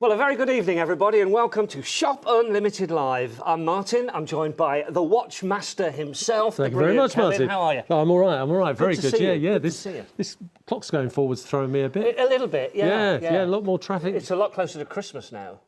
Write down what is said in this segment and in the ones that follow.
Well, a very good evening, everybody, and welcome to Shop Unlimited Live. I'm Martin. I'm joined by the Watchmaster himself. Thank you very much, Kevin. Martin. How are you? Oh, I'm all right. Very good. Yeah. This clock's going forwards, throwing me a bit. A little bit, yeah. A lot more traffic. It's a lot closer to Christmas now.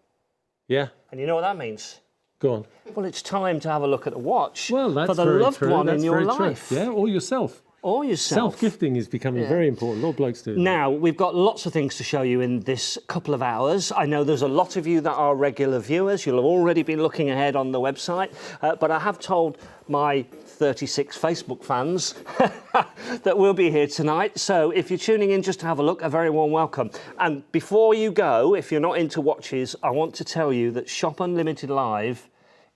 Yeah. And you know what that means? Go on. Well, it's time to have a look at a watch Well, that's for the very loved true. one That's in your very life. True. Yeah, or yourself. Or yourself. Self-gifting is becoming very important. A lot of blokes do that. Now, we've got lots of things to show you in this couple of hours. I know there's a lot of you that are regular viewers. You'll have already been looking ahead on the website. But I have told my 36 Facebook fans that we'll be here tonight. So if you're tuning in just to have a look, a very warm welcome. And before you go, if you're not into watches, I want to tell you that Shop Unlimited Live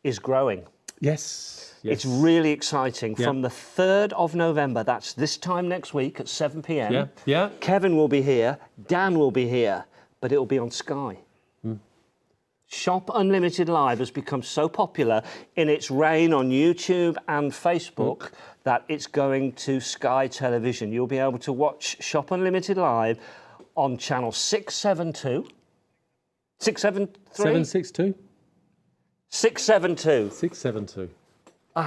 is growing. Yes. It's really exciting. Yeah. From the 3rd of November, that's this time next week at 7 p.m. Yeah. Kevin will be here, Dan will be here, but it'll be on Sky. Shop Unlimited Live has become so popular in its reign on YouTube and Facebook that it's going to Sky Television. You'll be able to watch Shop Unlimited Live on channel 672. 673? 762? 672. 672. I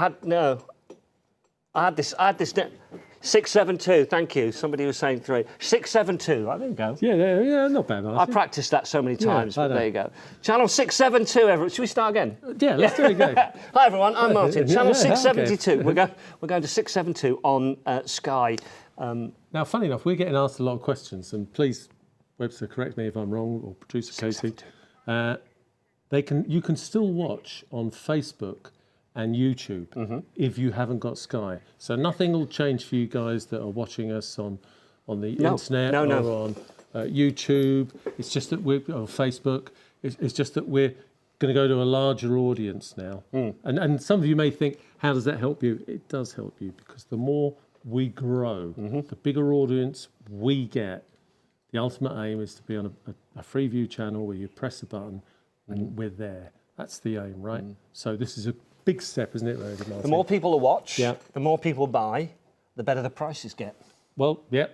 had this 672, thank you. Somebody was saying 3. 672, there you go. Yeah, not bad, Martin. I practiced that so many times, I but know. there you go. Channel 672, everyone. Should we start again? Yeah, let's do it again. Hi, everyone, I'm Martin. Channel Yeah, 672. okay. We're going to 672 on Sky. Now, funny enough, we're getting asked a lot of questions, and please, Webster, correct me if I'm wrong, or producer Katie. You can still watch on Facebook and YouTube if you haven't got Sky. So nothing will change for you guys that are watching us on the internet or on YouTube. It's just that we're on Facebook. It's just that we're going to go to a larger audience now. And some of you may think, how does that help you? It does help you because the more we grow, the bigger audience we get. The ultimate aim is to be on a free view channel where you press a button and we're there. That's the aim, right? So this is a big step, isn't it, really, Martin? The more people who watch, Yeah. the more people buy, the better the prices get. Well, yeah.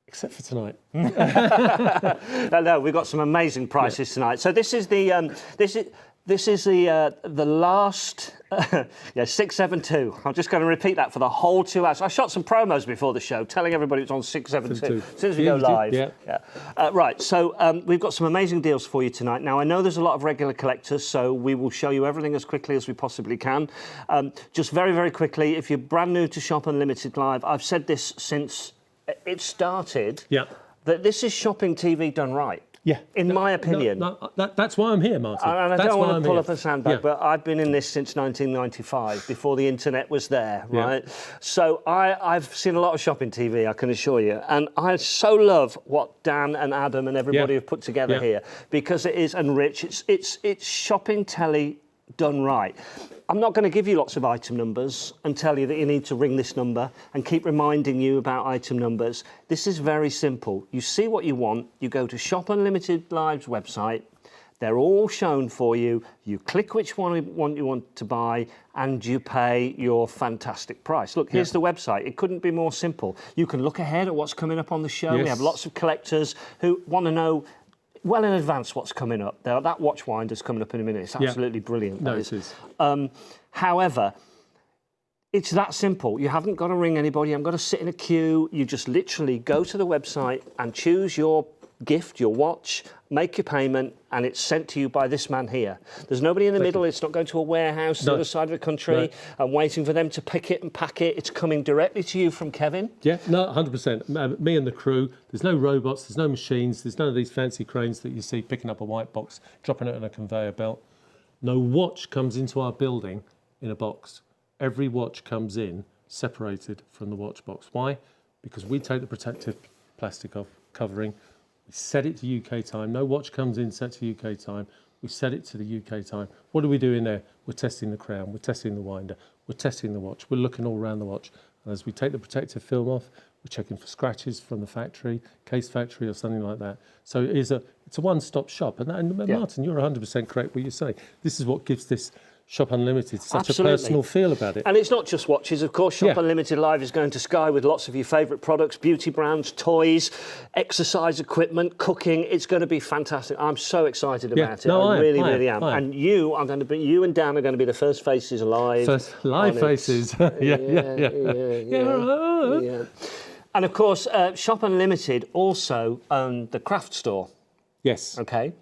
Except for tonight. No, we've got some amazing prices tonight. So this is the last 672. I'm just going to repeat that for the whole 2 hours. I shot some promos before the show, telling everybody it's on 672 as soon as we go live. Right. So we've got some amazing deals for you tonight. Now I know there's a lot of regular collectors, so we will show you everything as quickly as we possibly can. Just very, very quickly, if you're brand new to Shop Unlimited Live, I've said this since it started. Yeah. That this is shopping TV done right. Yeah. In my opinion. That's why I'm here, Martin. And I don't want to pull up a sandbag, Yeah. but I've been in this since 1995, before the internet was there, right? So I've seen a lot of shopping TV, I can assure you, and I so love what Dan and Adam and everybody have put together here, because it is, and Rich, it's shopping telly done right. I'm not going to give you lots of item numbers and tell you that you need to ring this number and keep reminding you about item numbers. This is very simple. You see what you want, you go to Shop Unlimited Live's website, they're all shown for you, you click which one you want to buy, and you pay your fantastic price. Look, here's the website. It couldn't be more simple. You can look ahead at what's coming up on the show. Yes. We have lots of collectors who want to know well in advance what's coming up. That watch winder's coming up in a minute. It's absolutely brilliant. No, it is. However, it's that simple. You haven't got to ring anybody. You haven't got to sit in a queue. You just literally go to the website and choose your gift, your watch, make your payment, and it's sent to you by this man here. There's nobody in the middle. It's not going to a warehouse on the other side of the country and waiting for them to pick it and pack it. It's coming directly to you from Kevin. Yeah, no, 100%. Me and the crew. There's no robots. There's no machines. There's none of these fancy cranes that you see picking up a white box, dropping it on a conveyor belt. No watch comes into our building in a box. Every watch comes in separated from the watch box. Why? Because we take the protective plastic off covering. We set it to UK time. No watch comes in set to UK time. We set it to the UK time. What do we do in there? We're testing the crown. We're testing the winder. We're testing the watch. We're looking all around the watch. And as we take the protective film off, we're checking for scratches from the factory, case factory or something like that. So it's a one-stop shop. And Martin, you're 100% correct what you say. This is what gives this Shop Unlimited, such Absolutely. a personal feel about it. And it's not just watches, of course. Shop Yeah. Unlimited Live is going to Sky with lots of your favourite products, beauty brands, toys, exercise equipment, cooking. It's going to be fantastic. I'm so excited about it. No, I really, really am. am. And you and Dan are going to be the first faces live. First live faces. yeah. And of course, Shop Unlimited also own the craft store. Yes. Okay.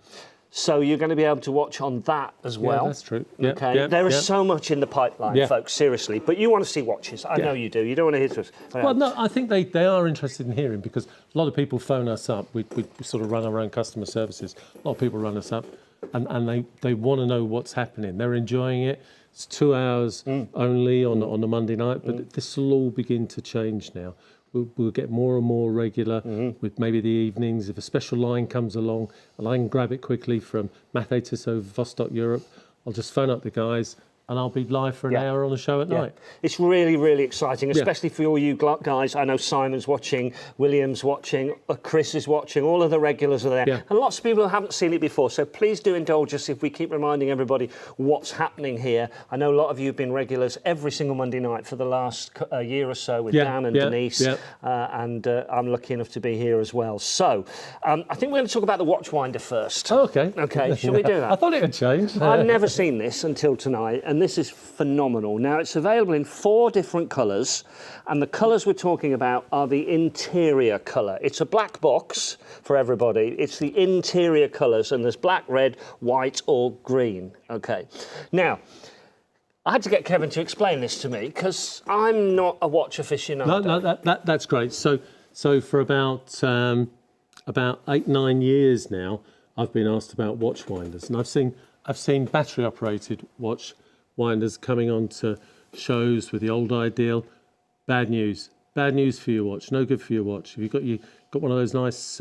So you're going to be able to watch on that as well. Yeah, that's true. Yeah, Okay. yeah, There is yeah. so much in the pipeline, folks, seriously. But you want to see watches. I know you do. You don't want to hear to us. Well, no, I think they are interested in hearing, because a lot of people phone us up. We sort of run our own customer services. A lot of people run us up, and they want to know what's happening. They're enjoying it. It's 2 hours only on a Monday night, but this will all begin to change now. We'll get more and more regular with maybe the evenings. If a special line comes along and I can grab it quickly from Mathey Tissot, Vostok-Europe, I'll just phone up the guys and I'll be live for an hour on the show at night. It's really, really exciting, especially for all you guys. I know Simon's watching, William's watching, Chris is watching, all of the regulars are there. Yeah. And lots of people haven't seen it before, so please do indulge us if we keep reminding everybody what's happening here. I know a lot of you have been regulars every single Monday night for the last year or so with Dan and Denise, and I'm lucky enough to be here as well. So, I think we're going to talk about the watch winder first. Oh, okay. Okay, shall we do that? I thought it had changed. I've never seen this until tonight, and this is phenomenal. Now, it's available in 4 different colours, and the colours we're talking about are the interior colour. It's a black box for everybody. It's the interior colours, and there's black, red, white, or green. Okay. Now, I had to get Kevin to explain this to me, because I'm not a watch aficionado. No, that's great. So for about 8-9 years now, I've been asked about watch winders, and I've seen battery operated watch winders coming on to shows with the old ideal. Bad news for your watch. No good for your watch. If you've got one of those nice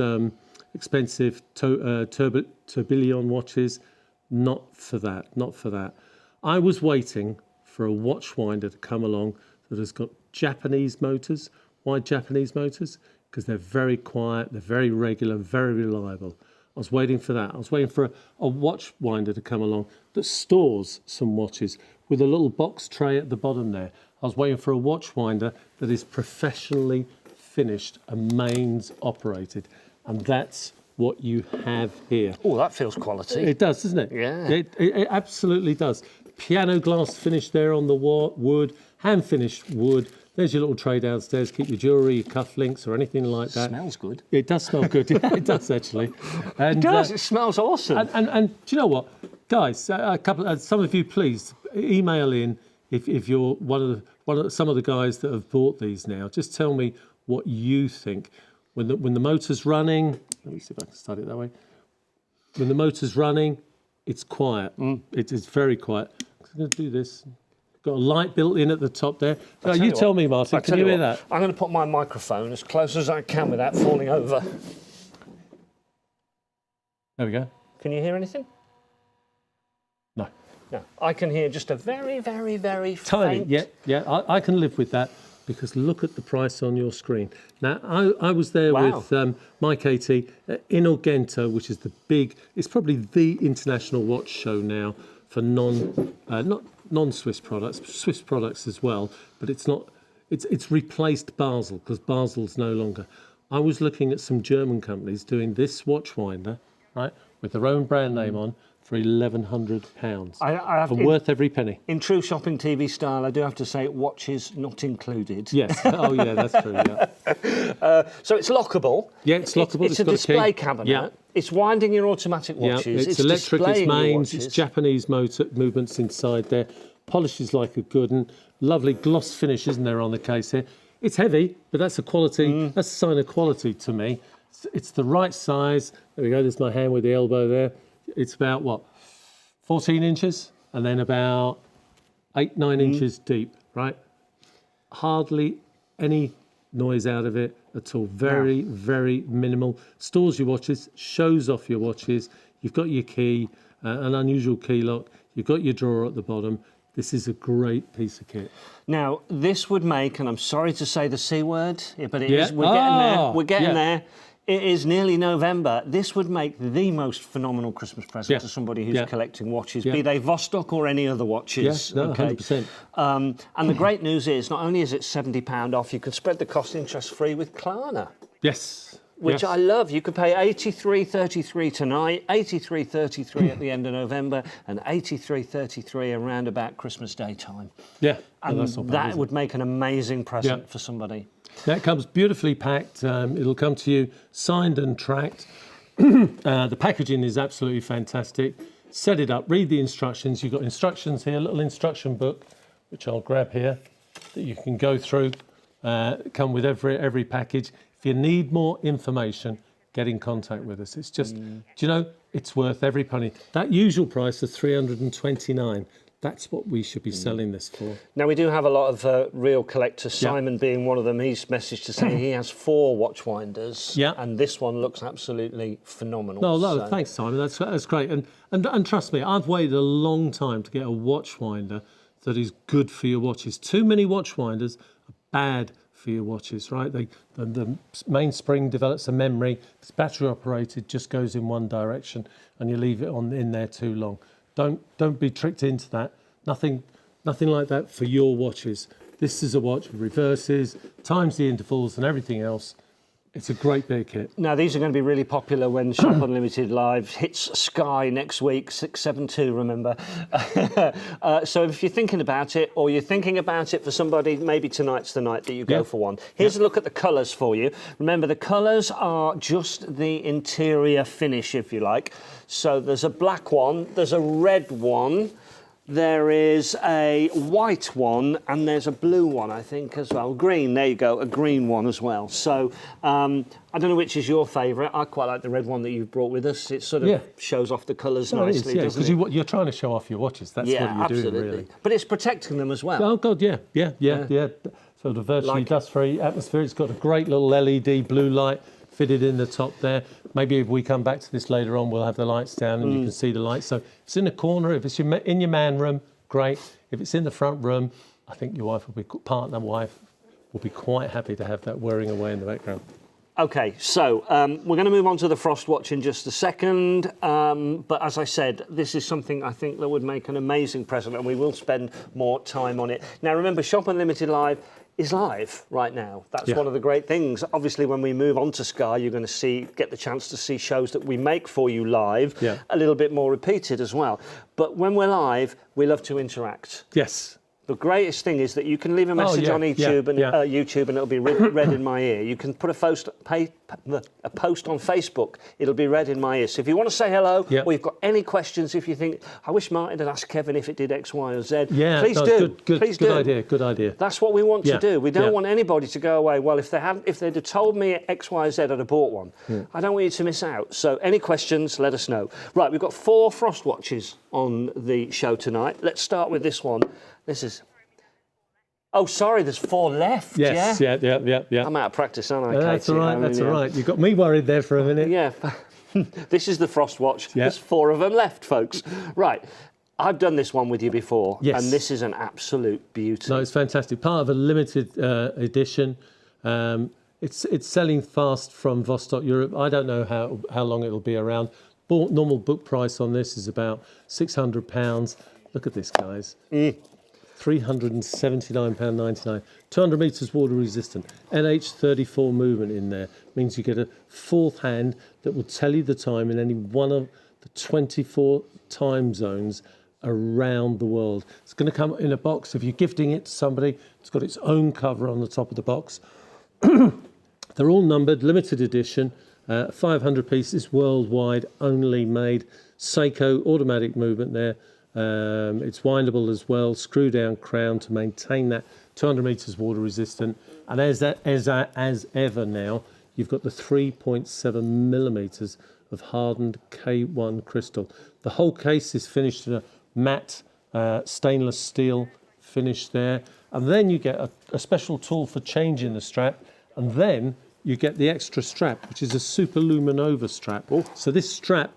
expensive tourbillon watches, not for that. I was waiting for a watch winder to come along that has got Japanese motors. Why Japanese motors? Because they're very quiet, they're very regular, very reliable. I was waiting for that. I was waiting for a watch winder to come along that stores some watches with a little box tray at the bottom there. I was waiting for a watch winder that is professionally finished and mains operated. And that's what you have here. Oh, that feels quality. It does, doesn't it? Yeah. It absolutely does. Piano glass finish there on the wood, hand finished wood. There's your little tray downstairs. Keep your jewellery, your cufflinks, or anything like that. Smells good. It does smell good. Yeah, it does actually. And, It does. It smells awesome. And do you know what, guys? Some of you, please email in if you're some of the guys that have bought these now. Just tell me what you think when the motor's running. Let me see if I can start it that way. When the motor's running, it's quiet. It is very quiet. I'm going to do this. Got a light built in at the top there. You tell me, Martin, can you hear that? I'm going to put my microphone as close as I can without falling over. There we go. Can you hear anything? No. No. I can hear just a very, very, very Tiny. faint... Yeah. I can live with that, because look at the price on your screen. Now, I was there with Mike Katie in Argento, which is it's probably the international watch show now for non-Swiss products, Swiss products as well, but it's replaced Basel, because Basel's no longer. I was looking at some German companies doing this watch winder, right, with their own brand name on, for £1,100. And worth every penny. In true shopping TV style, I do have to say watches not included. Yes. Oh, yeah, that's true. Yeah. So it's lockable. Yeah, it's lockable. It's a display cabinet. Yeah. It's winding your automatic watches. Yeah, it's electric, it's mains, watches. it's Japanese motor movements inside there. Polishes like a good one. Lovely gloss finish, isn't there, on the case here? It's heavy, but that's a quality. That's a sign of quality to me. It's the right size. There we go. There's my hand with the elbow there. It's about 14 inches, and then about 8-9 inches deep, right? Hardly any noise out of it at all. Very, very minimal. Stores your watches, shows off your watches. You've got your key, an unusual key lock. You've got your drawer at the bottom. This is a great piece of kit. Now, this would make, and I'm sorry to say the C word, but it is. We're getting there. We're getting there. It is nearly November. This would make the most phenomenal Christmas present to somebody who's collecting watches, be they Vostok or any other watches. Yes, no, 100%. And the great news is, not only is it £70 off, you can spread the cost interest-free with Klarna. Yes. Which I love. You could pay 83.33 tonight, 83.33 at the end of November, and 83.33 around about Christmas Day time. Yeah, and that's not bad, that would make an amazing present for somebody. That comes beautifully packed. It'll come to you signed and tracked. The packaging is absolutely fantastic. Set it up, read the instructions. You've got instructions here, a little instruction book, which I'll grab here, that you can go through. Come with every package. If you need more information, get in contact with us. It's just, do you know, it's worth every penny. That usual price of $329, that's what we should be selling this for. Now, we do have a lot of real collectors, Simon being one of them. He's messaged to say he has 4 watch winders, and this one looks absolutely phenomenal. No, thanks, Simon. That's great. And trust me, I've waited a long time to get a watch winder that is good for your watches. Too many watch winders are bad for your watches, right? The mainspring develops a memory. It's battery operated, just goes in one direction, and you leave it in there too long. Don't be tricked into that. Nothing like that for your watches. This is a watch with reverses, times the intervals, and everything else. It's a great big kit. Now, these are going to be really popular when Shop Unlimited Live hits Sky next week, 672, remember. So if you're thinking about it, or you're thinking about it for somebody, maybe tonight's the night that you go for one. Here's a look at the colours for you. Remember, the colours are just the interior finish, if you like. So there's a black one, there's a red one, there is a white one, and there's a blue one, I think, as well. Green, there you go, a green one as well. So I don't know which is your favourite. I quite like the red one that you've brought with us. It sort of shows off the colours nicely, doesn't it? Because you're trying to show off your watches. That's what you're doing, really. But it's protecting them as well. Oh, God, yeah. Sort of virtually dust-free atmosphere. It's got a great little LED blue light fitted in the top there. Maybe if we come back to this later on, we'll have the lights down and you can see the lights. So if it's in the corner, if it's in your man room, great. If it's in the front room, I think your wife will be quite happy to have that whirring away in the background. Okay, so we're going to move on to the Frost watch in just a second. But as I said, this is something I think that would make an amazing present, and we will spend more time on it. Now, remember, Shop Unlimited Live is live right now. That's one of the great things. Obviously, when we move on to Sky, you're going to get the chance to see shows that we make for you live, a little bit more repeated as well. But when we're live, we love to interact. Yes. The greatest thing is that you can leave a message on YouTube and it'll be read in my ear. You can put a post on Facebook, it'll be read in my ear. So if you want to say hello, or you've got any questions, if you think, I wish Martin had asked Kevin if it did X, Y, or Z, please do. Good idea. That's what we want to do. We don't want anybody to go away, well, if they'd have told me X, Y, Z, I'd have bought one. I don't want you to miss out. So any questions, let us know. Right, we've got 4 Frost watches on the show tonight. Let's start with this one. This is... Oh, sorry, there's 4 left, Yes, yeah. I'm out of practice, aren't I, Katie? That's all right, that's all right. You got me worried there for a minute. Yeah. This is the Frost watch. There's 4 of them left, folks. Right. I've done this one with you before, and this is an absolute beauty. No, it's fantastic. Part of a limited edition. It's selling fast from Vostok-Europe. I don't know how long it'll be around. Normal book price on this is about £600. Look at this, guys. £379.99. 200 metres water resistant. NH34 movement in there. Means you get a 4th hand that will tell you the time in any one of the 24 time zones around the world. It's going to come in a box. If you're gifting it to somebody, it's got its own cover on the top of the box. They're all numbered, limited edition. 500 pieces worldwide, only made. Seiko automatic movement there. It's windable as well, screw down crown to maintain that 200 metres water resistant. And as ever now, you've got the 3.7 millimetres of hardened K1 crystal. The whole case is finished in a matte stainless steel finish there. And then you get a special tool for changing the strap. And then you get the extra strap, which is a Super Luminova strap. So this strap,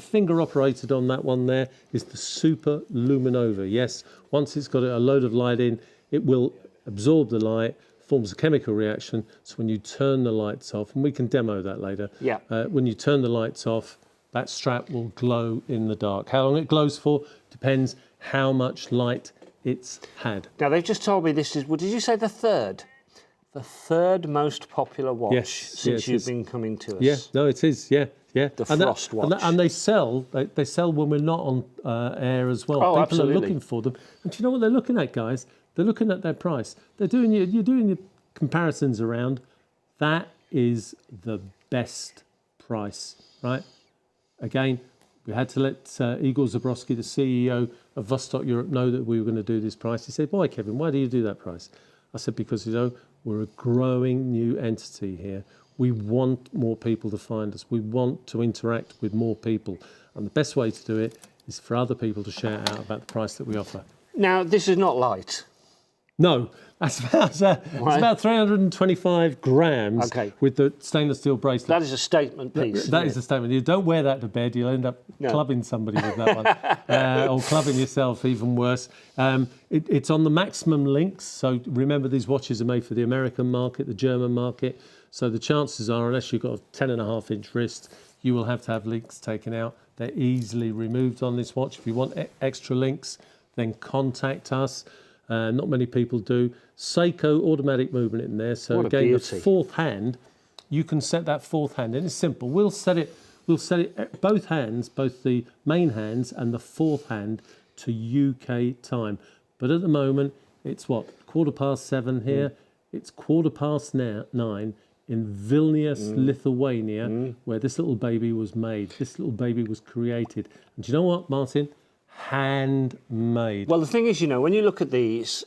finger operated on that one there, is the Super Luminova. Yes, once it's got a load of light in, it will absorb the light, forms a chemical reaction. So when you turn the lights off, and we can demo that later. Yeah. When you turn the lights off, that strap will glow in the dark. How long it glows for depends how much light it's had. Now, they've just told me this is, well, did you say the third? The third most popular watch since you've been coming to us. Yeah, no, it is, yeah. The Frost watch. And they sell when we're not on air as well. Oh, People absolutely. are looking for them. And do you know what they're looking at, guys? They're looking at their price. You're doing your comparisons around. That is the best price, right? Again, we had to let Igor Zabrowski, the CEO of Vostok-Europe, know that we were going to do this price. He said, "Why, Kevin, why do you do that price?" I said, "Because, we're a growing new entity here. We want more people to find us. We want to interact with more people. And the best way to do it is for other people to shout out about the price that we offer." Now, this is not light. No, that's about 325 grams with the stainless steel bracelet. That is a statement piece. That is a statement. You don't wear that to bed, you'll end up clubbing somebody with that one. Or clubbing yourself, even worse. It's on the maximum links. So remember, these watches are made for the American market, the German market. So the chances are, unless you've got a 10.5-inch wrist, you will have to have links taken out. They're easily removed on this watch. If you want extra links, then contact us. Not many people do. Seiko automatic movement in there. So again, the fourth hand, you can set that fourth hand, and it's simple. We'll set it both hands, both the main hands and the fourth hand, to UK time. But at the moment, it's 7:15 here. It's 9:15 in Vilnius, Lithuania, where this little baby was made. This little baby was created. And do you know what, Martin? Handmade. Well, the thing is, when you look at these,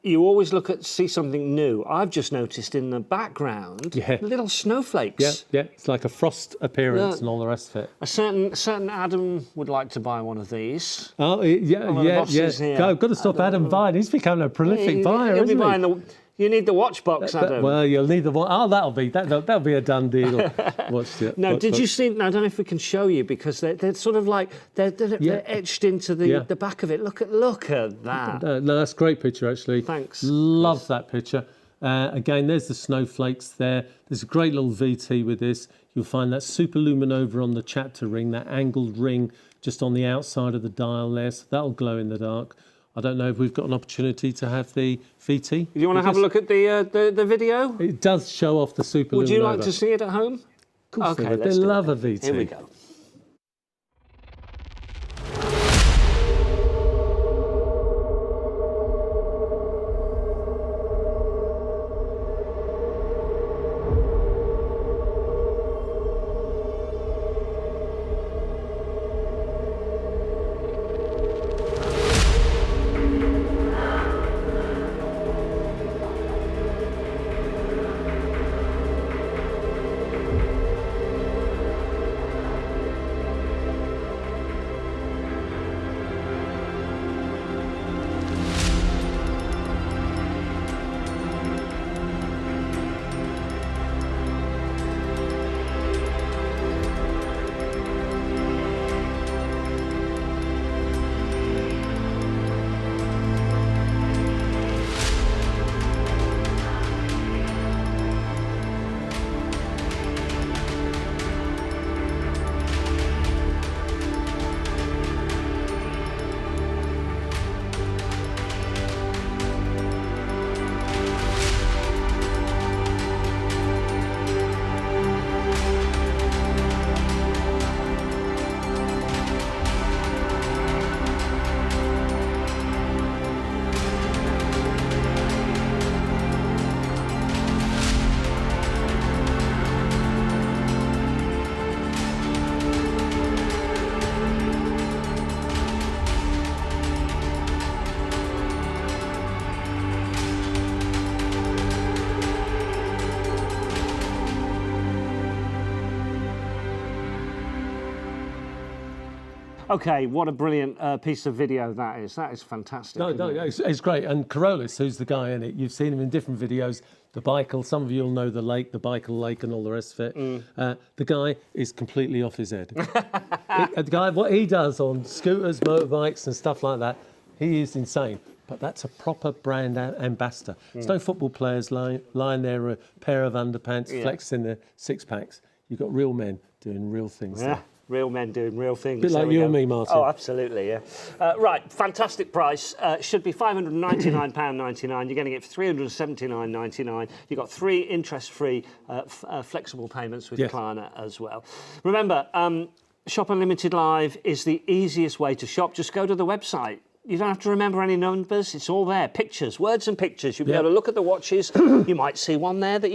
you always see something new. I've just noticed in the background little snowflakes. Yeah. It's like a frost appearance and all the rest of it. A certain Adam would like to buy one of these. Oh, yeah. I've got to stop Adam buying. He's becoming a prolific buyer, he'll isn't be he? buying you need the watch box, Adam. Well, you'll need the watch. Oh, that'll be a done deal. Did you see? Now, I don't know if we can show you, because they're sort of like they're etched into the back of it. Look at that. No, that's a great picture, actually. Thanks. Love that picture. Again, there's the snowflakes there. There's a great little VT with this. You'll find that super luminova on the chapter ring, that angled ring just on the outside of the dial there. So that'll glow in the dark. I don't know if we've got an opportunity to have the VT. Do you want to have a look at the video? It does show off the super luminova. Would you like to see it at home? Of course they love a VT. Here we go. Okay, what a brilliant piece of video that is. That is fantastic. No, it's great. And Carolus, who's the guy in it, you've seen him in different videos. The Baikal, some of you will know the lake, the Baikal Lake and all the rest of it. The guy is completely off his head. The guy, what he does on scooters, motorbikes and stuff like that, he is insane. but that's a proper brand ambassador. It's no football players lying there a pair of underpants, flexing their six-packs. You've got real men doing real things there. Real men doing real things. A bit like you and me, Martin. Oh, absolutely, yeah. Right, fantastic price. Should be £599.99. You're getting it for £379.99. You've got 3 interest-free flexible payments with Klarna as well. Remember, Shop Unlimited Live is the easiest way to shop. Just go to the website. You don't have to remember any numbers. It's all there. Pictures, words and pictures. You'll be able to look at the watches. You might see one there that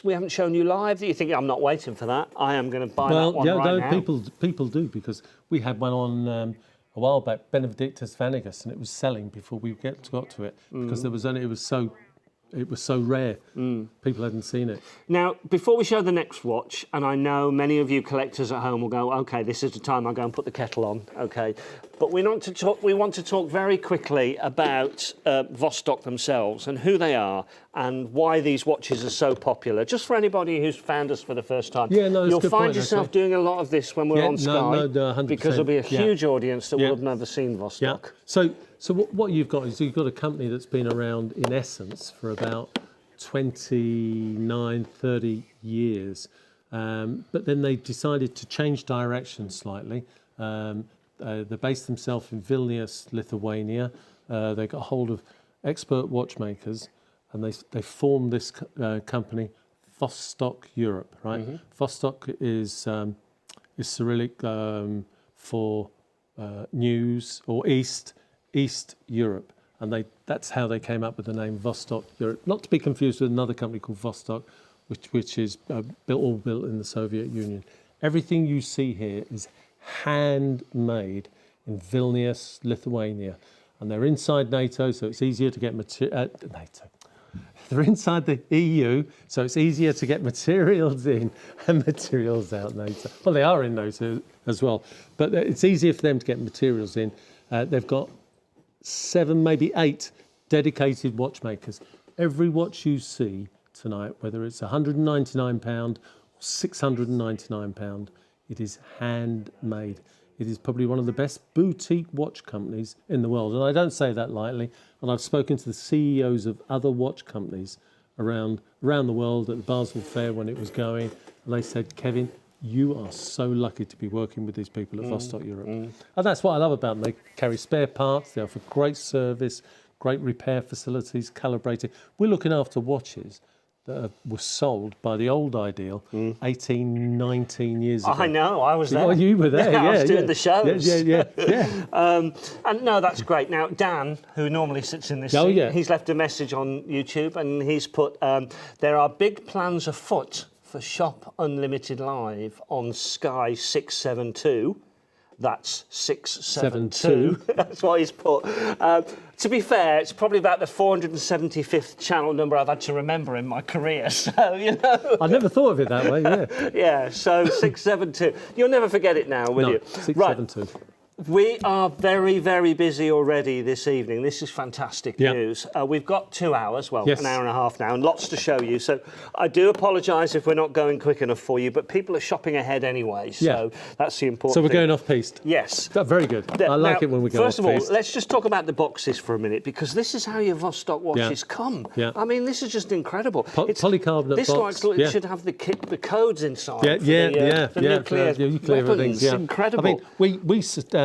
we haven't shown you live that you think, I'm not waiting for that. I am going to buy that one right now. People do, because we had one on a while back, Benedictus Vanigas, and it was selling before we got to it because it was so rare. People hadn't seen it. Now, before we show the next watch, and I know many of you collectors at home will go, OK, this is the time I'll go and put the kettle on, OK. But we want to talk very quickly about Vostok themselves and who they are and why these watches are so popular. Just for anybody who's found us for the first time. Yeah, no, you'll find yourself doing a lot of this when we're on Sky. No, 100%. Because there'll be a huge audience that will have never seen Vostok. Yeah. So what you've got is you've got a company that's been around in essence for about 29, 30 years. But then they decided to change direction slightly. They based themselves in Vilnius, Lithuania. They got hold of expert watchmakers and they formed this company, Vostok-Europe, right? Vostok is Cyrillic for news or East Europe, and that's how they came up with the name Vostok-Europe. Not to be confused with another company called Vostok, which is all built in the Soviet Union. Everything you see here is handmade in Vilnius, Lithuania, and they're inside NATO, so it's easier to get NATO. They're inside the EU, so it's easier to get materials in and materials out NATO. Well, they are in NATO as well, but it's easier for them to get materials in. They've got 7, maybe 8 dedicated watchmakers. Every watch you see tonight, whether it's £199 or £699, it is handmade. It is probably one of the best boutique watch companies in the world. And I don't say that lightly. And I've spoken to the CEOs of other watch companies around the world at the Basel Fair when it was going. And they said, Kevin, you are so lucky to be working with these people at Vostok-Europe. And that's what I love about them. They carry spare parts. They offer great service, great repair facilities, calibrating. We're looking after watches that were sold by the old Ideal 18, 19 years ago. I know, I was there. Well, you were there, I was doing the shows. Yeah. And no, that's great. Now, Dan, who normally sits in this seat, he's left a message on YouTube and he's put, there are big plans afoot for Shop Unlimited Live on Sky 672. That's 672. That's what he's put. To be fair, it's probably about the 475th channel number I've had to remember in my career. So, you know. I never thought of it that way, yeah. Yeah, so 672. You'll never forget it now, will you? 672. Right. We are very, very busy already this evening. This is fantastic news. We've got 2 hours, an hour and a half now, and lots to show you. So I do apologise if we're not going quick enough for you, but people are shopping ahead anyway. So that's the important thing. So we're going off-piste? Yes. Very good. I like it when we go off-piste. First of all, let's just talk about the boxes for a minute, because this is how your Vostok watches come. Yeah. I mean, this is just incredible. Polycarbonate box. It should have the codes inside. The nuclear weapons. things. Incredible. I mean,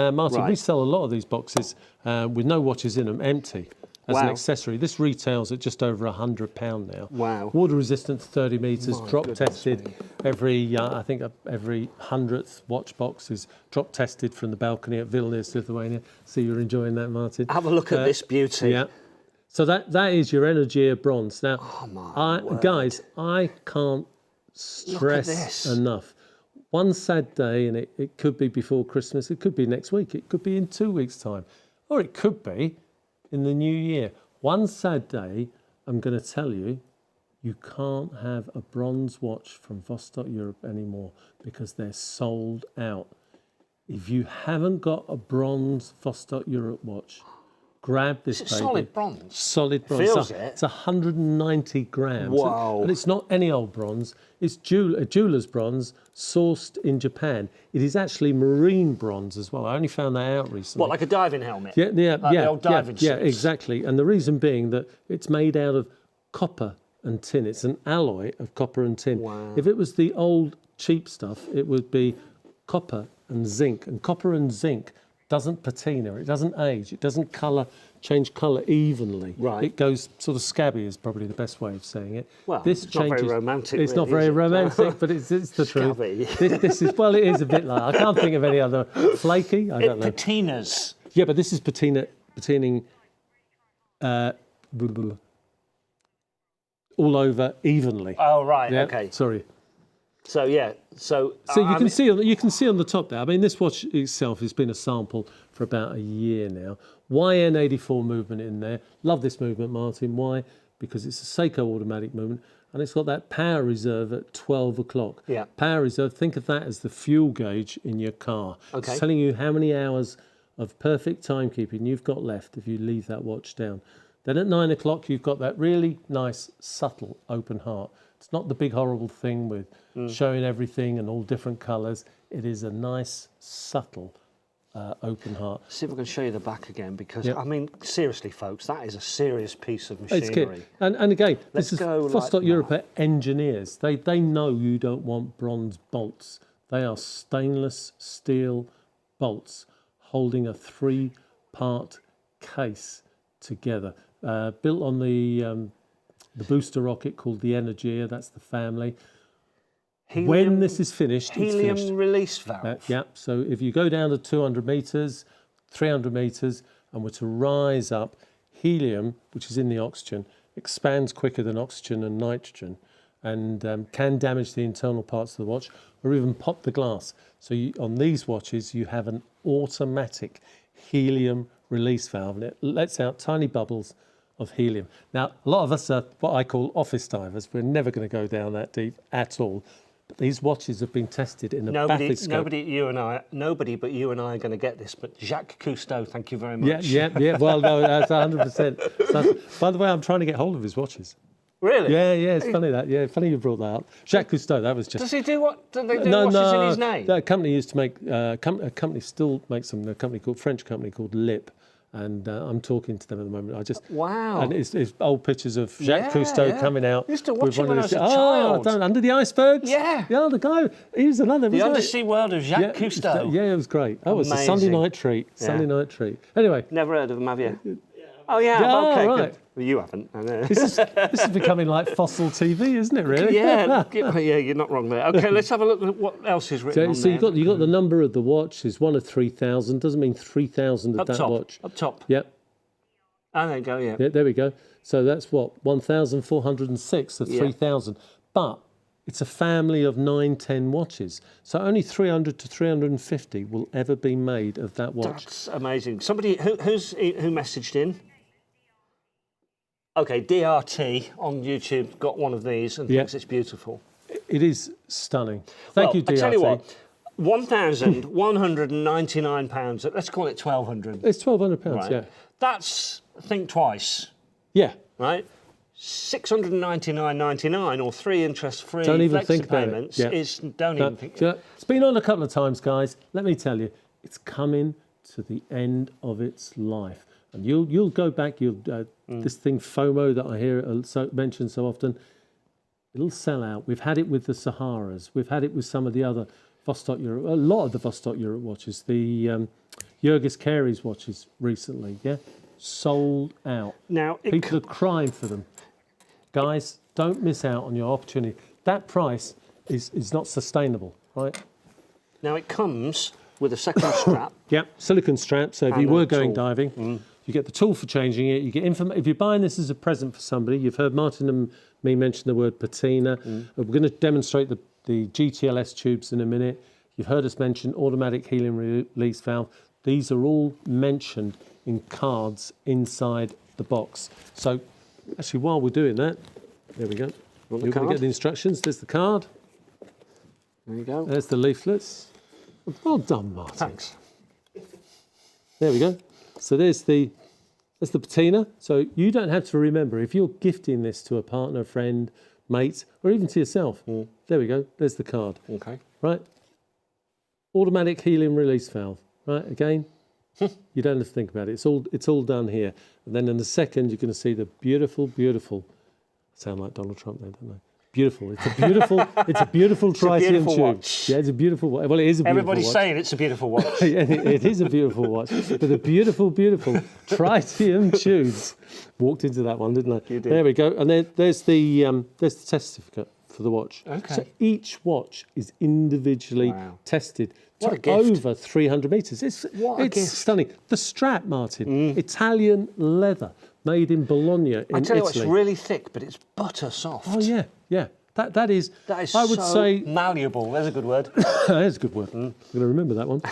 Martin, we sell a lot of these boxes with no watches in them, empty, as an accessory. This retails at just over £100 now. Wow. Water resistant to 30 metres, drop tested. Every 100th watch box is drop tested from the balcony at Vilnius, Lithuania. See, you're enjoying that, Martin. Have a look at this beauty. Yeah. So that is your Energia bronze. Now, guys, I can't stress enough. One sad day, and it could be before Christmas, it could be next week, it could be in 2 weeks' time, or it could be in the new year. One sad day, I'm going to tell you, you can't have a bronze watch from Vostok-Europe anymore because they're sold out. If you haven't got a bronze Vostok-Europe watch, grab this It's baby. solid bronze. Solid bronze. Feels So it. It's 190 grams. Wow. And it's not any old bronze. It's a jeweller's bronze sourced in Japan. It is actually marine bronze as well. I only found that out recently. What, like a diving helmet? Yeah, the old diving yeah, suits. exactly. And the reason being that it's made out of copper and tin. It's an alloy of copper and tin. Wow. If it was the old cheap stuff, it would be copper and zinc. And copper and zinc doesn't patina, it doesn't age, it doesn't change colour evenly. Right. It goes sort of scabby is probably the best way of saying it. Well, this it's not very romantic, It's not really, very is it? romantic, but it's the truth. Scabby. This is, well, it is a bit like, I can't think of any other, flaky, I don't know. Patinas. Yeah, but this is patining all over evenly. Oh, right, Yeah, okay. Sorry. So, yeah, so You can see on the top there. I mean, this watch itself has been a sample for about a year now. YN84 movement in there. Love this movement, Martin. Why? Because it's a Seiko automatic movement, and it's got that power reserve at 12 o'clock. Yeah. Power reserve. Think of that as the fuel gauge in your car. Okay. It's telling you how many hours of perfect timekeeping you've got left if you leave that watch down. Then at 9 o'clock, you've got that really nice, subtle open heart. It's not the big horrible thing with showing everything and all different colours. It is a nice, subtle open heart. See if I can show you the back again, because, Yep. I mean, seriously, folks, that is a serious piece of It's machinery. good. And again, Let's this is go like Vostok-Europe that. engineers. They know you don't want bronze bolts. They are stainless steel bolts holding a 3-part case together. Built on the booster rocket called the Energia, that's the family. When this is finished, it's Helium finished. release valve. Yeah, so if you go down to 200 metres, 300 metres, and were to rise up, helium, which is in the oxygen, expands quicker than oxygen and nitrogen, and can damage the internal parts of the watch, or even pop the glass. So on these watches, you have an automatic helium release valve, and it lets out tiny bubbles of helium. Now, a lot of us are what I call office divers. We're never going to go down that deep at all. But these watches have been tested in a bathyscope. Nobody but you and I are going to get this. But Jacques Cousteau, thank you very much. Yeah. Well, no, that's 100%. So, by the way, I'm trying to get hold of his watches. Really? Yeah. It's funny that. Yeah, funny you brought that up. Jacques Cousteau. That was just. Does he do what? Do they do watches in his name? That company used to make. A company still makes them. A French company called Lip. And I'm talking to them at the moment. Wow. And it's old pictures of Jacques Cousteau coming out. I used to watch him when I was a child. child. Under the icebergs. Yeah. Yeah, the guy. He was another. The undersea world of Jacques Cousteau. Yeah, it was great. That was a Sunday Amazing. night treat. Yeah. Sunday night treat. Anyway. Never heard of him, have you? Oh, yeah. Yeah, Okay, right. good. Well, you haven't. I know. This is becoming like fossil TV, isn't it? Really? Yeah, you're not wrong there. Okay, let's have a look at what else is written on So there. you got the number of the watch is 1 of 3,000. Doesn't mean 3,000 of Up that top. watch. Up top. Yep. Oh, there you go, yeah. Yeah, there we go. So that's what 1,406 of 3,000. But it's a family of 910 watches. So only 300 to 350 will ever be made of that watch. That's amazing. Somebody who messaged in. Okay, DRT on YouTube got one of these and thinks it's beautiful. It is stunning. Thank you, DRT. I tell you what, £1,199. Let's call it £1,200. It's £1,200, right? yeah. That's think twice. Yeah. Right. $699.99 or 3 interest-free Don't even flexi think about payments it. Yeah. even think. It's been on a couple of times, guys. Let me tell you, it's coming to the end of its life. And you'll go back. This thing FOMO that I hear mentioned so often, it'll sell out. We've had it with the Saharas. We've had it with some of the other Vostok-Europe. A lot of the Vostok-Europe watches. The Jurgis Carey's watches recently. Yeah, sold out. Now people are crying for them. Guys, don't miss out on your opportunity. That price is not sustainable, right? Now it comes with a second strap. Yeah, silicon strap. So if you were going diving, you get the tool for changing it. You get if you're buying this as a present for somebody, you've heard Martin and me mention the word patina. We're going to demonstrate the GTLS tubes in a minute. You've heard us mention automatic helium release valve. These are all mentioned in cards inside the box. So actually, while we're doing that, there we go. You're going to get the instructions. There's the card. There you go. There's the leaflets. Well done, Martin. Thanks. There we go. So there's the That's the patina. So you don't have to remember. If you're gifting this to a partner, friend, mate, or even to yourself, there we go. There's the card. Okay. Right? Automatic helium release valve. Right? Again, you don't have to think about it. It's all done here. And then in a second, you're going to see the beautiful, beautiful. Sound like Donald Trump there, don't I? Beautiful. It's a beautiful. It's a beautiful tritium tube. Watch. Yeah, it's a beautiful watch. Well, it is a beautiful Everybody's watch. saying it's a beautiful watch. It is a beautiful watch, but a beautiful, beautiful tritium tubes. Walked into that one, didn't I? You did. There we go. And there's the test certificate for the watch. Okay. So each watch is individually tested What a to gift. over 300 meters. It's gift. stunning. The strap, Martin, Italian leather, made in Bologna in I tell you what, Italy. it's really thick, but it's butter soft. Oh yeah, yeah. That is. I would so say malleable. There's a good word. That's a good word. I'm going to remember that one.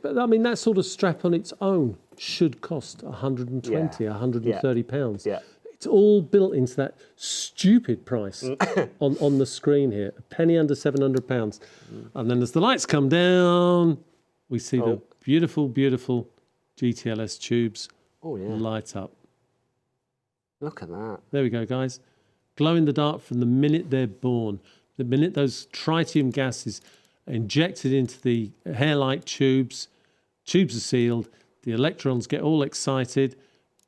But I mean, that sort of strap on its own should cost 120, 130 pounds. Yeah. It's all built into that stupid price on the screen here. A penny under 700 pounds. And then as the lights come down, we see the beautiful, beautiful GTLS tubes light up. Look at that. There we go, guys. Glow in the dark from the minute they're born. The minute those tritium gases are injected into the hair-like tubes, tubes are sealed, the electrons get all excited,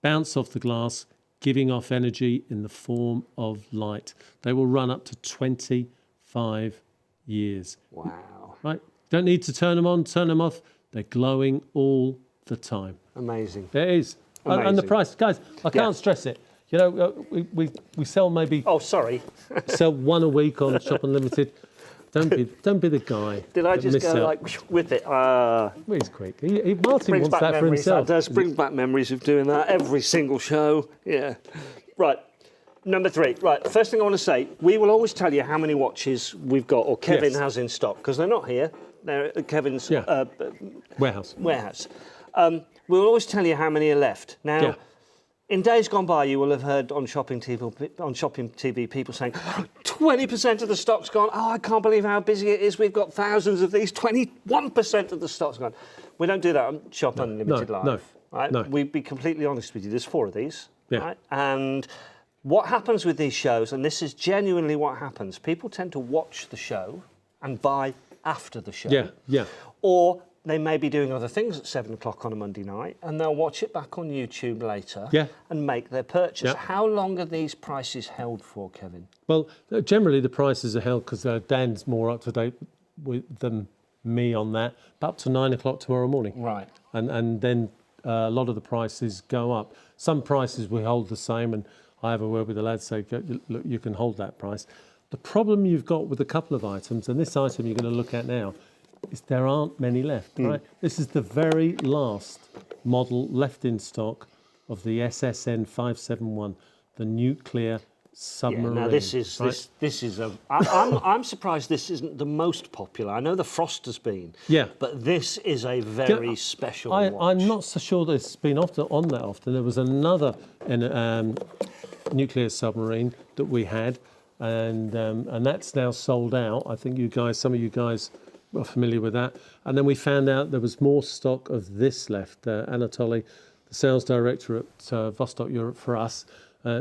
bounce off the glass, giving off energy in the form of light. They will run up to 25 years. Wow. Right? Don't need to turn them on, turn them off. They're glowing all the time. Amazing. It is. And the Amazing. price, guys, I can't stress it. You know, we sell maybe Oh, sorry. sell one a week on Shop Unlimited. Don't be the guy. Did I that just miss go out. like with it? Well, he's quick. Martin Brings wants back that for memories. himself. That does bring back memories of doing that every single show. Yeah. Right. Number 3. Right. First thing I want to say, we will always tell you how many watches we've got, or Kevin has in stock, because they're not here. They're at Kevin's Warehouse. We'll always tell you how many are left. Now, Yeah. in days gone by, you will have heard on Shopping TV people saying, 20% of the stock's gone. Oh, I can't believe how busy it is. We've got thousands of these. 21% of the stock's gone. We don't do that on Shop Unlimited Live. no, right? no. We'd be completely honest with you. There's 4 of these. Yeah. Right? And what happens with these shows, and this is genuinely what happens, people tend to watch the show and buy after the show. Yeah. Or they may be doing other things at 7 o'clock on a Monday night, and they'll watch it back on YouTube later and make their purchase. Yeah. How long are these prices held for, Kevin? Well, generally the prices are held because Dan's more up to date than me on that. But up to 9 o'clock tomorrow morning. Right. And then a lot of the prices go up. Some prices we hold the same, and I have a word with the lads, say, look, you can hold that price. The problem you've got with a couple of items, and this item you're going to look at now, is there aren't many left, right? This is the very last model left in stock of the SSN 571, the nuclear submarine. Now this is right? this is a. I'm surprised this isn't the most popular. I know the Frost has been. Yeah. But this is a very special watch. I'm not so sure that it's been on that often. There was another nuclear submarine that we had, and that's now sold out. I think some of you guys are familiar with that. And then we found out there was more stock of this left. Anatoly, the sales director at Vostok-Europe for us,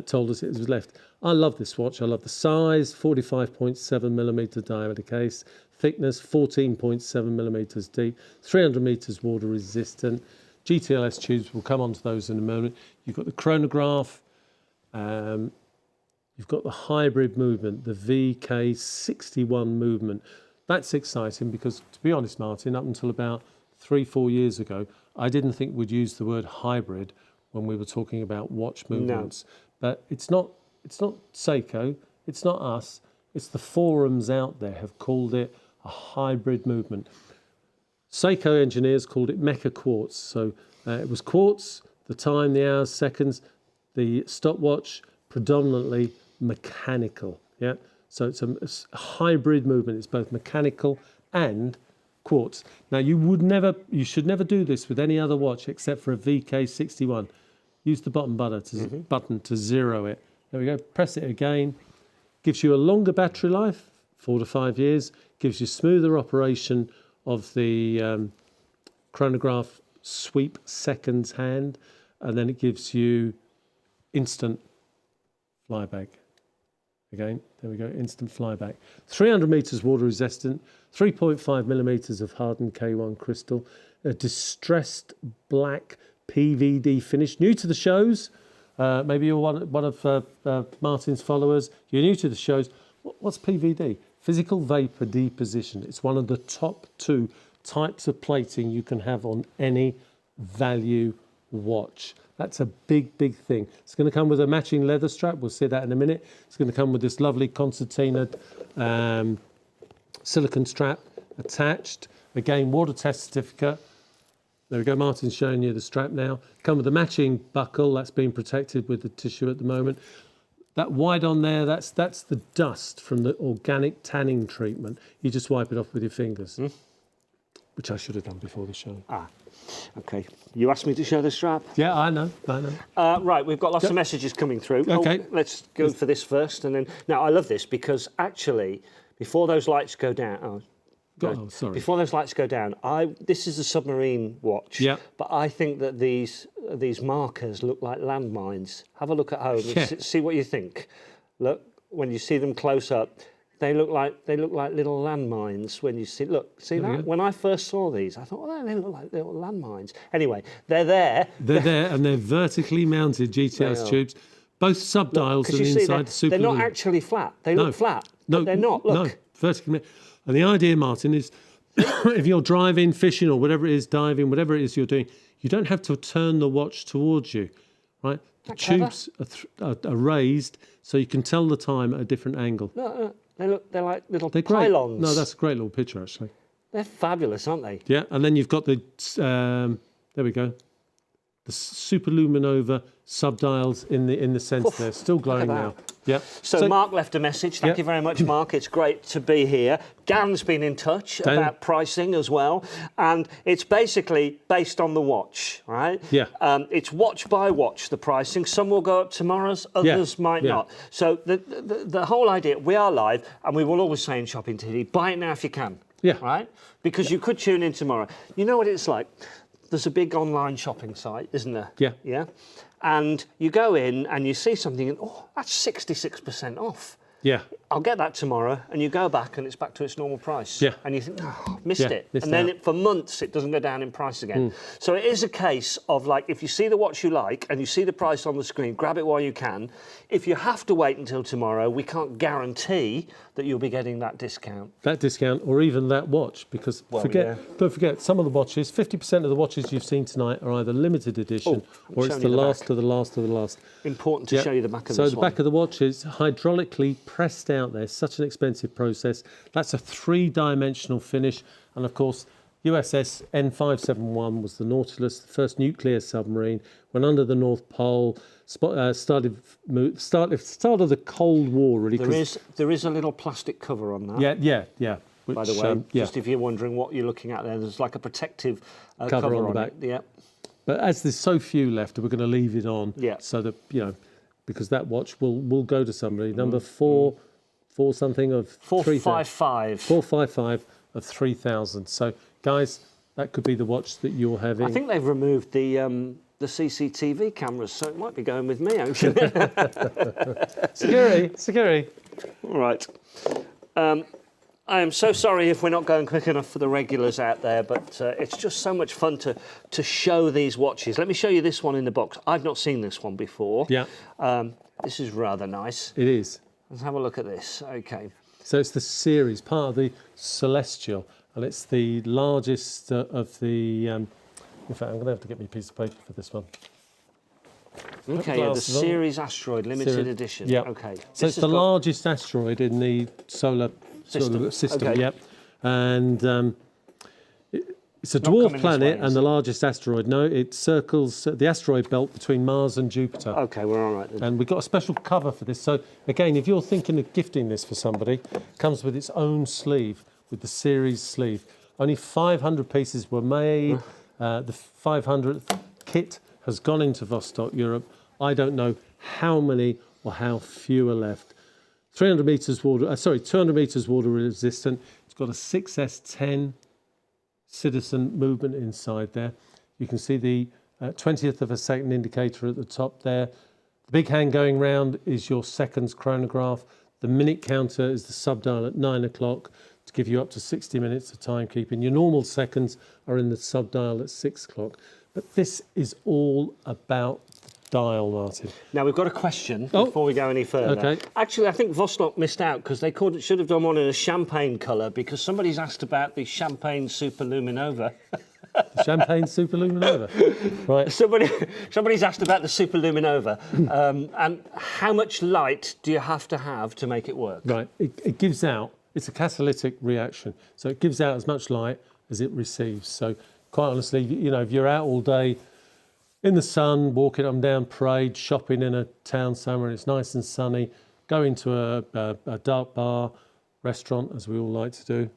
told us it was left. I love this watch. I love the size, 45.7 millimeter diameter case, thickness 14.7 millimeters deep, 300 meters water resistant. GTLS tubes, we'll come on to those in a moment. You've got the chronograph, you've got the hybrid movement, the VK61 movement. That's exciting because, to be honest, Martin, up until about 3-4 years ago, I didn't think we'd use the word hybrid when we were talking about watch movements. No. But it's not Seiko, it's not us, it's the forums out there have called it a hybrid movement. Seiko engineers called it mecha quartz. So it was quartz, the time, the hours, seconds, the stopwatch, predominantly mechanical. Yeah. So it's a hybrid movement. It's both mechanical and quartz. Now you should never do this with any other watch except for a VK61. Use the button to zero it. There we go. Press it again. Gives you a longer battery life, 4 to 5 years. Gives you smoother operation of the chronograph sweep seconds hand. and then it gives you instant flyback. Again, there we go, instant flyback. 300 metres water resistant, 3.5 millimetres of hardened K1 crystal, a distressed black PVD finish. New to the shows, maybe you're one of Martin's followers, you're new to the shows. What's PVD? Physical vapor deposition. It's one of the top 2 types of plating you can have on any value watch. That's a big, big thing. It's going to come with a matching leather strap. We'll see that in a minute. It's going to come with this lovely concertina silicone strap attached. Again, water test certificate. There we go. Martin's showing you the strap now. Come with a matching buckle. That's being protected with the tissue at the moment. That white on there, that's the dust from the organic tanning treatment. You just wipe it off with your fingers, which I should have done before the show. Okay. You asked me to show the strap? Yeah, I know. Right, we've got lots of messages coming through. Okay. Let's go for this first. And then, now, I love this because actually, before those lights go down... sorry. Before those lights go down, this is a submarine watch, but I think that these markers look like landmines. Have a look at home and see what you think. Look, when you see them close up, they look like little landmines. When you see that? When I first saw these, I thought, well, they look like little landmines. Anyway, they're there. They're there, and they're vertically mounted GTS tubes. Both subdials and inside the super. They're not actually flat. They look flat. No, they're not. Look. No, vertically. And the idea, Martin, is if you're driving, fishing, or whatever it is, diving, whatever it is you're doing, you don't have to turn the watch towards you, right? The tubes are raised so you can tell the time at a different angle. No, they're like little pylons. Great. No, that's a great little picture, actually. They're fabulous, aren't they? Yeah, and then you've got the, there we go, the superluminova subdials in the centre there, still glowing now. Yeah. So Mark left a message. Thank you very much, Mark. It's great to be here. Dan's been in touch about pricing as well, and it's basically based on the watch, right? Yeah. It's watch by watch, the pricing. Some will go up tomorrow's, others might not. So the whole idea, we are live, and we will always say in Shopping TV, buy it now if you can. Yeah. Right? Because you could tune in tomorrow. You know what it's like? There's a big online shopping site, isn't there? Yeah. Yeah. And you go in and you see something and, that's 66% off. Yeah. I'll get that tomorrow. And you go back and it's back to its normal price. Yeah. And you think, missed it. And then for months, it doesn't go down in price again. So it is a case of, like, if you see the watch you like and you see the price on the screen, grab it while you can. If you have to wait until tomorrow, we can't guarantee that you'll be getting that discount. That discount or even that watch, because don't forget, some of the watches, 50% of the watches you've seen tonight are either limited edition or it's the last of the last of the last. Important to show you the back of this one. So the back of the watch is hydraulically pressed out there. Such an expensive process. That's a 3-dimensional finish. And of course, USS N571 was the Nautilus, the first nuclear submarine, went under the North Pole, started of the Cold War, really. There is a little plastic cover on that. Yeah. Which, by the way, just if you're wondering what you're looking at there, there's like a protective cover on the back. Yeah. But as there's so few left, we're going to leave it on. Yeah. So that, because that watch will go to somebody. Number 455 of 3,000. So, guys, that could be the watch that you're having. I think they've removed the CCTV cameras, so it might be going with me, actually. Security. All right. I am so sorry if we're not going quick enough for the regulars out there, but it's just so much fun to show these watches. Let me show you this one in the box. I've not seen this one before. Yeah. This is rather nice. It is. Let's have a look at this. Okay. So it's the series, part of the Celestial, and it's the largest of the... in fact, I'm going to have to get me a piece of paper for this one. Okay, the Series Asteroid Limited Edition. Yeah. Okay. So it's the largest asteroid in the solar system. Okay. Yep. And it's a dwarf planet and the largest asteroid. No, it circles the asteroid belt between Mars and Jupiter. Okay, we're all right then. And we've got a special cover for this. So again, if you're thinking of gifting this for somebody, it comes with its own sleeve, with the series sleeve. Only 500 pieces were made. The 500th kit has gone into Vostok-Europe. I don't know how many or how few are left. 200 meters water resistant. It's got a 6S10 citizen movement inside there. You can see the 20th of a second indicator at the top there. The big hand going round is your seconds chronograph. The minute counter is the subdial at 9 o'clock to give you up to 60 minutes of timekeeping. Your normal seconds are in the subdial at 6 o'clock. But this is all about the dial, Martin. Now, we've got a question before we go any further. Okay. Actually, I think Vostok missed out because they should have done one in a champagne colour because somebody's asked about the champagne superluminova. The champagne superluminova. Right. Somebody's asked about the superluminova and how much light do you have to make it work? Right. It gives out, it's a catalytic reaction, so it gives out as much light as it receives. So quite honestly, you know, if you're out all day in the sun, walking up and down parade, shopping in a town somewhere, and it's nice and sunny, go into a dark bar, restaurant, as we all like to do,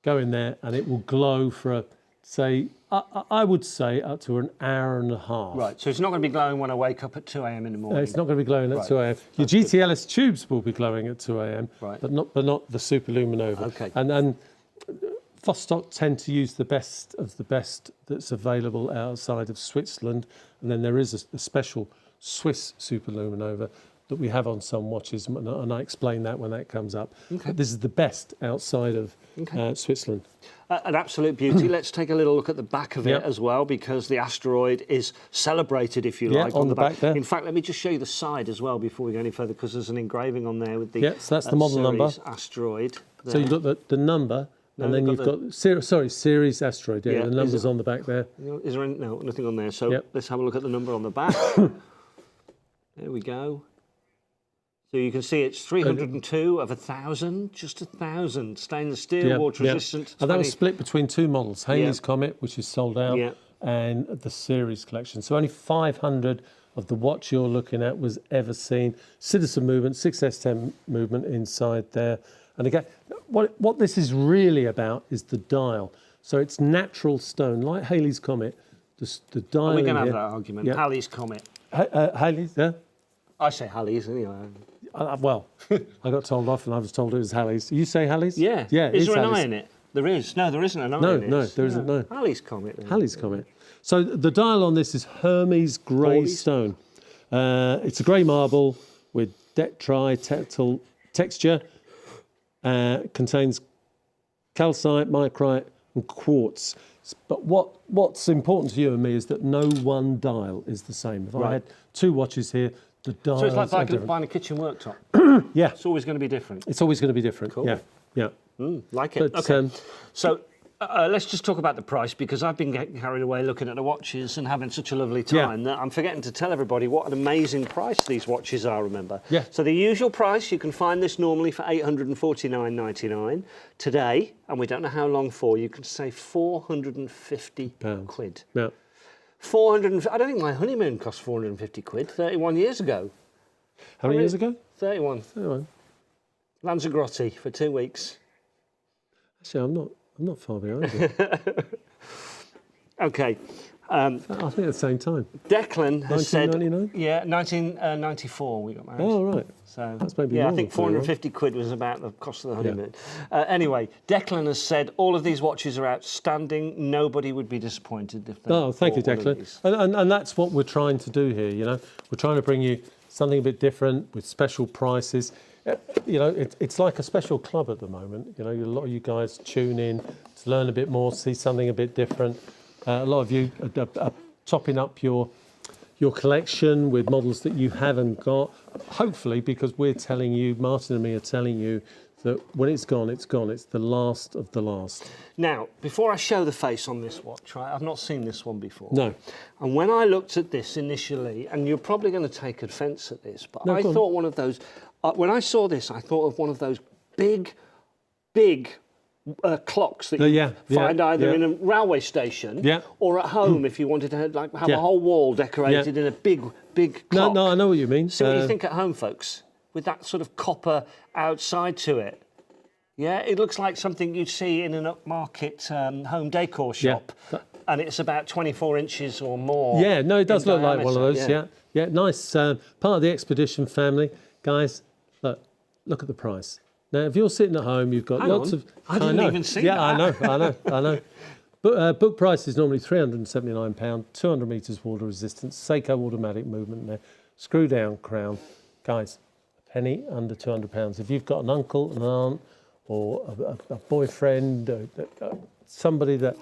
go in there and it will glow for I would say up to an hour and a half. Right, so it's not going to be glowing when I wake up at 2 a.m. in the morning? It's not going to be glowing at 2 a.m. Your GTLS tubes will be glowing at 2 a.m, right. but not the superluminova. Okay. And Vostok tend to use the best of the best that's available outside of Switzerland, and then there is a special Swiss superluminova that we have on some watches, and I explain that when that comes up. Okay. But this is the best outside of Switzerland. An absolute beauty. Let's take a little look at the back of it as well, because the asteroid is celebrated, if you like, on the back there. In fact, let me just show you the side as well before we go any further, because there's an engraving on there with the so that's the model number. Asteroid. There. So you've got the number, and then you've got series asteroid. Yeah, the number's on the back there. Is there nothing on there? So let's have a look at the number on the back. There we go. So you can see it's 302 of 1,000, just 1,000. Stainless steel, water resistant. And that was split between two models, Halley's Comet, which is sold out, and the series collection. So only 500 of the watch you're looking at was ever seen. Citizen movement, 6S10 movement inside there. And again, what this is really about is the dial. So it's natural stone, like Halley's Comet. The dial. We're going to have that argument. Halley's Comet. Halley's, yeah? I say Halley's anyway. Well, I got told off and I was told it was Halley's. You say Halley's? Yeah. Is there an eye in it? There is. No, there isn't an eye in it. No, there isn't, no. Halley's Comet. Then. Halley's Comet. So the dial on this is Hermes grey stone. It's a grey marble with detri texture. Contains calcite, micrite and quartz. But what's important to you and me is that no one dial is the same. If I had two watches here, the dials so it's like buying a kitchen worktop. Yeah. It's always going to be different. It's always going to be different. Cool. Yeah. Like it. But, okay. So let's just talk about the price, because I've been getting carried away looking at the watches and having such a lovely time that I'm forgetting to tell everybody what an amazing price these watches are, remember. Yeah. So the usual price, you can find this normally for £849.99. Today, and we don't know how long for, you can save £450 quid. Yeah. I don't think my honeymoon cost 450 quid 31 years ago. How many years ago? 31. Lanzarote for 2 weeks. Actually, I'm not far behind you. Okay. I think at the same time. Declan has said... 1999? Yeah, 1994 we got married. Oh, right. So, that's maybe more I think 450 quid was about the cost of the honeymoon. Anyway, Declan has said all of these watches are outstanding. Nobody would be disappointed if they... Oh, thank you, Declan. And that's what we're trying to do here, you know. We're trying to bring you something a bit different with special prices. You know, it's like a special club at the moment. You know, a lot of you guys tune in to learn a bit more, see something a bit different. A lot of you are topping up your collection with models that you haven't got. Hopefully, because we're telling you, Martin and me are telling you, that when it's gone, it's gone. It's the last of the last. Now, before I show the face on this watch, right, I've not seen this one before. No. And when I looked at this initially, and you're probably going to take offence at this, but I thought one of those... when I saw this, I thought of one of those big clocks that you find either in a railway station or at home if you wanted to have a whole wall decorated in a big clock. No, I know what you mean. See what you think at home, folks, with that sort of copper outside to it. Yeah, it looks like something you'd see in an upmarket home decor shop. And it's about 24 inches or more. Yeah, no, it does look like one of those, yeah, nice. Part of the Expedition family. Guys, look at the price. Now, if you're sitting at home, you've got lots of... I didn't even see that. Yeah, I know. Book price is normally £379, 200 metres water resistance, Seiko automatic movement there, screw down crown. Guys, a penny under £200. If you've got an uncle, an aunt, or a boyfriend, somebody that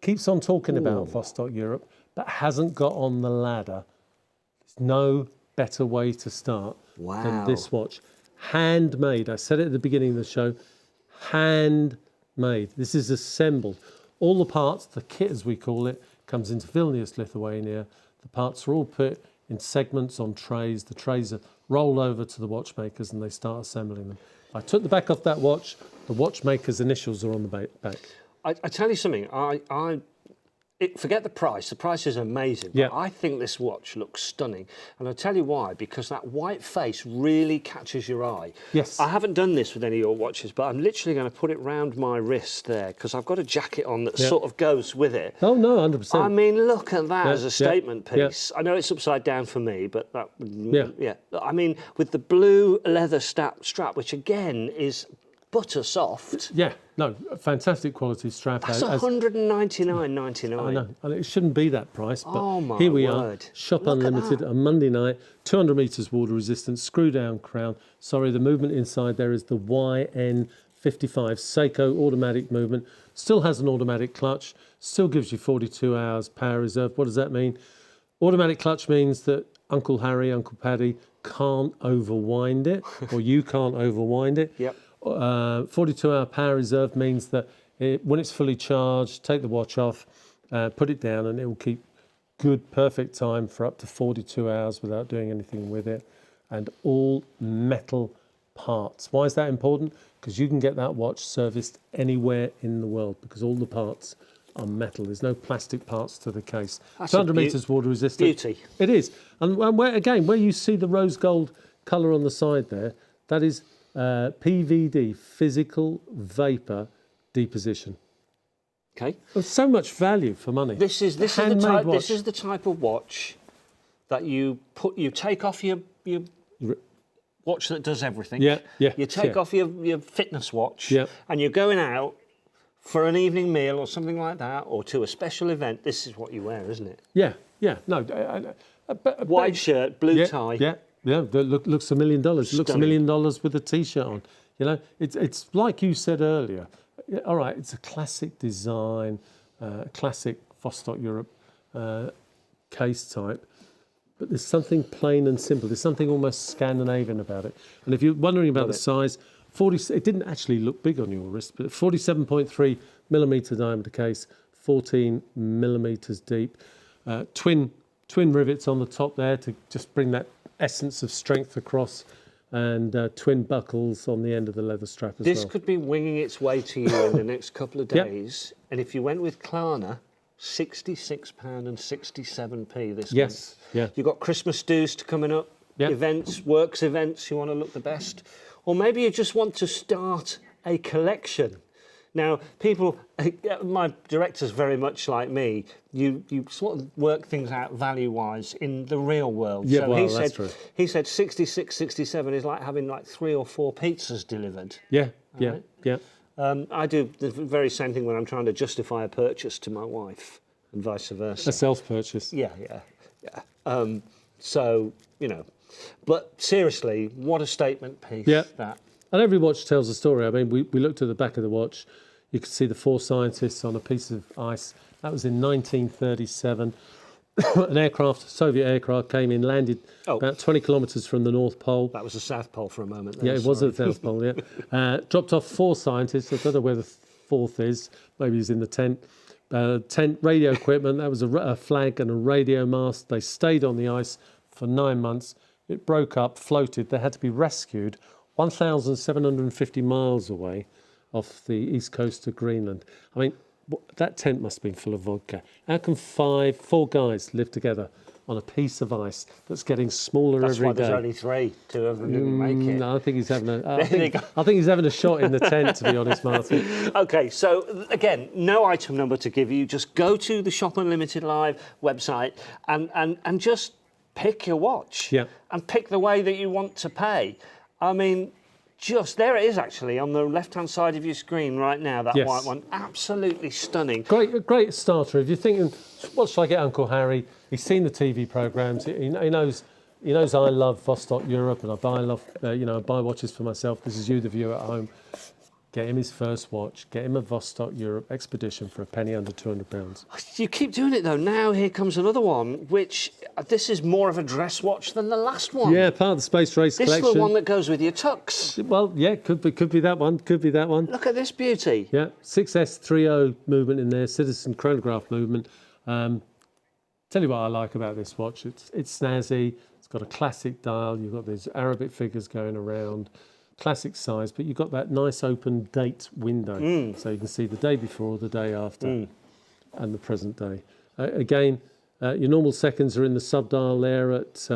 keeps on talking about Vostok-Europe but hasn't got on the ladder, there's no better way to start than this watch. Handmade. I said it at the beginning of the show. Handmade. This is assembled. All the parts, the kit as we call it, comes into Vilnius, Lithuania. The parts are all put in segments on trays. The trays are rolled over to the watchmakers and they start assembling them. I took the back off that watch. The watchmaker's initials are on the back. I tell you something, forget the price. The price is amazing. Yeah. But I think this watch looks stunning. And I'll tell you why, because that white face really catches your eye. Yes. I haven't done this with any of your watches, but I'm literally going to put it round my wrist there because I've got a jacket on that sort of goes with it. Oh, no, 100%. I mean, look at that as a statement piece. I know it's upside down for me, but that, I mean, with the blue leather strap, which again is butter soft. Yeah, no, fantastic quality strap. That's $199.99. I know, and it shouldn't be that price, but oh my here we word. are. Shop Look Unlimited on Monday night, 200 metres water resistance, screw down crown. Sorry, the movement inside there is the YN55 Seiko automatic movement. Still has an automatic clutch, still gives you 42 hours power reserve. What does that mean? Automatic clutch means that Uncle Harry, Uncle Paddy can't overwind it, or you can't overwind it. Yep. 42-hour power reserve means that when it's fully charged, take the watch off, put it down, and it will keep good, perfect time for up to 42 hours without doing anything with it. And all metal parts. Why is that important? Because you can get that watch serviced anywhere in the world because all the parts are metal. There's no plastic parts to the case. That's 200 metres water resistant. Beauty. It is. And where you see the rose gold colour on the side there, that is PVD, physical vapor deposition. Okay. There's so much value for money. This is the type of watch that you take off your watch that does everything. Yeah. You take off your fitness watch, Yeah. and you're going out for an evening meal or something like that, or to a special event. This is what you wear, isn't it? Yeah. No. White shirt, blue tie. Yeah. Looks $1 million. Looks $1 million with a T-shirt on. You know, it's like you said earlier. All right, it's a classic design, classic Vostok-Europe case type. But there's something plain and simple. There's something almost Scandinavian about it. And if you're wondering about the size, it didn't actually look big on your wrist, but 47.3 millimetre diameter case, 14 millimetres deep, twin rivets on the top there to just bring that essence of strength across, and twin buckles on the end of the leather strap as well. This could be winging its way to you in the next couple of days. And if you went with Klarna, £66.67 this month. Yeah. You've got Christmas dues coming up, events, works events, you want to look the best. Or maybe you just want to start a collection. Now, people, my director's very much like me. You sort of work things out value-wise in the real world. Yeah, so well, that's true. He said 66, 67 is like having like 3 or 4 pizzas delivered. Yeah. I do the very same thing when I'm trying to justify a purchase to my wife, and vice versa. A self-purchase. Yeah. So, you know, but seriously, what a statement piece that. And every watch tells a story. I mean, we looked at the back of the watch. You could see the 4 scientists on a piece of ice. That was in 1937. An aircraft, Soviet aircraft, came in, landed about 20 kilometres from the North Pole. That was the South Pole for a moment. Yeah, it was at the South Pole, dropped off 4 scientists. I don't know where the 4th is. Maybe he's in the tent. Tent, radio equipment. That was a flag and a radio mast. They stayed on the ice for 9 months. It broke up, floated. They had to be rescued 1,750 miles away off the east coast of Greenland. I mean, that tent must have been full of vodka. How can 4 guys live together on a piece of ice that's getting smaller every day? That's why there's only 3. 2 of them didn't make it. No, I think he's having I think he's having a shot in the tent, to be honest, Martin. Okay, so again, no item number to give you. Just go to the Shop Unlimited Live website and just pick your watch. Yeah. And pick the way that you want to pay. I mean, just, there it is actually, on the left-hand side of your screen right now, that Yes. white one. Absolutely stunning. Great starter. If you're thinking, what should I get Uncle Harry? He's seen the TV programmes. He knows I love Vostok-Europe, and I buy watches for myself. This is you, the viewer at home. Get him his first watch. Get him a Vostok-Europe Expedition for a penny under £200. You keep doing it though. Now here comes another one, which this is more of a dress watch than the last one. Yeah, part of the Space Race This collection. is the one that goes with your tux. Well, yeah, could be that one. Could be that one. Look at this beauty. Yeah, 6S30 movement in there, Citizen chronograph movement. Tell you what I like about this watch. It's snazzy. It's got a classic dial. You've got these Arabic figures going around. Classic size, but you've got that nice open date window, so you can see the day before, the day after, and the present day. Again, your normal seconds are in the sub-dial there at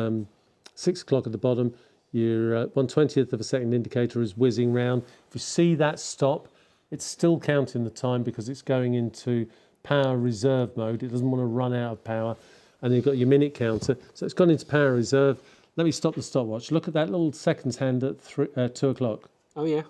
6 o'clock at the bottom. Your 1/20th of a second indicator is whizzing round. If you see that stop, it's still counting the time because it's going into power reserve mode. It doesn't want to run out of power. And you've got your minute counter, so it's gone into power reserve. Let me stop the stopwatch. Look at that little seconds hand at 2 o'clock. Oh, yeah.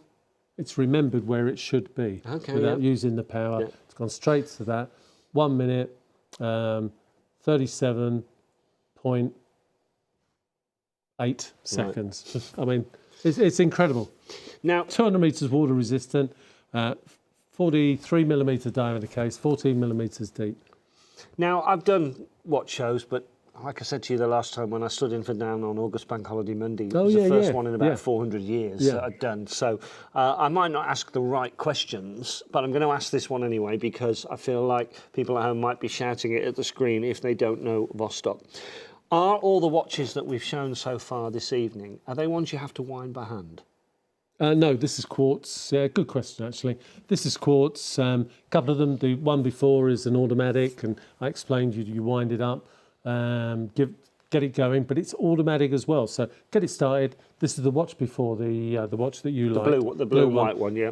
It's remembered where it should be without using the power. Yeah. It's gone straight to that. 1 minute, 37.8 seconds. Right. I mean, it's incredible. Now, 200 metres water resistant, 43 millimetre diameter case, 14 millimetres deep. Now, I've done watch shows, but like I said to you the last time when I stood in for Dan on August Bank Holiday Monday, it was the first one in about 400 years that I'd done. So I might not ask the right questions, but I'm going to ask this one anyway because I feel like people at home might be shouting it at the screen if they don't know Vostok. Are all the watches that we've shown so far this evening, are they ones you have to wind by hand? No, this is quartz. Yeah, good question, actually. This is quartz. A couple of them, the one before is an automatic, and I explained you wind it up. Get it going, but it's automatic as well. So get it started. This is the watch before the watch that you like. The blue white one, yeah.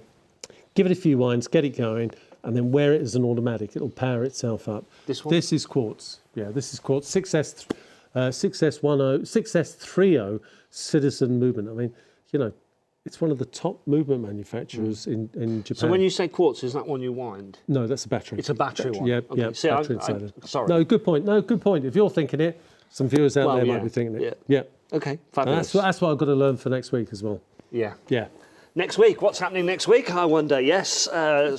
Give it a few winds, get it going, and then wear it as an automatic. It'll power itself up. This one? This is quartz. Yeah, this is quartz. 6S30 Citizen movement. I mean, it's one of the top movement manufacturers in Japan. So when you say quartz, is that one you wind? No, that's a battery. It's a battery one? Yeah, okay. yeah. See, battery inside. Sorry. No, good point. If you're thinking it, some viewers out there might be thinking it. Yeah. Okay, fabulous. That's what I've got to learn for next week as well. Yeah. Yeah. Next week, what's happening next week, I wonder? Yes,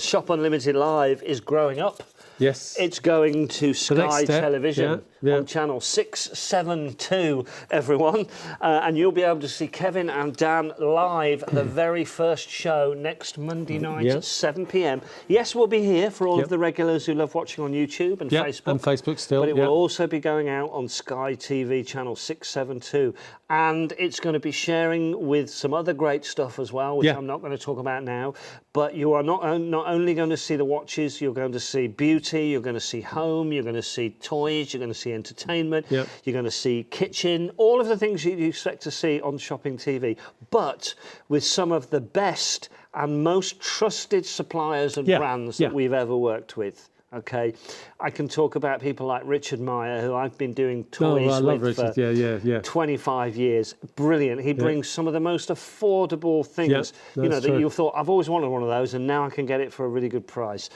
Shop Unlimited Live is growing up. Yes. It's going to Sky Television on channel 672, everyone. And you'll be able to see Kevin and Dan live the very first show next Monday night at 7 p.m. Yes, we'll be here for all of the regulars who love watching on YouTube and Facebook. And Facebook still. But it will also be going out on Sky TV channel 672. And it's going to be sharing with some other great stuff as well, which I'm not going to talk about now. But you are not only going to see the watches, you're going to see beauty, you're going to see home, you're going to see toys, you're going to see entertainment, you're going to see kitchen, all of the things you expect to see on shopping TV, but with some of the best and most trusted suppliers and brands that we've ever worked with. Okay, I can talk about people like Richard Meyer, who I've been doing toys with for 25 years. Brilliant. He brings some of the most affordable things, that you thought, I've always wanted one of those, and now I can get it for a really good price.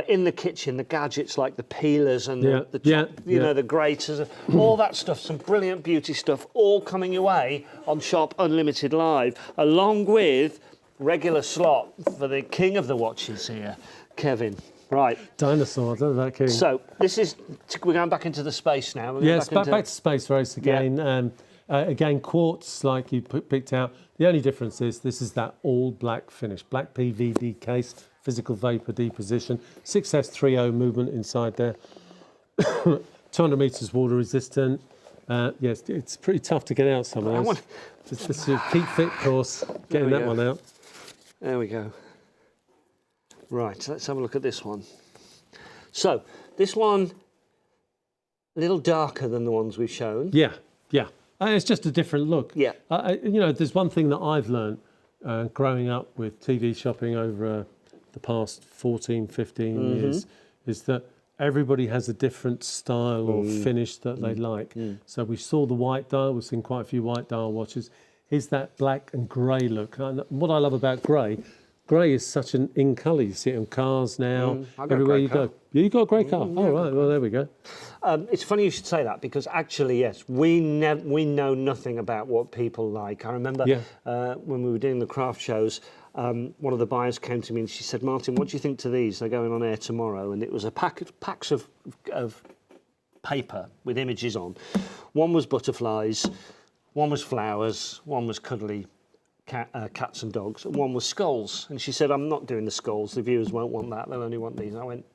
In the kitchen, the gadgets like the peelers and the graters, all that stuff, some brilliant beauty stuff, all coming your way on Shop Unlimited Live, along with regular slot for the king of the watches here, Kevin. Right. Dinosaur, I don't know that king. So we're going back into the space now. Yes, back to Space Race again. Yeah. Again, quartz, like you picked out. The only difference is this is that all black finish, black PVD case, physical vapor deposition, 6S30 movement inside there, 200 metres water resistant. Yes, it's pretty tough to get out some of those. It's a keep fit course, getting that one out. There we go. Right, let's have a look at this one. So, this one, a little darker than the ones we've shown. Yeah. It's just a different look. Yeah. There's one thing that I've learned growing up with TV shopping over the past 14, 15 years, is that everybody has a different style or finish that they like. So we saw the white dial, we've seen quite a few white dial watches. is that black and grey look. And what I love about grey is such an in colour. You see it in cars now, everywhere you go. You got a grey car? Oh, right, well, there we go. It's funny you should say that, because actually, yes, we know nothing about what people like. I remember when we were doing the craft shows, one of the buyers came to me and she said, Martin, what do you think to these? They're going on air tomorrow. And it was a packs of paper with images on. One was butterflies, one was flowers, one was cuddly cats and dogs, and one was skulls. And she said, I'm not doing the skulls. The viewers won't want that. They'll only want these. And I went,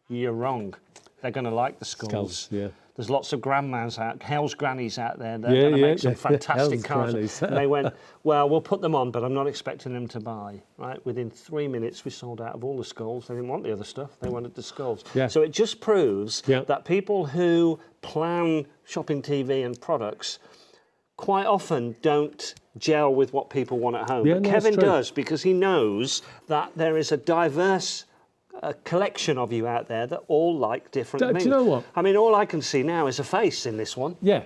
you're wrong. They're going to like the skulls. Yeah. There's lots of grandmas Hell's grannies out there. They're going to make some fantastic cars. And they went, well, we'll put them on, but I'm not expecting them to buy. Right? Within 3 minutes, we sold out of all the skulls. They didn't want the other stuff. They wanted the skulls. Yeah. So it just proves that people who plan shopping TV and products quite often don't gel with what people want at home. But Kevin does, because he knows that there is a diverse collection of you out there that all like different things. Do you know what? I mean, all I can see now is a face in this one. Yeah.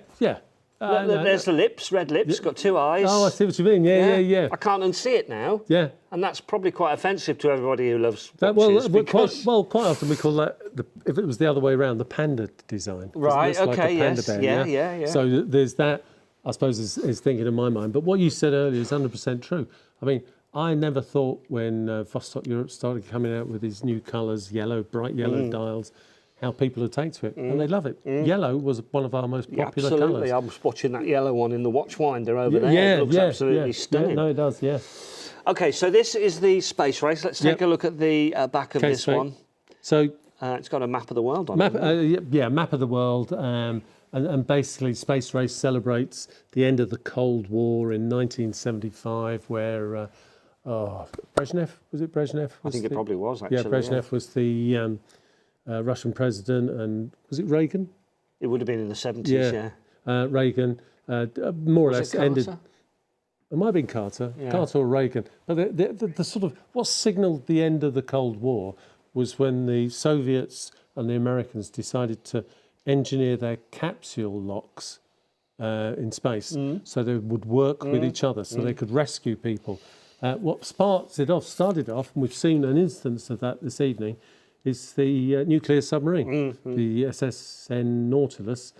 There's the lips, red lips, got two eyes. Oh, I see what you mean. Yeah. I can't unsee it now. Yeah. And that's probably quite offensive to everybody who loves Quite often we call that, if it was the other way around, the panda design. Right, okay, like a panda bear, yeah. So there's that, I suppose, is thinking in my mind. But what you said earlier is 100% true. I mean, I never thought when Vostok-Europe started coming out with these new colours, bright yellow dials, how people would take to it. And they love it. Yellow was one of our most popular colours. Absolutely. I was watching that yellow one in the watchwinder over there. It looks absolutely stunning. Yeah, no, it does, yeah. OK, so this is the space race. Let's take a look at the back of this one. So it's got a map of the world on it. Map of the world. And basically, Space Race celebrates the end of the Cold War in 1975, where Brezhnev, was it Brezhnev? I think it probably was, actually. Yeah, Brezhnev was the Russian president, and was it Reagan? It would have been in the 70s, yeah. Reagan, more or less ended. It might have been Carter or Reagan. But the sort of, what signalled the end of the Cold War was when the Soviets and the Americans decided to engineer their capsule locks in space so they would work with each other, so they could rescue people. What started off, and we've seen an instance of that this evening, is the nuclear submarine, the SSN Nautilus,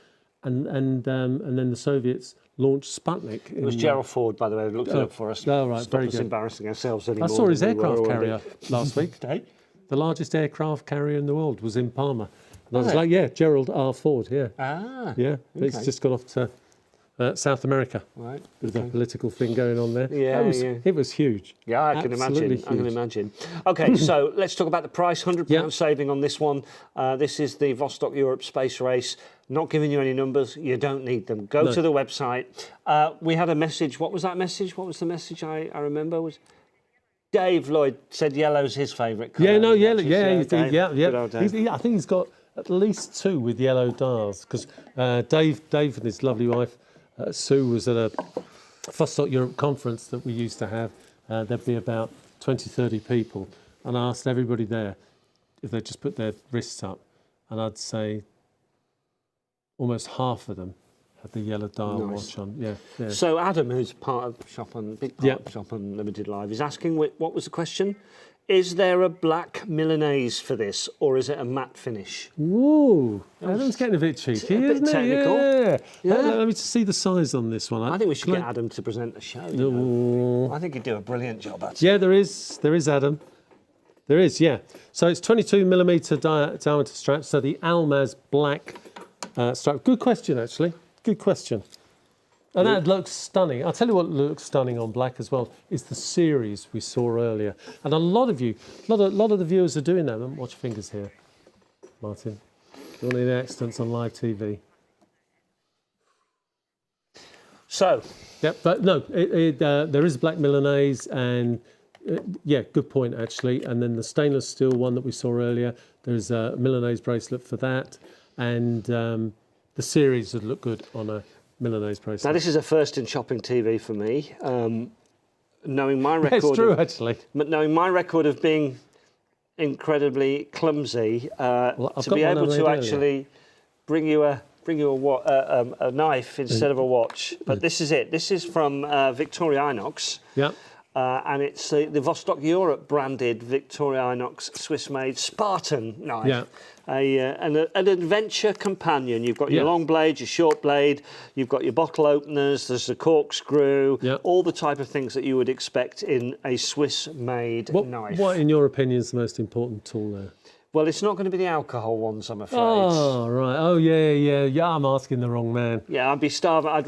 and then the Soviets launched Sputnik. It was Gerald Ford, by the way, who looked it up for us. Oh, right, Stop very us good. Embarrassing ourselves anymore. I saw his aircraft carrier last week. The largest aircraft carrier in the world was in Palma. And I was like, Gerald R. Ford, Yeah, okay. It's just gone off to South America. Right. Bit of a political thing going on there. Yeah, It was huge. Yeah, I can imagine. Huge. I can imagine. OK, so let's talk about the price. £100 saving on this one. This is the Vostok-Europe Space Race. Not giving you any numbers. You don't need them. Go to the website. We had a message. What was that message? What was the message I remember? Was Dave Lloyd said yellow's his favourite colour. Yeah, no, yellow. Yeah. I think he's got at least two with yellow dials, because Dave and his lovely wife Sue was at a Vostok-Europe conference that we used to have. There'd be about 20, 30 people, and I asked everybody there if they just put their wrists up, and I'd say almost half of them had the yellow dial watch on. Yeah. So Adam, who's part of Shop and big part of Shop and Limited Live, is asking, what was the question? Is there a black Milanese for this, or is it a matte finish? Ooh, Adam's getting a bit cheeky, a bit isn't technical. It? Yeah. Let me just see the size on this one. I think we should get Adam to present the show. You know? I think he'd do a brilliant job at it. Yeah, there is Adam. There is, yeah. So it's 22mm diameter strap, so the Almaz black strap. Good question, actually. Good question. And that looks stunning. I'll tell you what looks stunning on black as well is the series we saw earlier. And a lot of the viewers are doing that. Watch your fingers here, Martin. Don't want any accidents on live TV. So. Yeah, but no, there is black Milanese, and good point actually. And then the stainless steel one that we saw earlier, there's a Milanese bracelet for that, and the series would look good on a Milanese bracelet. Now, this is a first in shopping TV for me. Knowing my record, it's true, actually. But knowing my record of being incredibly clumsy, to be able to actually bring you a bring you a knife instead of a watch. But this is it. This is from Victorinox. Yeah. And it's the Vostok-Europe branded Victorinox Swiss-made Spartan knife. Yeah. An adventure companion. You've got your long blade, your short blade, you've got your bottle openers, there's the corkscrew, all the type of things that you would expect in a Swiss-made knife. What, in your opinion, is the most important tool there? Well, it's not going to be the alcohol ones, I'm afraid. Oh, right. Oh, yeah, I'm asking the wrong man. Yeah, I'd be starving. I'd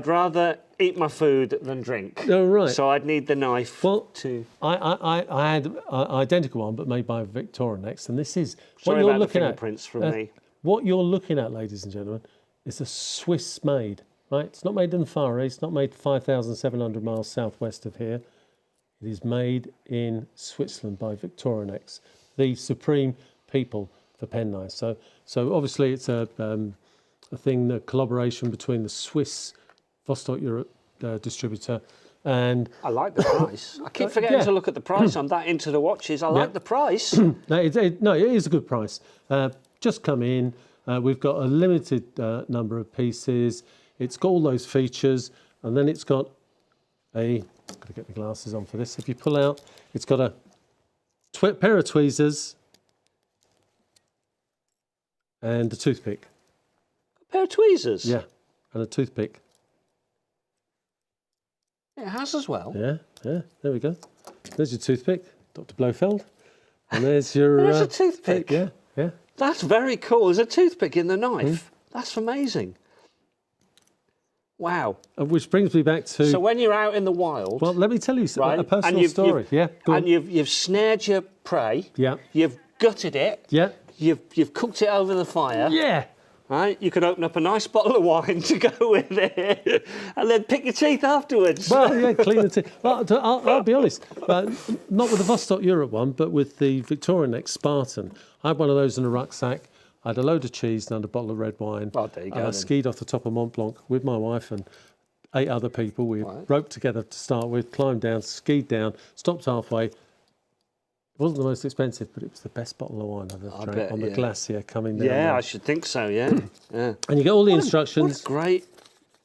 rather eat my food than drink. Oh, right. So I'd need the knife to... I had an identical one, but made by Victorinox, and this is... Sorry about the fingerprints from me. What you're looking at, ladies and gentlemen, is a Swiss-made, right? It's not made in the Far East, not made 5,700 miles southwest of here. It is made in Switzerland by Victorinox, the supreme people for penknives. So obviously it's a thing, the collaboration between the Swiss Vostok-Europe distributor and... I like the price. I keep forgetting to look at the price. I'm that into the watches. I like the price. No, it is a good price. Just come in. We've got a limited number of pieces. It's got all those features, and then it's got a... I've got to get the glasses on for this. If you pull out, it's got a pair of tweezers and a toothpick. A pair of tweezers? Yeah, and a toothpick. It has as well. Yeah, there we go. There's your toothpick, Dr. Blofeld. And there's your... There's a toothpick? Yeah. That's very cool. There's a toothpick in the knife. That's amazing. Wow. Which brings me back to... So when you're out in the wild... Well, let me tell you a personal story. Go on. You've snared your prey. Yeah. You've gutted it. Yeah. You've cooked it over the fire. Yeah. Right? You can open up a nice bottle of wine to go with it and then pick your teeth afterwards. Well, yeah, clean the teeth. Well, I'll be honest, not with the Vostok-Europe one, but with the Victorinox Spartan. I had one of those in a rucksack. I had a load of cheese and a bottle of red wine. Oh, there you go. I skied off the top of Mont Blanc with my wife and 8 other people. We roped together to start with, climbed down, skied down, stopped halfway. It wasn't the most expensive, but it was the best bottle of wine I've ever drank on the glacier coming down. Yeah, I should think so, yeah. And you get all the instructions. What a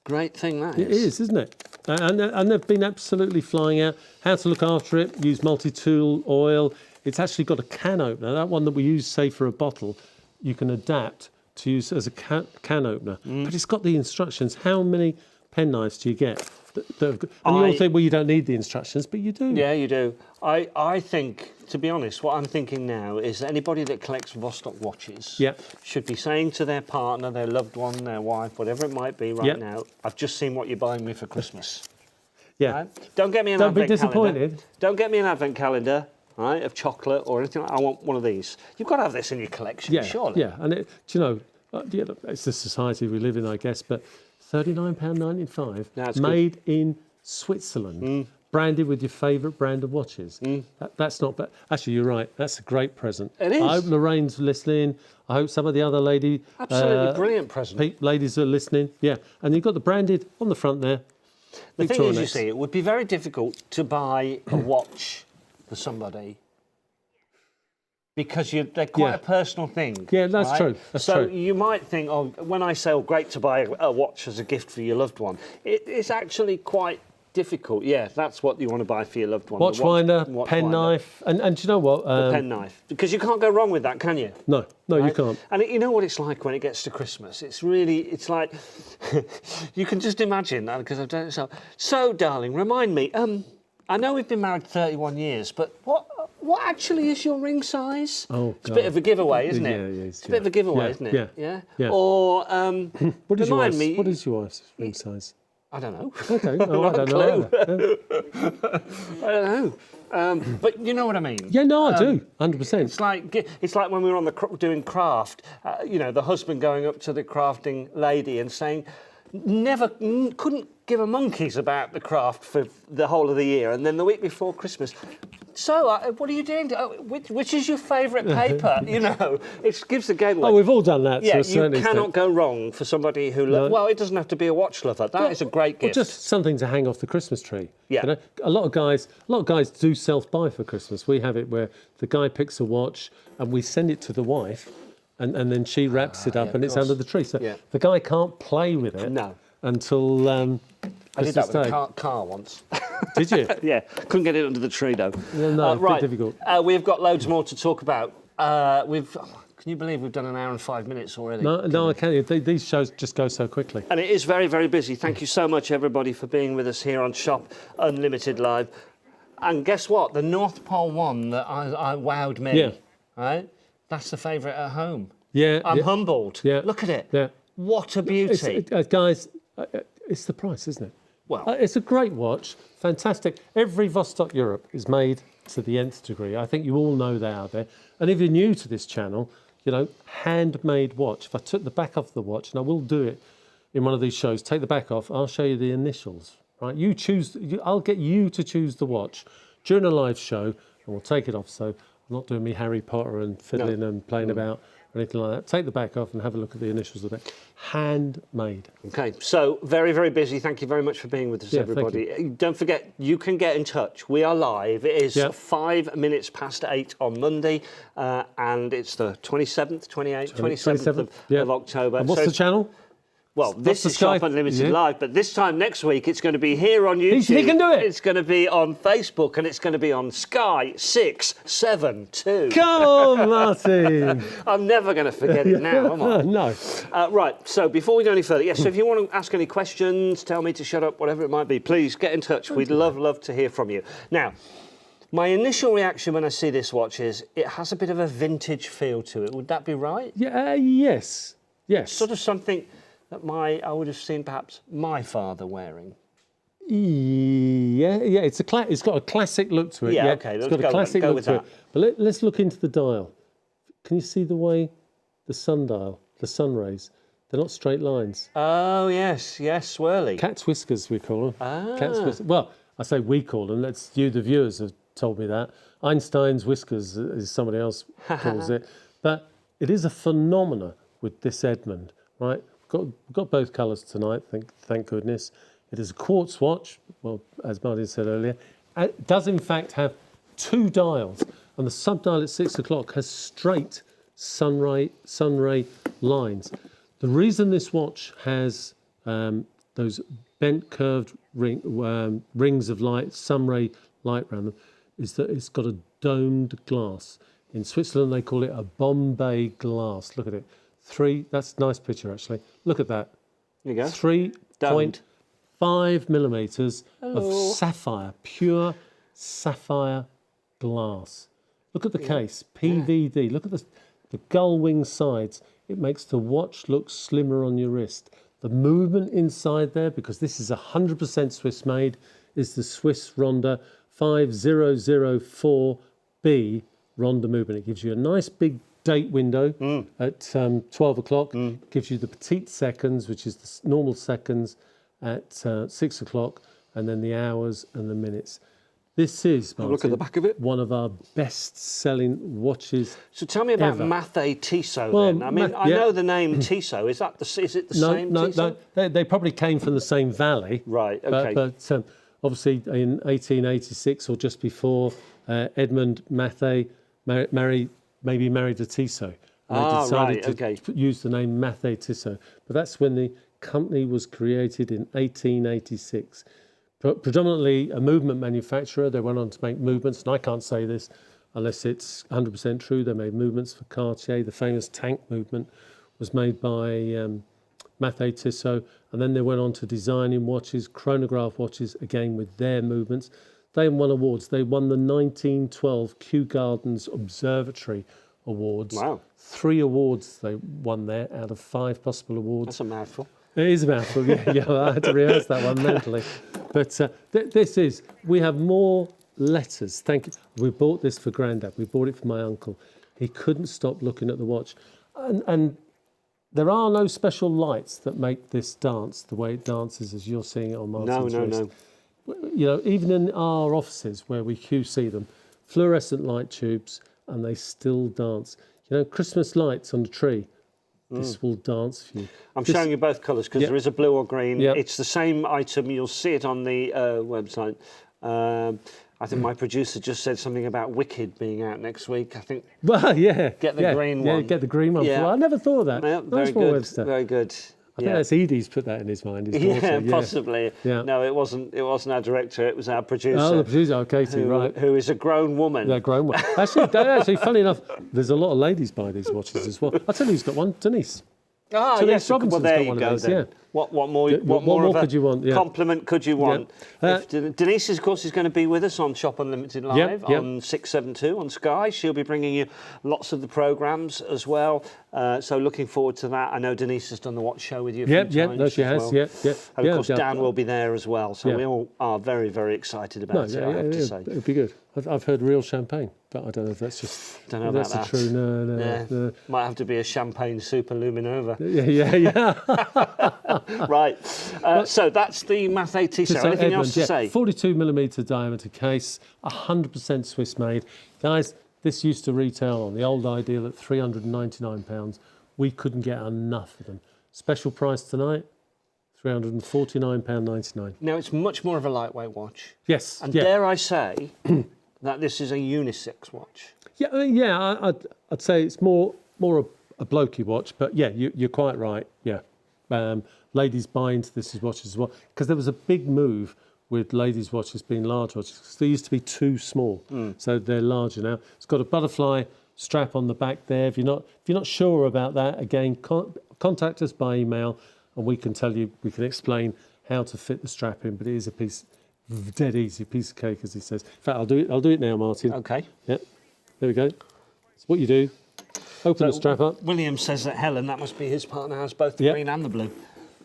great thing that is. It is, isn't it? And they've been absolutely flying out. How to look after it, use multi-tool oil. It's actually got a can opener. That one that we use, say, for a bottle, you can adapt to use as a can opener. But it's got the instructions. How many penknives do you get? And you all think, well, you don't need the instructions, but you do. Yeah, you do. I think, to be honest, what I'm thinking now is that anybody that collects Vostok watches should be saying to their partner, their loved one, their wife, whatever it might be now, I've just seen what you're buying me for Christmas. Yeah. Right? Don't get me an Don't advent be disappointed. calendar. Don't get me an advent calendar, right, of chocolate or anything like that. I want one of these. You've got to have this in your collection, surely. Yeah, and it's the society we live in, I guess, but £39.95 made in Switzerland, branded with your favourite brand of watches. That's not bad. Actually, you're right. That's a great present. It is. I hope Lorraine's listening. I hope some of the other Absolutely brilliant present. Ladies are listening. Yeah, and you've got the branded on the front there. The thing is, you see, it would be very difficult to buy a watch for somebody because they're quite a personal thing. Yeah, that's true. That's so true. you might think, when I say, great to buy a watch as a gift for your loved one, it's actually quite difficult. Yeah, that's what you want to buy for your loved one. Watchfinder, penknife, and do you know what? The penknife, because you can't go wrong with that, can you? No, you can't. And you know what it's like when it gets to Christmas. It's like you can just imagine that because I've done it myself. So, darling, remind me. I know we've been married 31 years, but what actually is your ring size? Oh, it's a bit of a giveaway, isn't it? Yeah, it's a bit of a giveaway, isn't it? Yeah. Or what is your wife's ring size? I don't know. Okay, I don't know. I don't know. But you know what I mean? Yeah, no, I do, 100%. It's like when we were doing craft. The husband going up to the crafting lady and saying, couldn't give a monkeys about the craft for the whole of the year, and then the week before Christmas. So, what are you doing? Which is your favourite paper? It gives the game away. Oh, we've all done that. Yeah, you cannot go wrong for somebody who loves. Well, it doesn't have to be a watch lover. That is a great gift. Just something to hang off the Christmas tree. Yeah. A lot of guys do self-buy for Christmas. We have it where the guy picks a watch and we send it to the wife, and then she wraps it up, and it's under the tree. So Yeah. the guy can't play with it until I did that with a car once. Did you? Yeah, couldn't get it under the tree though. No, it's a bit difficult. We've got loads more to talk about. Can you believe we've done an hour and 5 minutes already? No, I can't. These shows just go so quickly. And it is very, very busy. Thank you so much, everybody, for being with us here on Shop Unlimited Live. And guess what? The North Pole one that I wowed me, right? That's the favourite at home. Yeah. I'm humbled. Yeah. Look at it. Yeah. What a beauty. Guys, it's the price, isn't it? Well, it's a great watch. Fantastic. Every Vostok-Europe is made to the nth degree. I think you all know they are there. And if you're new to this channel, you know, handmade watch. If I took the back off the watch, and I will do it in one of these shows, take the back off, I'll show you the initials, right? You choose, I'll get you to choose the watch during a live show, and we'll take it off. So I'm not doing me Harry Potter and fiddling and playing about or anything like that. Take the back off and have a look at the initials of it. Handmade. Okay, so very, very busy. Thank you very much for being with us, everybody. Don't forget, you can get in touch. We are live. It is 5 minutes past 8 on Monday, and it's the 27th, 28th, 27th of October. And what's the channel? Well, this is Shop Unlimited Live, but this time next week it's going to be here on YouTube. He can do it. It's going to be on Facebook, and it's going to be on Sky 672. Come on, Martin. I'm never going to forget it now, am I? No. Right, so before we go any further, so if you want to ask any questions, tell me to shut up, whatever it might be, please get in touch. We'd love to hear from you. Now, my initial reaction when I see this watch is it has a bit of a vintage feel to it. Would that be right? Yeah. Yes. Sort of something that I would have seen perhaps my father wearing. Yeah. It's got a classic look to it. Yeah. Okay. It's got a classic look to it. But let's look into the dial. Can you see the way the sundial, the sun rays, they're not straight lines. Oh yes, swirly. Cat's whiskers we call them. Ah. Well, I say we call them. You, the viewers, have told me that. Einstein's whiskers, as somebody else calls it. But it is a phenomena with this Edmund, right? Got both colours tonight, thank goodness. It is a quartz watch, well, as Martin said earlier. It does in fact have 2 dials, and the subdial at 6 o'clock has straight sun ray lines. The reason this watch has those bent curved rings of light, sun ray light around them, is that it's got a domed glass. In Switzerland they call it a Bombay glass. Look at it. That's a nice picture actually. Look at that. There you go. 3.5 millimetres of sapphire, pure sapphire glass. Look at the case, PVD. Look at the gull wing sides. It makes the watch look slimmer on your wrist. The movement inside there, because this is 100% Swiss made, is the Swiss Ronda 5004B Ronda movement. It gives you a nice big date window at 12 o'clock. Gives you the petite seconds, which is the normal seconds at 6 o'clock, and then the hours and the minutes. This is, Martin, look at the back of it, one of our best-selling watches. So tell me about Mathey Tissot then. I mean, I know the name Tissot. Is it the same Tissot? No. They probably came from the same valley. Right. Okay. But obviously, in 1886 or just before, Edmund Mathey married a Tissot. And they decided to use the name Mathey Tissot. But that's when the company was created in 1886. Predominantly a movement manufacturer. They went on to make movements, and I can't say this unless it's 100% true. They made movements for Cartier. The famous tank movement was made by Mathey Tissot, and then they went on to designing watches, chronograph watches, again with their movements. They won awards. They won the 1912 Kew Gardens Observatory Awards. Wow. 3 awards they won there out of 5 possible awards. That's a mouthful. It is a mouthful, yeah. I had to rehearse that one mentally. But we have more letters. Thank you. We bought this for Grandad. We bought it for my uncle. He couldn't stop looking at the watch. And there are no special lights that make this dance the way it dances as you're seeing it on Martin's wrist. No. You know, even in our offices where we QC them, fluorescent light tubes, and they still dance. You know, Christmas lights on the tree. This will dance for you. I'm showing you both colours because there is a blue or green. It's the same item. You'll see it on the website. I think my producer just said something about Wicked being out next week. I think. Well, yeah. Get the green one. Yeah, get the green one. Yeah. I never thought of that. Yeah, Nice very one, good. Webster. Very good. I think that's Edie's put that in his mind. His daughter. Yeah, possibly. Yeah. No, it wasn't. It wasn't our director. It was our producer. Oh, the producer, Katie, right. Who is a grown woman. Yeah, grown one. Actually, funny enough, there's a lot of ladies buy these watches as well. I'll tell you who's got one. Denise. Ah, Denise yes. Robinson's Well, there got you one go of those, then. yeah. What more could you want? Yeah. Compliment could you want? Yeah. Denise, of course, is going to be with us on Shop Unlimited Live Yep. on 672 on Sky. She'll be bringing you lots of the programmes as well. So looking forward to that. I know Denise has done the Watch Show with you a few times. No, she has. Well. Yeah. And of course, Dan will be there as well. So we all are very, very excited about it, I have to say. It'd be good. I've heard real champagne, but I don't know if that's just... Don't know that's about the that. true... No. Might have to be a champagne super luminova. Yeah. Right. So that's the Mathey Tissot. Anything else to say? 42mm diameter case, 100% Swiss made. Guys, this used to retail on the old Ideal at £399. We couldn't get enough of them. Special price tonight, £349.99. Now, it's much more of a lightweight watch. Yes. And dare I say that this is a unisex watch? Yeah, I'd say it's more a blokey watch, but yeah, you're quite right. Yeah, ladies buy into this as watches as well because there was a big move with ladies' watches being large watches because they used to be too small, so they're larger now. It's got a butterfly strap on the back there. If you're not sure about that, again, contact us by email and we can tell you, we can explain how to fit the strap in. But it is a dead easy piece of cake, as he says. In fact, I'll do it now, Martin. Okay. Yep. There we go. So what you do, open the strap up. William says that Helen, that must be his partner, has both the green and the blue.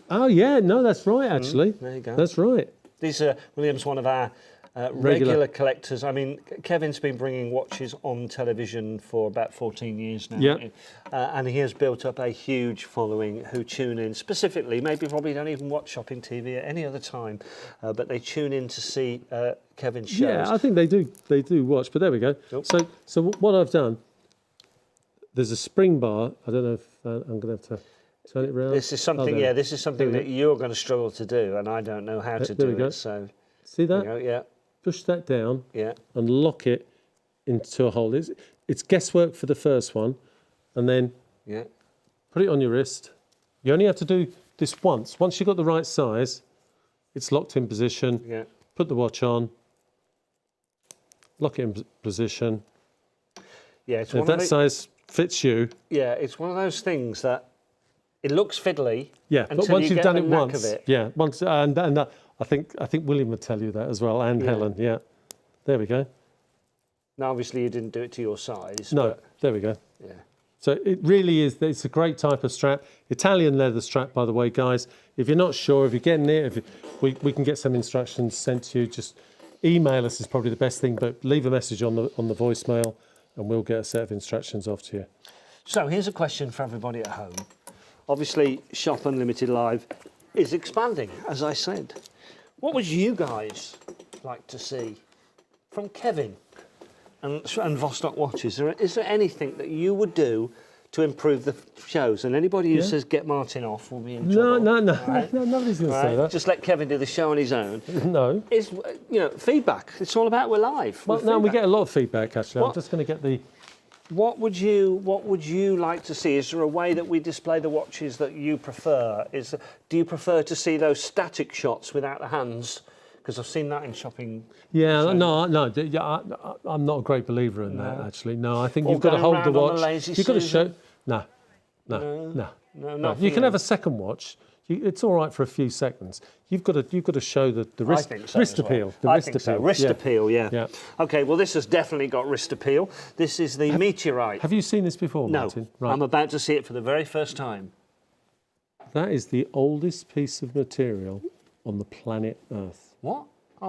Oh, yeah. No, that's right, actually. There you go. That's right. These are, William's one of our regular collectors. I mean, Kevin's been bringing watches on television for about 14 years now. Yeah. And he has built up a huge following who tune in specifically, maybe probably don't even watch shopping TV at any other time, but they tune in to see Kevin's shows. Yeah, I think they do watch, but there we go. Cool. So what I've done, there's a spring bar. I don't know if I'm going to have to turn it around. This is something, this is something that you're going to struggle to do, and I don't know how to do it. So see that? there you go, Push that down. Yeah. And lock it into a hole. It's guesswork for the first one, and then put it on your wrist. You only have to do this once. Once you've got the right size, it's locked in position. Yeah. Put the watch on. Lock it in position. Yeah. It's If that size fits you. Yeah, it's one of those things that it looks fiddly. Yeah, but once you've done it once, and I think William would tell you that as well, and Helen. Yeah, there we go. Now, obviously, you didn't do it to your size. No, there we go. Yeah. So it really is. It's a great type of strap. Italian leather strap, by the way, guys. If you're not sure, if you're getting it, we can get some instructions sent to you. Just email us is probably the best thing, but leave a message on the voicemail, and we'll get a set of instructions off to you. So here's a question for everybody at home. Obviously, Shop Unlimited Live is expanding, as I said. What would you guys like to see from Kevin and Vostok Watches? Is there anything that you would do to improve the shows? And anybody who says get Martin off will be in trouble. No, right? nobody's going to say that. Just let Kevin do the show on his own. No. It's, feedback. It's all about we're live. Well, no, we get a lot of feedback, actually. I'm just going to get the... What would you like to see? Is there a way that we display the watches that you prefer? Do you prefer to see those static shots without the hands? Because I've seen that in shopping. Yeah, I'm not a great believer in that, actually. No, I think you've got to hold the watch. You've got to show... No. You can have a second watch. It's all right for a few seconds. You've got to show the wrist appeal. The wrist appeal. Wrist appeal, yeah. Okay, well, this has definitely got wrist appeal. This is the Meteorite. Have you seen this before, Martin? No, right. I'm about to see it for the very first time. That is the oldest piece of material on the planet Earth. What? I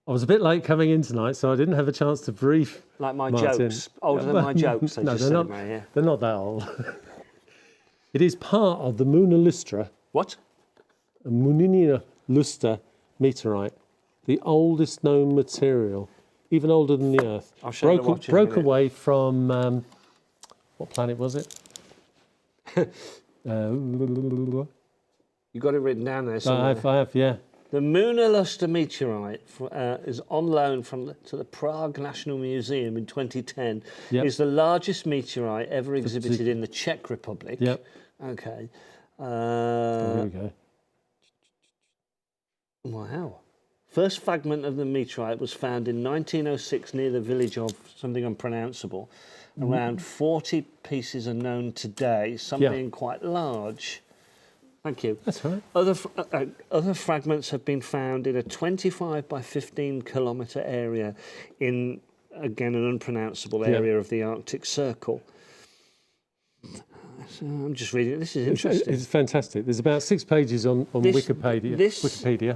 was a bit late coming in tonight, so I didn't have a chance to brief like my Martin. Jokes. Older than my jokes. No, they're not that old. It is part of the Muna Lustra. What? Munina Lustra meteorite, the oldest known material, even older than the Earth. I'll show you broke away from what planet was it? You got it written down there somewhere. I have, yeah. The Luster meteorite is on loan to the Prague National Museum in 2010. Yep. Is the largest meteorite ever exhibited in the Czech Republic. Yep. Okay. There we go. Wow. First fragment of the meteorite was found in 1906 near the village of something unpronounceable. Around 40 pieces are known today, some being quite large. Thank you. That's right. Other fragments have been found in a 25 by 15 kilometre area in, again, an unpronounceable area of the Arctic Circle. So I'm just reading it. This is interesting. It's fantastic. There's about 6 pages on Wikipedia.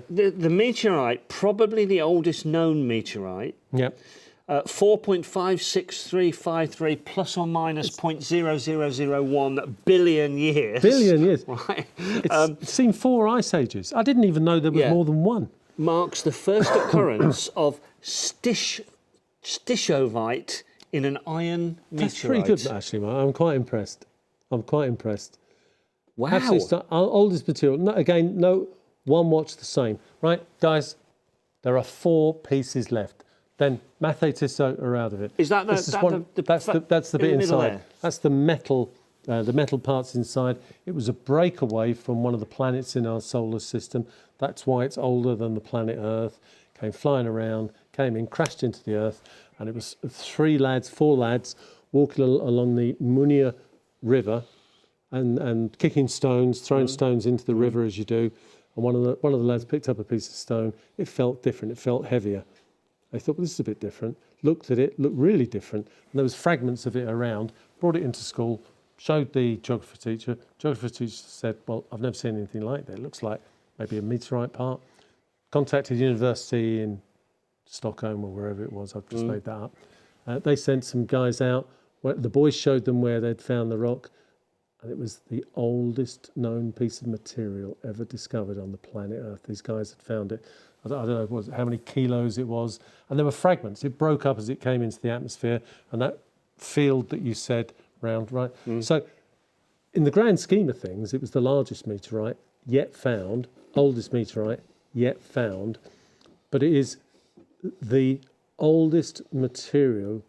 The meteorite, probably the oldest known meteorite. Yep. 4.56353 plus or minus 0.0001 billion years. Billion years. Right. It's seen 4 ice ages. I didn't even know there was more than one. Marks the first occurrence of stishovite in an iron meteorite. That's pretty good, actually, Mark. I'm quite impressed. Wow. Absolutely. Oldest material. No, again, no one watch the same. Right, guys, there are 4 pieces left. Then Mathey Tissot are out of it. Is that that's the bit inside. That's the metal parts inside. It was a breakaway from one of the planets in our solar system. That's why it's older than the planet Earth. Came flying around, came in, crashed into the Earth, and it was 4 lads walking along the Munia River and kicking stones, throwing stones into the river as you do. And one of the lads picked up a piece of stone. It felt different. It felt heavier. They thought, well, this is a bit different. Looked at it, looked really different. And there was fragments of it around. Brought it into school, showed the geography teacher. Geography teacher said, well, I've never seen anything like that. It looks like maybe a meteorite part. Contacted university in Stockholm or wherever it was. I've just made that up. They sent some guys out. The boys showed them where they'd found the rock. And it was the oldest known piece of material ever discovered on the planet Earth. These guys had found it. I don't know how many kilos it was. And there were fragments. It broke up as it came into the atmosphere. And that field that you said round, right? So in the grand scheme of things, it was the largest meteorite yet found, oldest meteorite yet found. But it is the oldest material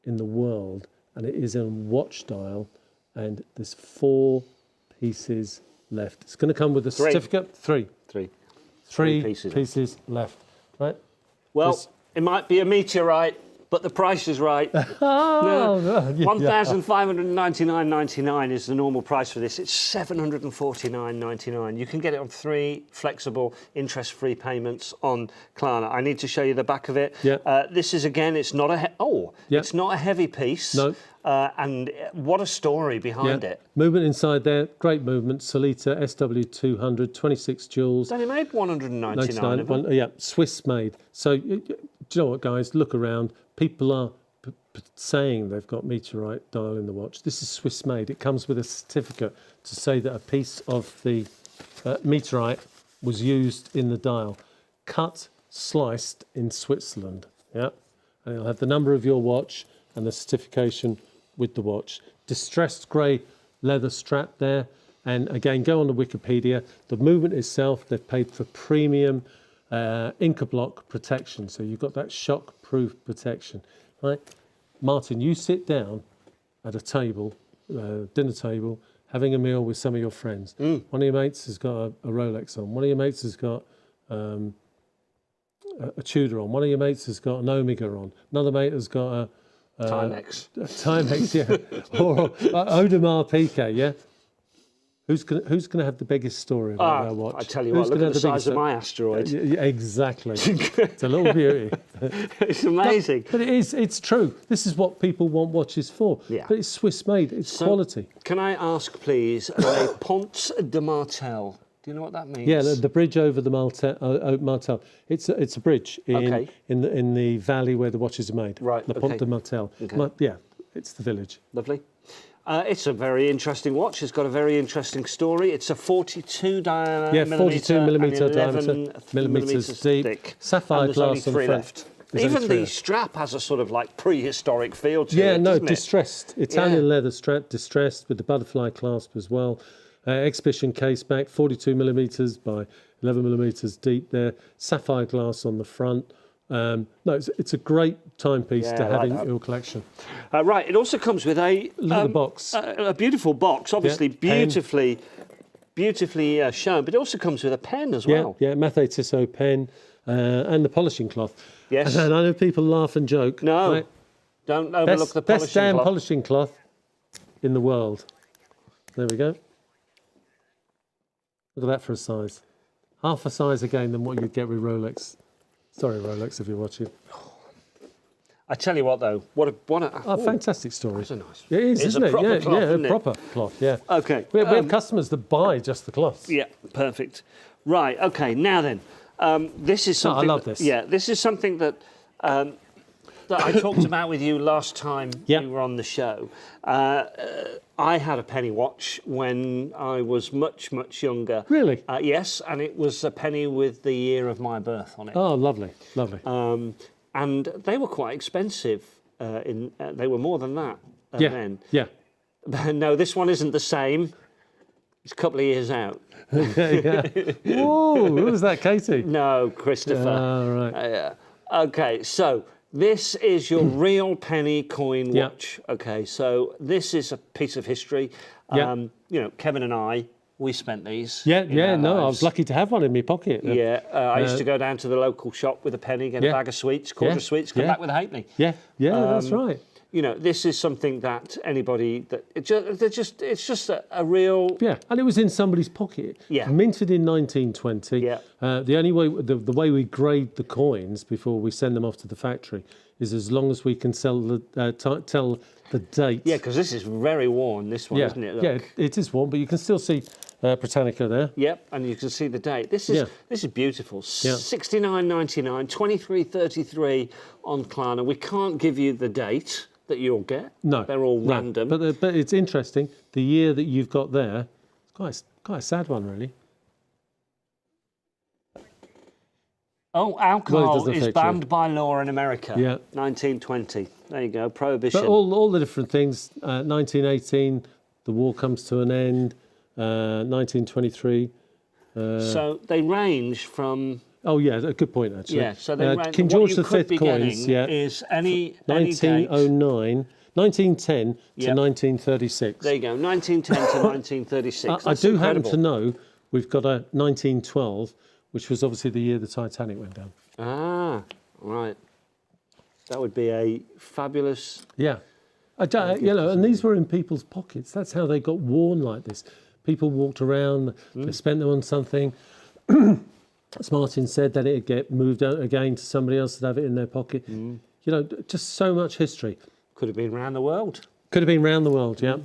in the world. And it is in watch dial. And there's 4 pieces left. It's going to come with a certificate. 3 pieces left. Right? Well, it might be a meteorite, but the price is right. $1,599.99 is the normal price for this. It's $749.99. You can get it on 3 flexible, interest-free payments on Klarna. I need to show you the back of it. This is, again, it's not a it's not a heavy piece. No. And what a story behind it. Movement inside there, great movement. Solita SW200, 26 joules. They only made 199 of them. Yeah, Swiss made. So, do you know what, guys? Look around. People are saying they've got meteorite dial in the watch. This is Swiss made. It comes with a certificate to say that a piece of the meteorite was used in the dial. Cut, sliced in Switzerland. Yeah. And it'll have the number of your watch and the certification with the watch. Distressed grey leather strap there. And again, go on to Wikipedia. The movement itself, they've paid for premium Inca block protection. So you've got that shock-proof protection. Right? Martin, you sit down at a table, dinner table, having a meal with some of your friends. One of your mates has got a Rolex on. One of your mates has got a Tudor on. One of your mates has got an Omega on. Another mate has got a Timex. Timex, yeah. Or Audemars Piguet, yeah. Who's gonna have the biggest story about their watch? I tell you what, look at the size of my asteroid. Yeah, exactly. It's a little beauty. It's amazing. But it's true. This is what people want watches for. Yeah. But it's Swiss made. It's quality. Can I ask, please, a Ponce de Martel? Do you know what that means? Yeah, the bridge over the Martel. It's a bridge in the valley where the watches are made. Right. The Ponce de Martel. Okay. Yeah, it's the village. Lovely. It's a very interesting watch. It's got a very interesting story. It's a 42 diameter. Yeah, 42 millimeter diameter, millimeters deep. Thick. Sapphire and glass on the front. Left. Even the strap has a sort of like prehistoric feel to it. Yeah, no, doesn't distressed. Italian leather strap, distressed with the butterfly clasp as well. exhibition case back, 42 millimeters by 11 millimeters deep there. Sapphire glass on the front. No, it's a great timepiece to have in your collection. Right, it also comes with a Look at the box. A beautiful box, obviously beautifully shown, but it also comes with a pen as well. Yeah, Mathey Tissot pen and the polishing cloth. Yes. And I know people laugh and joke. No, right? don't overlook the polishing best damn cloth. polishing cloth in the world. There we go. Look at that for a size. Half a size again than what you'd get with Rolex. Sorry, Rolex, if you're watching. I tell you what, though, what a fantastic story. That's a nice. It is, isn't it? Proper cloth, a proper cloth. Yeah. Okay. We have customers that buy just the cloths. Yeah, perfect. Right. Okay. Now then, this is something. I love this. Yeah, this is something that that I talked about with you last time you were on the show. I had a penny watch when I was much much younger. Really? Yes, and it was a penny with the year of my birth on it. Oh, lovely, lovely. And they were quite expensive. They were more than that then. Yeah. No, this one isn't the same. It's a couple of years out. Whoa, who was that, Katie? No, Christopher. Oh, right. Okay, so this is your real penny coin watch. Okay, so this is a piece of history. You know, Kevin and I, we spent these. I was lucky to have one in my pocket. I used to go down to the local shop with a penny, get a bag of sweets, quarter of sweets, come back with a halfpenny. Yeah, that's right. You know, this is something that anybody it's just a real. Yeah, and it was in somebody's pocket. Yeah. Minted in 1920. Yeah. The only way, the way we grade the coins before we send them off to the factory is as long as we can tell the date. Yeah, because this is very worn. This one, isn't it? Look. Yeah, it is worn, but you can still see Britannica there. Yep, and you can see the date. This is beautiful. 69.99, 23.33 on Klarna. We can't give you the date that you'll get. No, they're all random. But it's interesting. The year that you've got there, it's quite a sad one, really. Oh, alcohol is banned by law in America. Yeah, 1920. There you go, prohibition. But all the different things. 1918, the war comes to an end. 1923. So they range from. Oh yeah, a good point actually. Yeah, so they range. King George V coins. Is any 1909, 1910 to 1936. There you go, 1910 to 1936. I do happen to know we've got a 1912, which was obviously the year the Titanic went down. Ah, right. That would be a fabulous. Yeah, and these were in people's pockets. That's how they got worn like this. People walked around, they spent them on something. As Martin said, then it'd get moved out again to somebody else to have it in their pocket. You know, just so much history. Could have been around the world. Could have been around the world, yeah.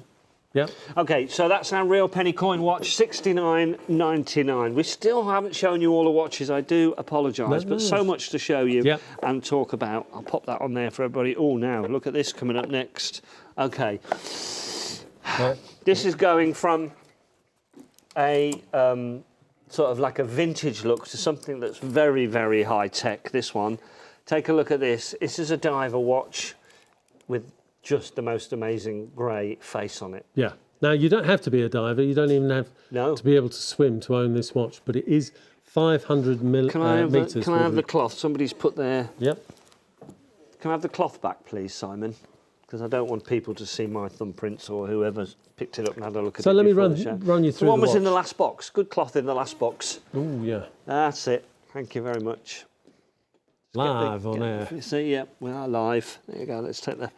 Yeah. Okay, so that's our real penny coin watch, $69.99. We still haven't shown you all the watches. I do apologise, but so much to show you and talk about. I'll pop that on there for everybody. Oh, now look at this coming up next. Okay, this is going from a sort of like a vintage look to something that's very, very high tech. This one, take a look at this. This is a diver watch with just the most amazing grey face on it. Yeah. Now, you don't have to be a diver. You don't even have to be able to swim to own this watch, but it is 500 metres. Can I have the cloth? Somebody's put their... Yep. Can I have the cloth back, please, Simon? Because I don't want people to see my thumbprints or whoever's picked it up and had a look at it. So let me run you through the one was in the last box. Good cloth in the last box. Oh, yeah. That's it. Thank you very much. Live on air. See, yeah, we are live. There you go. Let's take the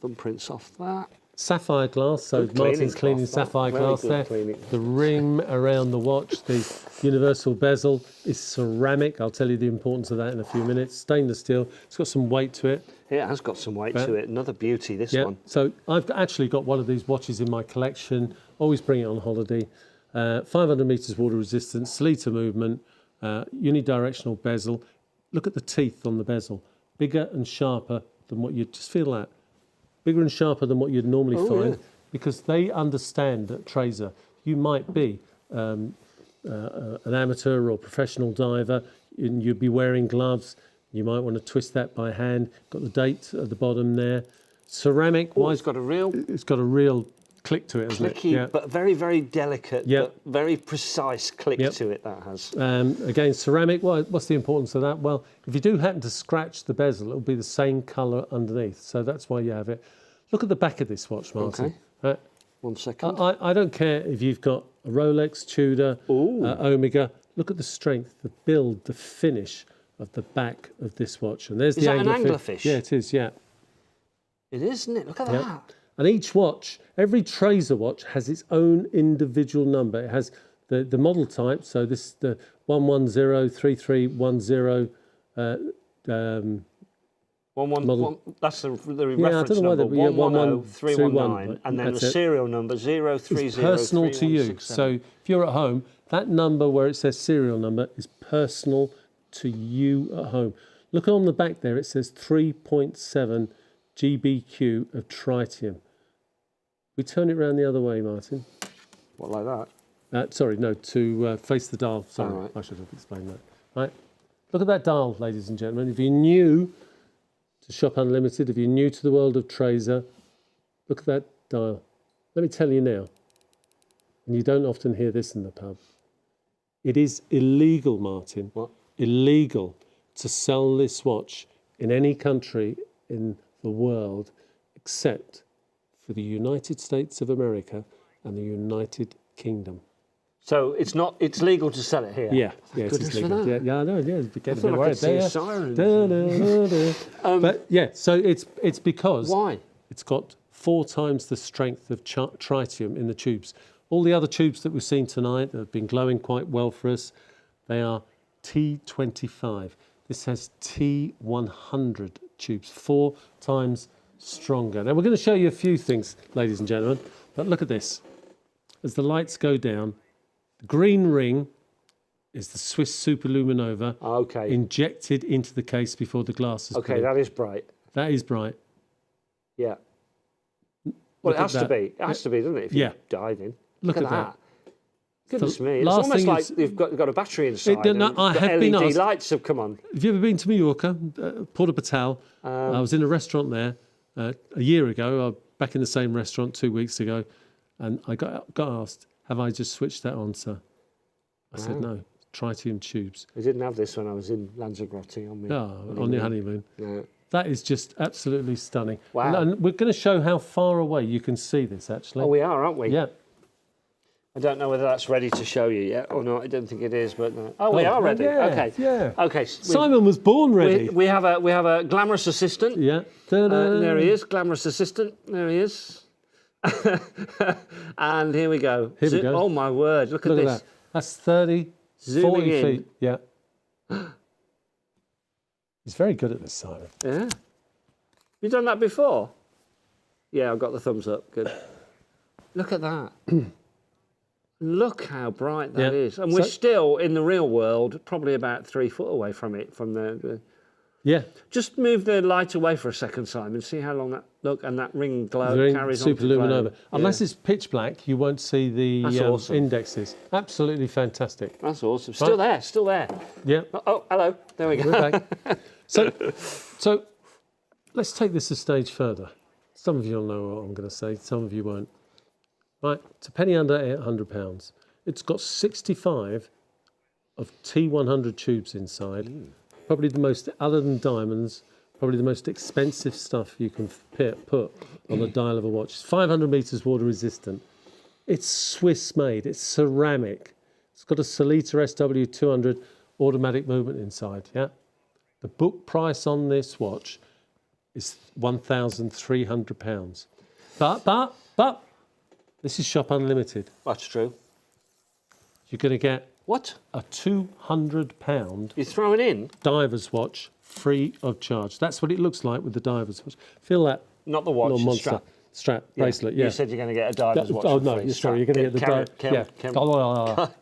thumbprints off that. Sapphire glass, so Martin's cleaning sapphire glass there. The rim around the watch, the universal bezel is ceramic. I'll tell you the importance of that in a few minutes. Stainless steel. It's got some weight to it. Yeah, it has got some weight to it. Another beauty, this one. So I've actually got one of these watches in my collection. Always bring it on holiday. 500 metres water resistance, Sleater movement, unidirectional bezel. Look at the teeth on the bezel. Bigger and sharper than what you'd just feel that. Bigger and sharper than what you'd normally find, because they understand at Traser you might be an amateur or professional diver, and you'd be wearing gloves. You might want to twist that by hand. Got the date at the bottom there. Ceramic. It's got a real. It's got a real click to it, hasn't it? Clicky, but very, very delicate, Yep. but very precise click Yep. to it, that has. Again, ceramic, what's the importance of that? Well, if you do happen to scratch the bezel, it'll be the same colour underneath. So that's why you have it. Look at the back of this watch, Martin. Okay. Right. 1 second. I don't care if you've got a Rolex, Tudor, Omega. Look at the strength, the build, the finish of the back of this watch. And there's Is the that an anglerfish. anglerfish? Yeah, it is, yeah. It is, isn't it? Look at that. And each watch, every Traser watch has its own individual number. It has the model type, so this is the 1103310 That's the reference I don't know why number, they- 110319, and then That's the it. serial number, 0303167. It's personal to you. So if you're at home, that number where it says serial number is personal to you at home. Look on the back there, it says 3.7 GBQ of tritium. We turn it around the other way, Martin. What, like that? Sorry, no, to face the dial. Sorry, right. I should have explained that. Right. Look at that dial, ladies and gentlemen. If you're new to Shop Unlimited, if you're new to the world of Traser, look at that dial. Let me tell you now, and you don't often hear this in the pub, it is illegal, Martin. What? Illegal to sell this watch in any country in the world except for the United States of America and the United Kingdom. So it's legal to sell it here? Yeah, it is Goodness for legal. that. Yeah, I know, yeah. It's getting a feel bit like I worried could see a there. siren. But yeah, so it's because Why? it's got 4 times the strength of tritium in the tubes. All the other tubes that we've seen tonight that have been glowing quite well for us, they are T25. This has T100 tubes, 4 times stronger. Now, we're going to show you a few things, ladies and gentlemen, but look at this. As the lights go down, the green ring is the Swiss Superluminova injected into the case before the glass is put in. That is bright. That is bright. Yeah. Well, Look it has at to that. be. It has to be, doesn't it, if you dive in? Look at that. Goodness me. It's last almost thing like is- you've got a battery inside. no, and I the have been LED asked- lights have come on. Have you ever been to Mallorca, Porto Patal? I was in a restaurant there a year ago, back in the same restaurant 2 weeks ago, and I got asked, have I just switched that on, sir? I said, no, tritium tubes. We didn't have this when I was in Lanzarote on your honeymoon. Yeah. That is just absolutely stunning. Wow. And we're going to show how far away you can see this, actually. Oh, we are, aren't we? Yeah. I don't know whether that's ready to show you yet or not. I don't think it is, but no. Oh, we are ready. Yeah, Okay. yeah. Okay. Simon was born ready. We have a glamorous assistant. Yeah. There he is, glamorous assistant. There he is. And here we go. Here we go. Oh my word! Look at this. That. That's 30, Zooming 40 in. feet. Yeah. He's very good at this, Simon. Yeah. You done that before? Yeah, I've got the thumbs up. Good. Look at that. Look how bright that is. And we're still, in the real world, probably about 3 foot away from it, from the... Yeah. Just move the light away for a second, Simon. See how long that... Look, and that ring glow carries on to Superluminova. glow. Unless it's pitch black, you won't see the That's awesome. indexes. Absolutely fantastic. That's awesome. Still there, still there. Yeah. Oh, hello. There we go. We're back. So let's take this a stage further. Some of you will know what I'm going to say. Some of you won't. Right, it's a penny under £800. It's got 65 of T100 tubes inside. Probably the most, other than diamonds, probably the most expensive stuff you can put on the dial of a watch. It's 500 metres water resistant. It's Swiss made. It's ceramic. It's got a Solita SW200 automatic movement inside. Yeah. The book price on this watch is £1,300. But this is Shop Unlimited. That's true. You're going to get What? a £200 You're throwing in? diver's watch free of charge. That's what it looks like with the diver's watch. Feel that? Not the watch, little the monster strap. bracelet. Yeah. You said you're going to get a diver's watch. Oh for no, free. sorry, you're going to get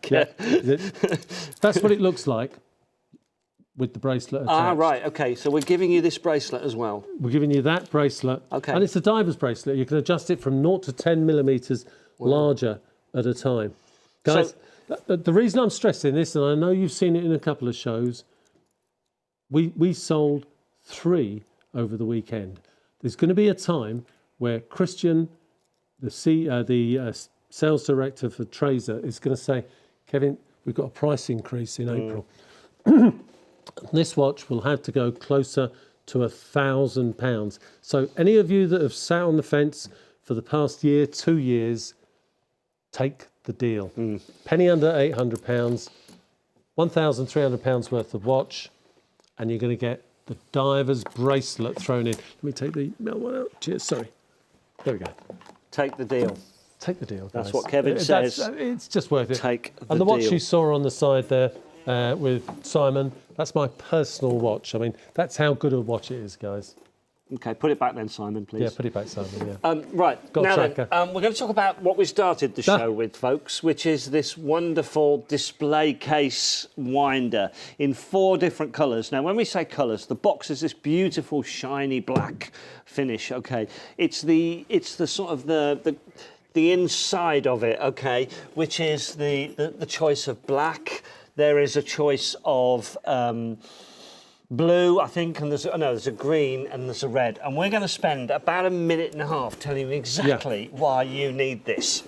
the That's what it looks like with the bracelet attached. Ah, right. Okay. So we're giving you this bracelet as well. We're giving you that bracelet. Okay. And it's a diver's bracelet. You can adjust it from 0 to 10 millimetres larger at a time. Guys, the reason I'm stressing this, and I know you've seen it in a couple of shows, we sold 3 over the weekend. There's going to be a time where Christian sales director for Traser is going to say, Kevin, we've got a price increase in April. This watch will have to go closer to £1,000. So any of you that have sat on the fence for the past year, 2 years, take the deal. Penny under £800, £1,300 worth of watch, and you're going to get the diver's bracelet thrown in. Let me take the one out. Cheers, sorry. There we go. Take the deal. Take the deal, guys. That's what Kevin says. It's just worth it. Take the And the watch deal. you saw on the side there with Simon, that's my personal watch. I mean, that's how good a watch it is, guys. Okay, put it back then, Simon, please. Yeah, put it back, Simon, yeah. Right, Got a now tracker. then, we're going to talk about what we started the show with, folks, which is this wonderful display case winder in 4 different colours. Now, when we say colours, the box is this beautiful, shiny black finish, okay? It's the sort of the inside of it, okay, which is the choice of black. There is a choice of blue, I think, and there's a green and there's a red. And we're going to spend about 1.5 minutes telling you exactly why you need this.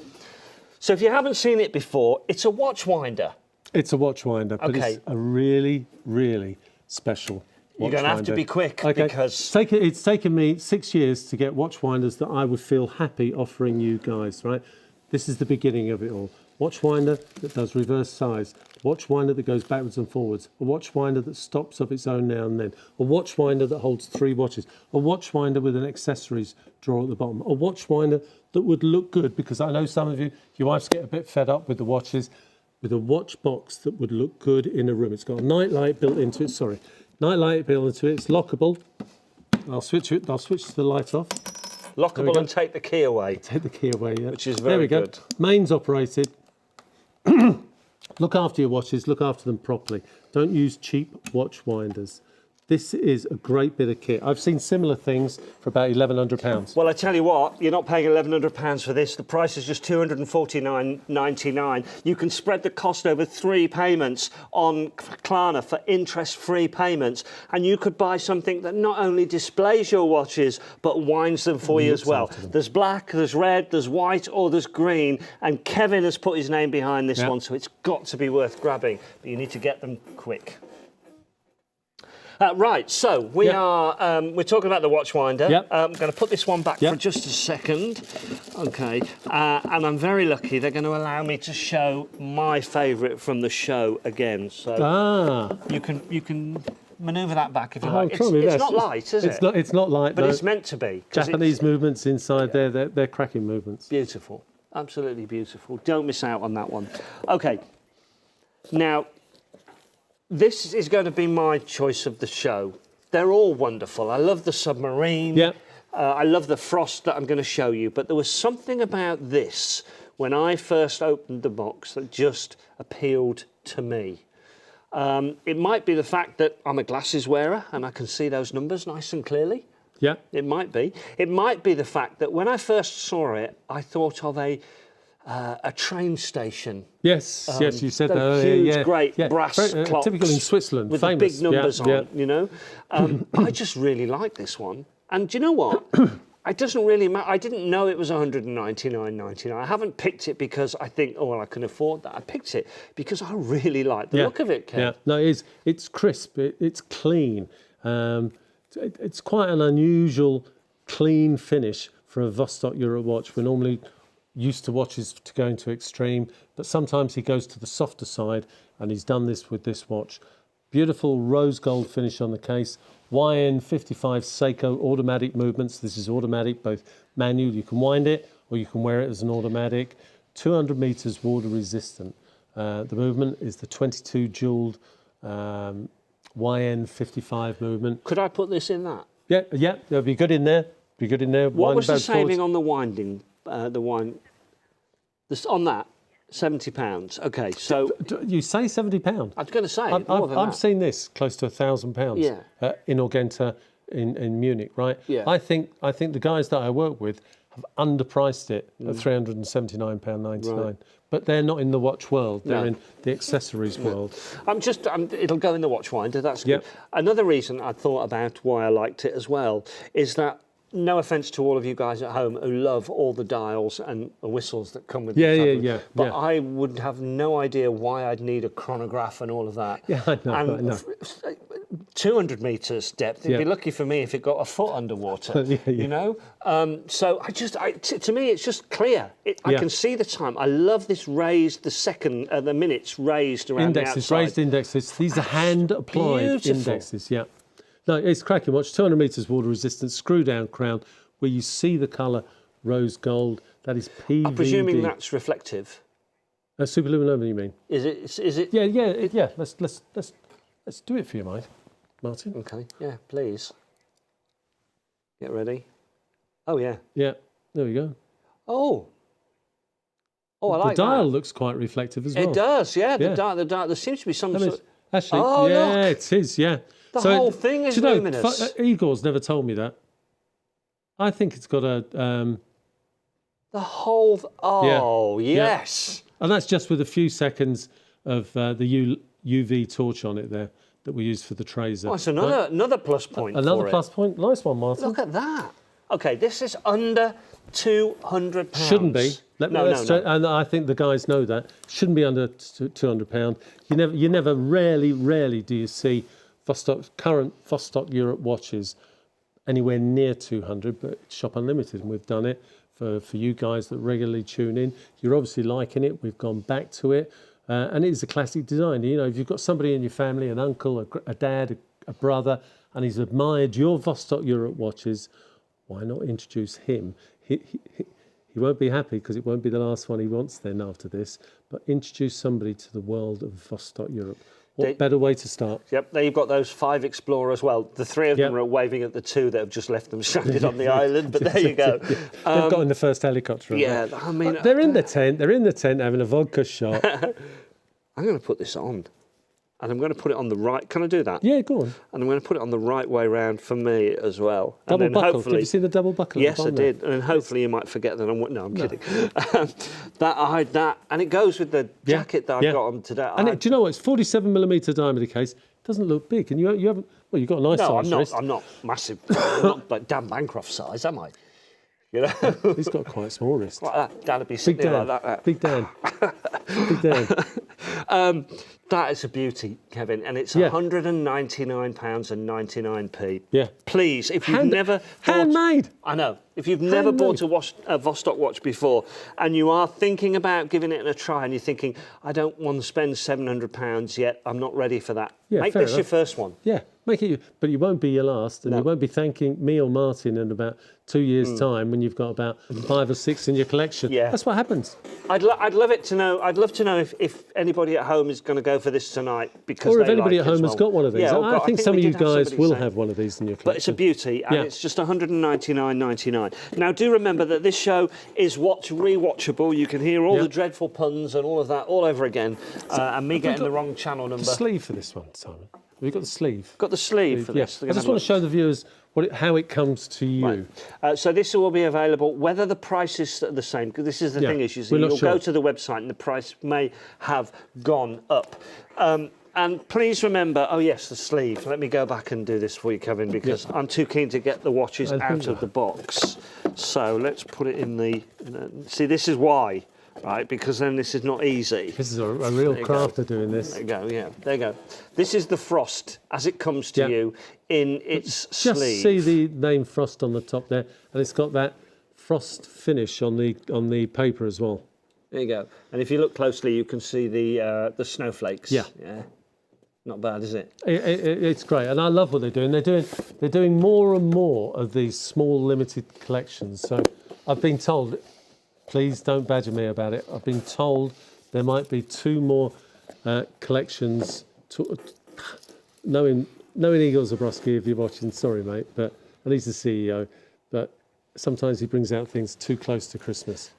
So if you haven't seen it before, it's a watch winder. It's a watch winder, but Okay. it's a really, really special You're watch going to have winder. to be quick because... It's taken me 6 years to get watch winders that I would feel happy offering you guys, right? This is the beginning of it all. Watch winder that does reverse size. Watch winder that goes backwards and forwards. A watch winder that stops of its own now and then. A watch winder that holds 3 watches. A watch winder with an accessories drawer at the bottom. A watch winder that would look good, because I know some of you, your wives get a bit fed up with the watches, with a watch box that would look good in a room. It's got a night light built into it, Night light built into it, it's lockable. I'll switch the light off. Lockable and take the key away. Take the key away, yeah. Which is there we very go. good. Mains operated. Look after your watches, look after them properly. Don't use cheap watch winders. This is a great bit of kit. I've seen similar things for about £1,100. Well, I tell you what, you're not paying £1,100 for this. The price is just $249.99. You can spread the cost over 3 payments on Klarna for interest-free payments, and you could buy something that not only displays your watches but winds them for you as well. There's black, there's red, there's white, or there's green, and Kevin has put his name behind this one, so it's got to be worth grabbing. But you need to get them quick. Right, so we're talking about the watch winder. I'm going to put this one back for just a second. Okay, and I'm very lucky they're going to allow me to show my favourite from the show again. So you can manoeuvre that back if you like. It's not light, is it? It's not light, but it's meant to be. Japanese movements inside there, they're cracking movements. Beautiful, absolutely beautiful. Don't miss out on that one. Okay, now, this is going to be my choice of the show. They're all wonderful. I love the submarine. I love the frost that I'm going to show you. But there was something about this when I first opened the box that just appealed to me. It might be the fact that I'm a glasses wearer and I can see those numbers nice and clearly. It might be. It might be the fact that when I first saw it, I thought of a train station. Yes, you said that earlier. Huge, great brass clocks. Typical in Switzerland, with famous. the big numbers on, you know. I just really like this one. And do you know what? It doesn't really matter. I didn't know it was $199.99. I haven't picked it because I think, oh, well, I can afford that. I picked it because I really like the look of it, Kev. No, it's crisp. It's clean. It's quite an unusual, clean finish for a Vostok-Europe watch. We're normally used to watches to going to extreme, but sometimes he goes to the softer side, and he's done this with this watch. Beautiful rose gold finish on the case. YN55 Seiko automatic movements. This is automatic, both manual. You can wind it or you can wear it as an automatic. 200 meters water resistant. The movement is the 22 jeweled YN55 movement. Could I put this in that? Yeah, it'll be good in there. What was the saving on the winding? On that, £70. Okay, so you say £70. I was going to say I've seen this close to £1,000. In Orgenta in Munich, right? I think the guys that I work with have underpriced it at £379.99. But they're not in the watch world. They're in the accessories world. It'll go in the watch winder. That's good. Another reason I thought about why I liked it as well is that no offence to all of you guys at home who love all the dials and the whistles that come with Yeah. But I would have no idea why I'd need a chronograph and all of that. Yeah, I know. And 200 metres depth, it'd be lucky for me if it got a foot underwater, you know? So to me, it's just clear. I can see the time. I love this raised, the minutes raised around the outside. Raised indexes. These are hand-applied indexes, yeah. No, it's cracking watch. 200 metres water resistance, screw-down crown, where you see the colour rose gold. That is PVD. I'm presuming that's reflective. Superluminoma, you mean? Is it? Yeah. Let's do it for you, mate, Martin. Okay. Yeah, please. Get ready. Oh yeah. Yeah. There we go. Oh, I like the dial that. looks quite reflective as well. It does. Yeah. The dial. There seems to be some sort. Actually, look. it is. Yeah. The whole thing is luminous. Igor's never told me that. I think it's got a. The whole. Yes. And that's just with a few seconds of the UV torch on it there that we use for the Traser. Oh, it's another plus point. Another plus point. Nice one, Martin. Look at that. Okay, this is under £200. Shouldn't be. No. And I think the guys know that. Shouldn't be under £200. Rarely do you see current Vostok-Europe watches anywhere near 200, but it's Shop Unlimited, and we've done it for you guys that regularly tune in. You're obviously liking it. We've gone back to it, and it is a classic design. You know, if you've got somebody in your family, an uncle, a dad, a brother, and he's admired your Vostok-Europe watches, why not introduce him? He won't be happy because it won't be the last one he wants then after this, but introduce somebody to the world of Vostok-Europe. What better way to start? Yep, there you've got those 5 Explorers. Well, the 3 of them are waving at the 2 that have just left them stranded on the island, but there you go. They've got in the first helicopter. Yeah, I mean... they're in the tent having a vodka shot. I'm going to put this on. And I'm going to put it on the right... Can I do that? Yeah, go on. And I'm going to put it on the right way round for me as well. Double and then buckle. Did you see the double buckle? Yes, I did. And hopefully you might forget that I'm... No, I'm kidding. I hide that. And it goes with the jacket that I've got on today. And do you know what? It's 47mm diameter case. It doesn't look big. And you haven't... Well, you've got a nice size wrist. I'm not massive. I'm not like Dan Bancroft size, am I? You know? He's got quite a small wrist. Like that. Dan would be sitting there like that. Big Dan. Big Dan. That is a beauty, Kevin, and it's £199.99. Yeah. Please, if you've never handmade. I know. If you've never bought a Vostok watch before, and you are thinking about giving it a try, and you're thinking, I don't want to spend £700 yet, I'm not ready for that. Make this your first one. Yeah, make it. But it won't be your last, and you won't be thanking me or Martin in about 2 years' time when you've got about 5 or 6 in your collection. Yeah. That's what happens. I'd love to know if anybody at home is going to go for this tonight because or if anybody at home has got one of these. Yeah, I think some of you guys will have one of these in your collection. But it's a beauty, and it's just £199.99. Now, do remember that this show is rewatchable. You can hear all the dreadful puns and all of that all over again, and me getting the wrong channel number. The sleeve for this one, Simon. Have you got the sleeve? Got the sleeve for this. I just want to show the viewers how it comes to you. Right. So this will be available, whether the price is the same, because this is the thing is, you'll go to the website and the price may have gone up. And please remember, the sleeve. Let me go back and do this for you, Kevin, because I'm too keen to get the watches out of the box. So let's put it in the... see, this is why, right? Because then this is not easy. This is a real crafter doing this. There you go, there you go. This is the Frost as it comes to you in its sleeve. Just see the name Frost on the top there, and it's got that frost finish on the paper as well. There you go. And if you look closely, you can see the snowflakes. Yeah. Not bad, is it? It's great, and I love what they're doing. They're doing more and more of these small limited collections. So I've been told, please don't badger me about it. I've been told there might be 2 more collections. Knowing Igor Zabrowski, if you're watching, sorry mate, but and he's the CEO. But sometimes he brings out things too close to Christmas.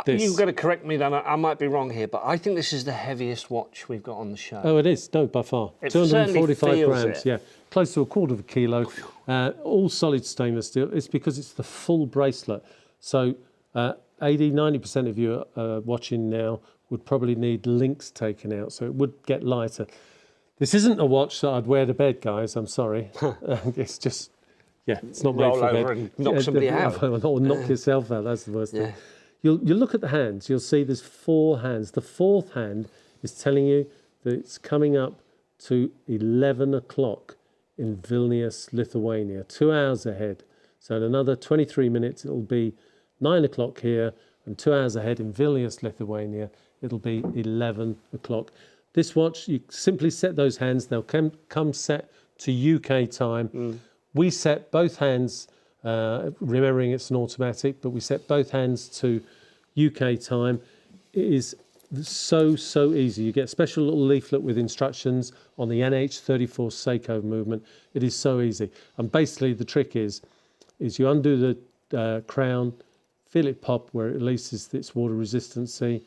You've got to correct me then, I might be wrong here, but I think this is the heaviest watch we've got on the show. Oh, it is? No, by far. It 245 grams, close to a quarter of a kilo, all solid stainless steel. It's because it's the full bracelet. So 80-90% of you watching now would probably need links taken out, so it would get lighter. This isn't a watch that I'd wear to bed, guys, I'm sorry. It's just Yeah, it's not made roll for over bed. and knock somebody out. Or knock yourself out. That's the worst thing. You look at the hands. You'll see there's 4 hands. The 4th hand is telling you that it's coming up to 11 o'clock in Vilnius, Lithuania, 2 hours ahead. So in another 23 minutes, it'll be 9 o'clock here, and 2 hours ahead in Vilnius, Lithuania, it'll be 11 o'clock. This watch, you simply set those hands. They'll come set to UK time. We set both hands, remembering it's an automatic, but we set both hands to UK time. It is so easy. You get a special little leaflet with instructions on the NH34 Seiko movement. It is so easy. And basically the trick is you undo the crown, feel it pop where it releases its water resistancy,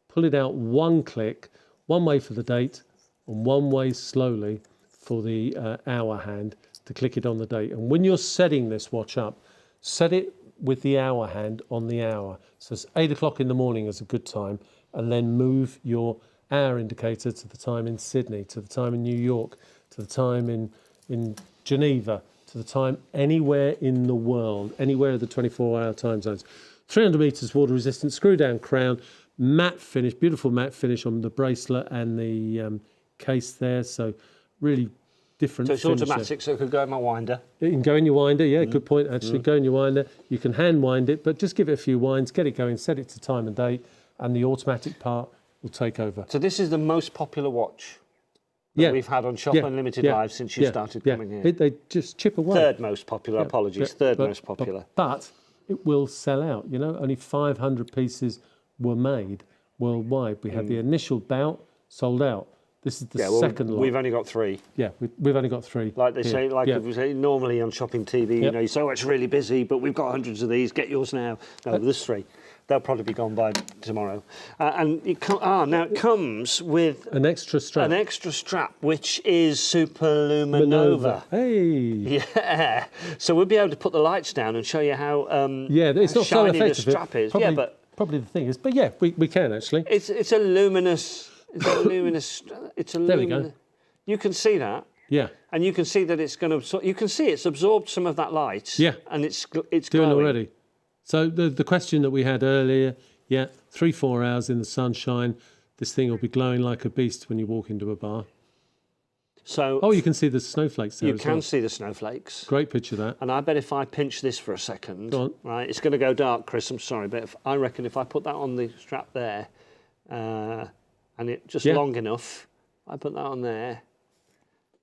pull it out 1 click, one way for the date and one way slowly for the hour hand to click it on the date. And when you're setting this watch up, set it with the hour hand on the hour. So it's 8 o'clock in the morning is a good time, and then move your hour indicator to the time in Sydney, to the time in New York, to the time in Geneva, to the time anywhere in the world, anywhere of the 24-hour time zones. 300 meters water resistant, screw down crown, matte finish, beautiful matte finish on the bracelet and the case there. So really different. So it's automatic, so it could go in my winder. It can go in your winder, yeah, good point actually. Go in your winder. You can hand wind it, but just give it a few winds, get it going, set it to time and date, and the automatic part will take over. So this is the most popular watch that we've had on Shop Unlimited Live since you started coming here. They just chip away. 3rd most popular, apologies, 3rd most popular. But it will sell out, you know, only 500 pieces were made worldwide. We had the initial bout, sold out. This is the second lot. We've only got 3. Yeah, we've only got 3. Like they say, if we say normally on shopping TV, you know, so it's really busy, but we've got hundreds of these. Get yours now. No, there's 3. They'll probably be gone by tomorrow. And now it comes with an extra strap. An extra strap, which is Superluminova. Hey. Yeah. So we'll be able to put the lights down and show you how it's not so shiny the effective. strap is. Probably the thing is, but yeah, we can actually. It's a luminous. It's a luminous. It's a there luminous. We go. You can see that. Yeah. And you can see that it's going to. You can see it's absorbed some of that light. Yeah. And it's doing glowing. already. So the question that we had earlier, 3-4 hours in the sunshine, this thing will be glowing like a beast when you walk into a bar. So you can see the snowflakes there. You can see the snowflakes. Great picture that. And I bet if I pinch this for a second, Go on. right, it's going to go dark, Chris. I'm sorry, but I reckon if I put that on the strap there, and it just long enough, I put that on there.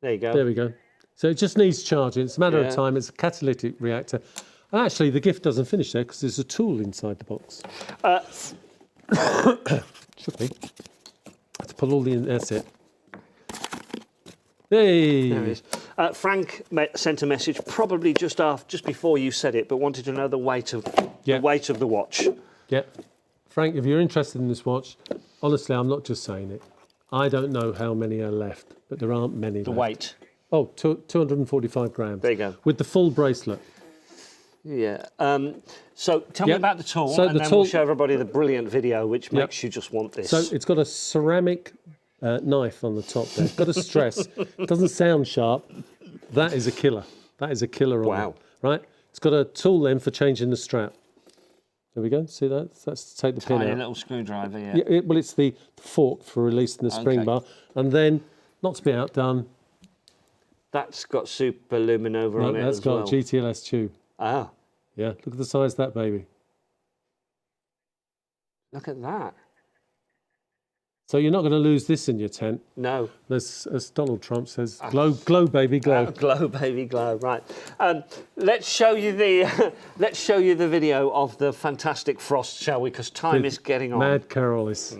There you go. There we go. So it just needs charging. It's a matter of time. It's a catalytic reactor. And actually, the gift doesn't finish there because there's a tool inside the box. Should be. Have to put all the. That's it. Hey. There it is. Frank sent a message probably just before you said it, but wanted to know the weight of the watch. Yeah, Frank, if you're interested in this watch, honestly, I'm not just saying it. I don't know how many are left, but there aren't many. The left. weight. Oh, 245 grams. There you go. With the full bracelet. Yeah. So tell me about the tool, and then we'll show everybody the brilliant video, which makes you just want this. So it's got a ceramic knife on the top there. Got to stress, it doesn't sound sharp. That is a killer. That is a killer on it, right? It's got a tool then for changing the strap. There we go. See that? That's to take the pin out. Tiny little screwdriver, yeah. Well, it's the fork for releasing the spring bar. And then, not to be outdone, that's got Superluminova on it that's as well. got GTLS tube. Ah. Yeah, look at the size of that baby. Look at that. So you're not going to lose this in your tent. No. As Donald Trump says, glow, baby, glow. Glow, baby, glow. Right. Let's show you the video of the fantastic frost, shall we? Because time is getting on. Mad Carolis.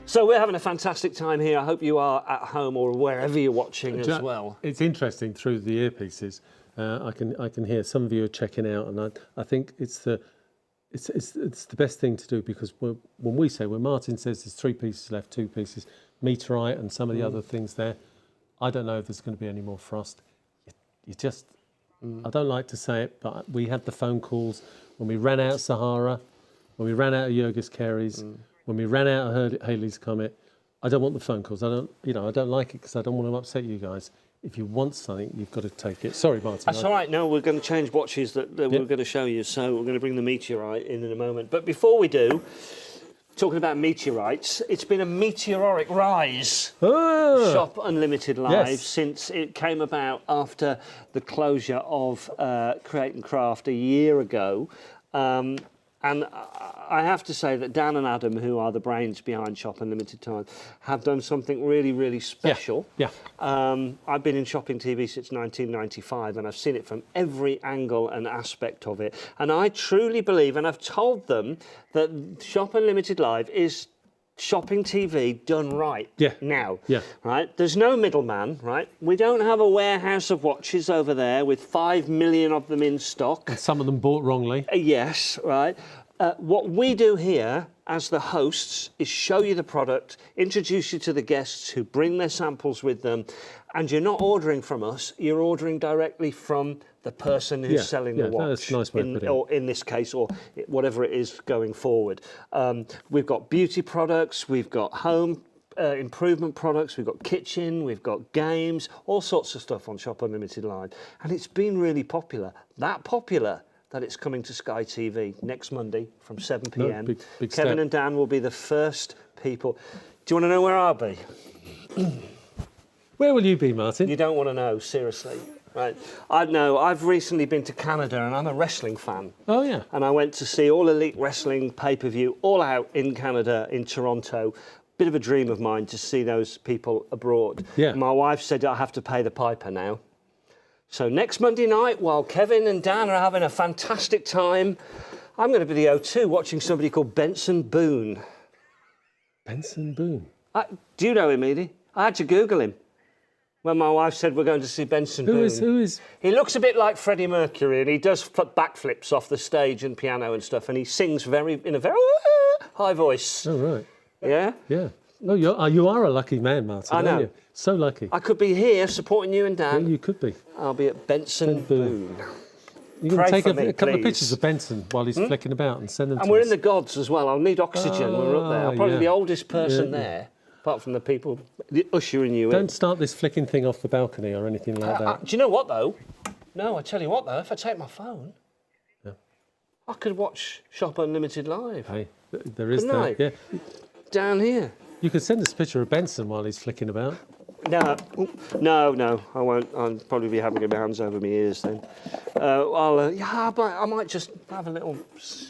So we're having a fantastic time here. I hope you are at home or wherever you're watching as well. It's interesting through the earpieces. I can hear some of you are checking out, and I think it's the best thing to do, because when Martin says there's 3 pieces left, 2 pieces, meteorite and some of the other things there, I don't know if there's going to be any more frost. You just, I don't like to say it, but we had the phone calls when we ran out of Sahara, when we ran out of Jurgis Carey's, when we ran out of Halley's Comet. I don't want the phone calls. I don't like it, because I don't want to upset you guys. If you want something, you've got to take it. Sorry, Martin. That's all right. No, we're going to change watches that we're going to show you. So we're going to bring the meteorite in a moment. But before we do, talking about meteorites, it's been a meteoric rise. Shop Unlimited Live since it came about after the closure of Create and Craft a year ago. And I have to say that Dan and Adam, who are the brains behind Shop Unlimited Time, have done something really, really special. I've been in shopping TV since 1995, and I've seen it from every angle and aspect of it. And I truly believe, and I've told them, that Shop Unlimited Live is shopping TV done right now. Right? There's no middleman, right? We don't have a warehouse of watches over there with 5 million of them in stock. And some of them bought wrongly. Yes, right. What we do here as the hosts is show you the product, introduce you to the guests who bring their samples with them, and you're not ordering from us, you're ordering directly from the person who's selling the watch. That's a nice way to put it. Or in this case, or whatever it is going forward. We've got beauty products, we've got home improvement products, we've got kitchen, we've got games, all sorts of stuff on Shop Unlimited Live. And it's been really popular. That popular that it's coming to Sky TV next Monday from 7 p.m. Big Kevin step. and Dan will be the first people. Do you want to know where I'll be? Where will you be, Martin? You don't want to know, seriously. Right. I know, I've recently been to Canada, and I'm a wrestling fan. Oh, yeah. And I went to see All Elite Wrestling pay-per-view, all out in Canada, in Toronto. Bit of a dream of mine to see those people abroad. Yeah. My wife said I have to pay the piper now. So next Monday night, while Kevin and Dan are having a fantastic time, I'm going to be the O2 watching somebody called Benson Boone. Benson Boone? Do you know him, Edie? I had to Google him when my wife said we're going to see Benson Boone. Who is? He looks a bit like Freddie Mercury, and he does backflips off the stage and piano and stuff, and he sings in a very high voice. Oh, right. Yeah? Yeah. Oh, you are a lucky man, Martin. I know. Aren't you? So lucky. I could be here supporting you and Dan. Yeah, you could be. I'll be at Benson Boone. You can Pray take for a me, couple of please. pictures of Benson while he's flicking about and send them to us. And we're in the gods as well. I'll need oxygen when we're up there. I'm probably the oldest person there, apart from the people ushering you in. Don't start this flicking thing off the balcony or anything like that. Do you know what, though? No, I tell you what, though, if I take my phone, I could watch Shop Unlimited Live. Hey, there is Couldn't that. I? Yeah. Down here. You could send us a picture of Benson while he's flicking about. No, I won't. I'll probably be having my hands over my ears then. I might just have a little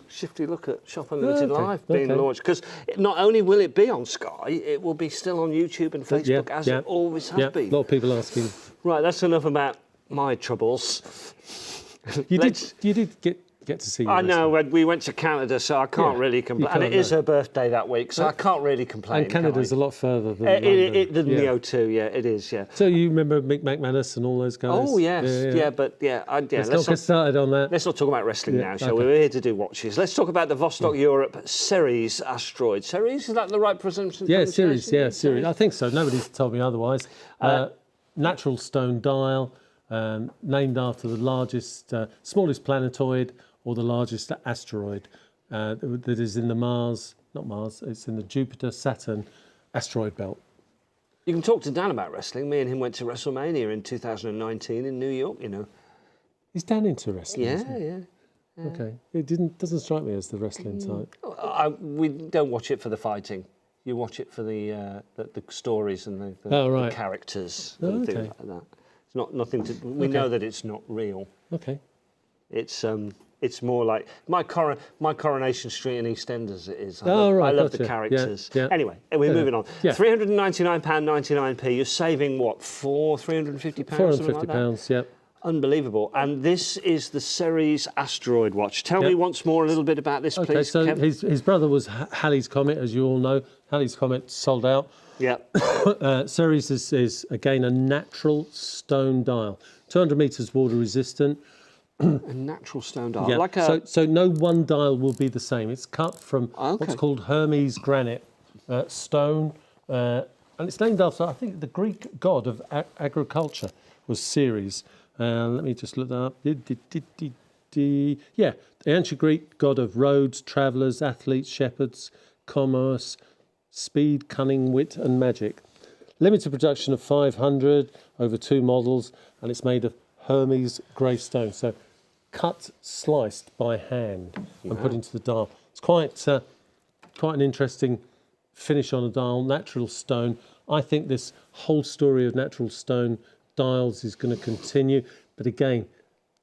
shifty look at Shop Unlimited Live being launched, because not only will it be on Sky, it will be still on YouTube and Facebook as it always has been. A lot of people asking. Right, that's enough about my troubles. You did get to see your I know, wrestling. we went to Canada, so I can't really complain. And it is her birthday that week, so I can't really complain. And Canada's a lot further than than London. the O2, it is, So you remember Mick McManus and all those guys? Oh, yes, Let's not get started on that. Let's not talk about wrestling now, shall we? We're here to do watches. Let's talk about the Vostok-Europe Ceres asteroid. Ceres, is that the right pronunciation? Yeah, Ceres, Ceres. I think so. Nobody's told me otherwise. Natural stone dial, named after the largest, smallest planetoid, or the largest asteroid that is in the it's in the Jupiter-Saturn asteroid belt. You can talk to Dan about wrestling. Me and him went to WrestleMania in 2019 in New York, you know. Is Dan into wrestling? Yeah. Okay. It doesn't strike me as the wrestling type. We don't watch it for the fighting. You watch it for the stories and the characters and things like that. It's not nothing to. We know that it's not real. Okay. It's more like my Coronation Street in EastEnders. It is. I love the characters. Yeah. Anyway, we're moving on. Yeah. £399.99p. You're saving what? £350? £450. Yep. Unbelievable. And this is the Ceres asteroid watch. Tell me once more a little bit about this, Okay, please, so Kev. his brother was Halley's Comet, as you all know. Halley's Comet sold out. Yeah. Ceres is, again, a natural stone dial. 200 metres water resistant. A natural stone dial. Yeah. Like a... So no one dial will be the same. It's cut from what's called Hermes granite stone. And it's named after, I think, the Greek god of agriculture was Ceres. Let me just look that up. Yeah, the ancient Greek god of roads, travellers, athletes, shepherds, commerce, speed, cunning, wit and magic. Limited production of 500 over 2 models, and it's made of Hermes grey stone. So cut, sliced by hand and put into the dial. It's quite an interesting finish on a dial, natural stone. I think this whole story of natural stone dials is going to continue, but again,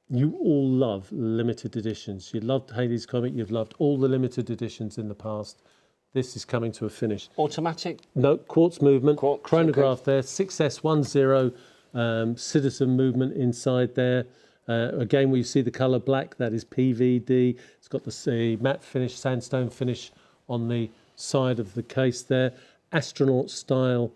you all love limited editions. You loved Halley's Comet, you've loved all the limited editions in the past. This is coming to a finish. Automatic? No, quartz movement, chronograph okay. there, 6S10 citizen movement inside there. Again, where you see the colour black, that is PVD. It's got the matte finish, sandstone finish on the side of the case there. Astronaut style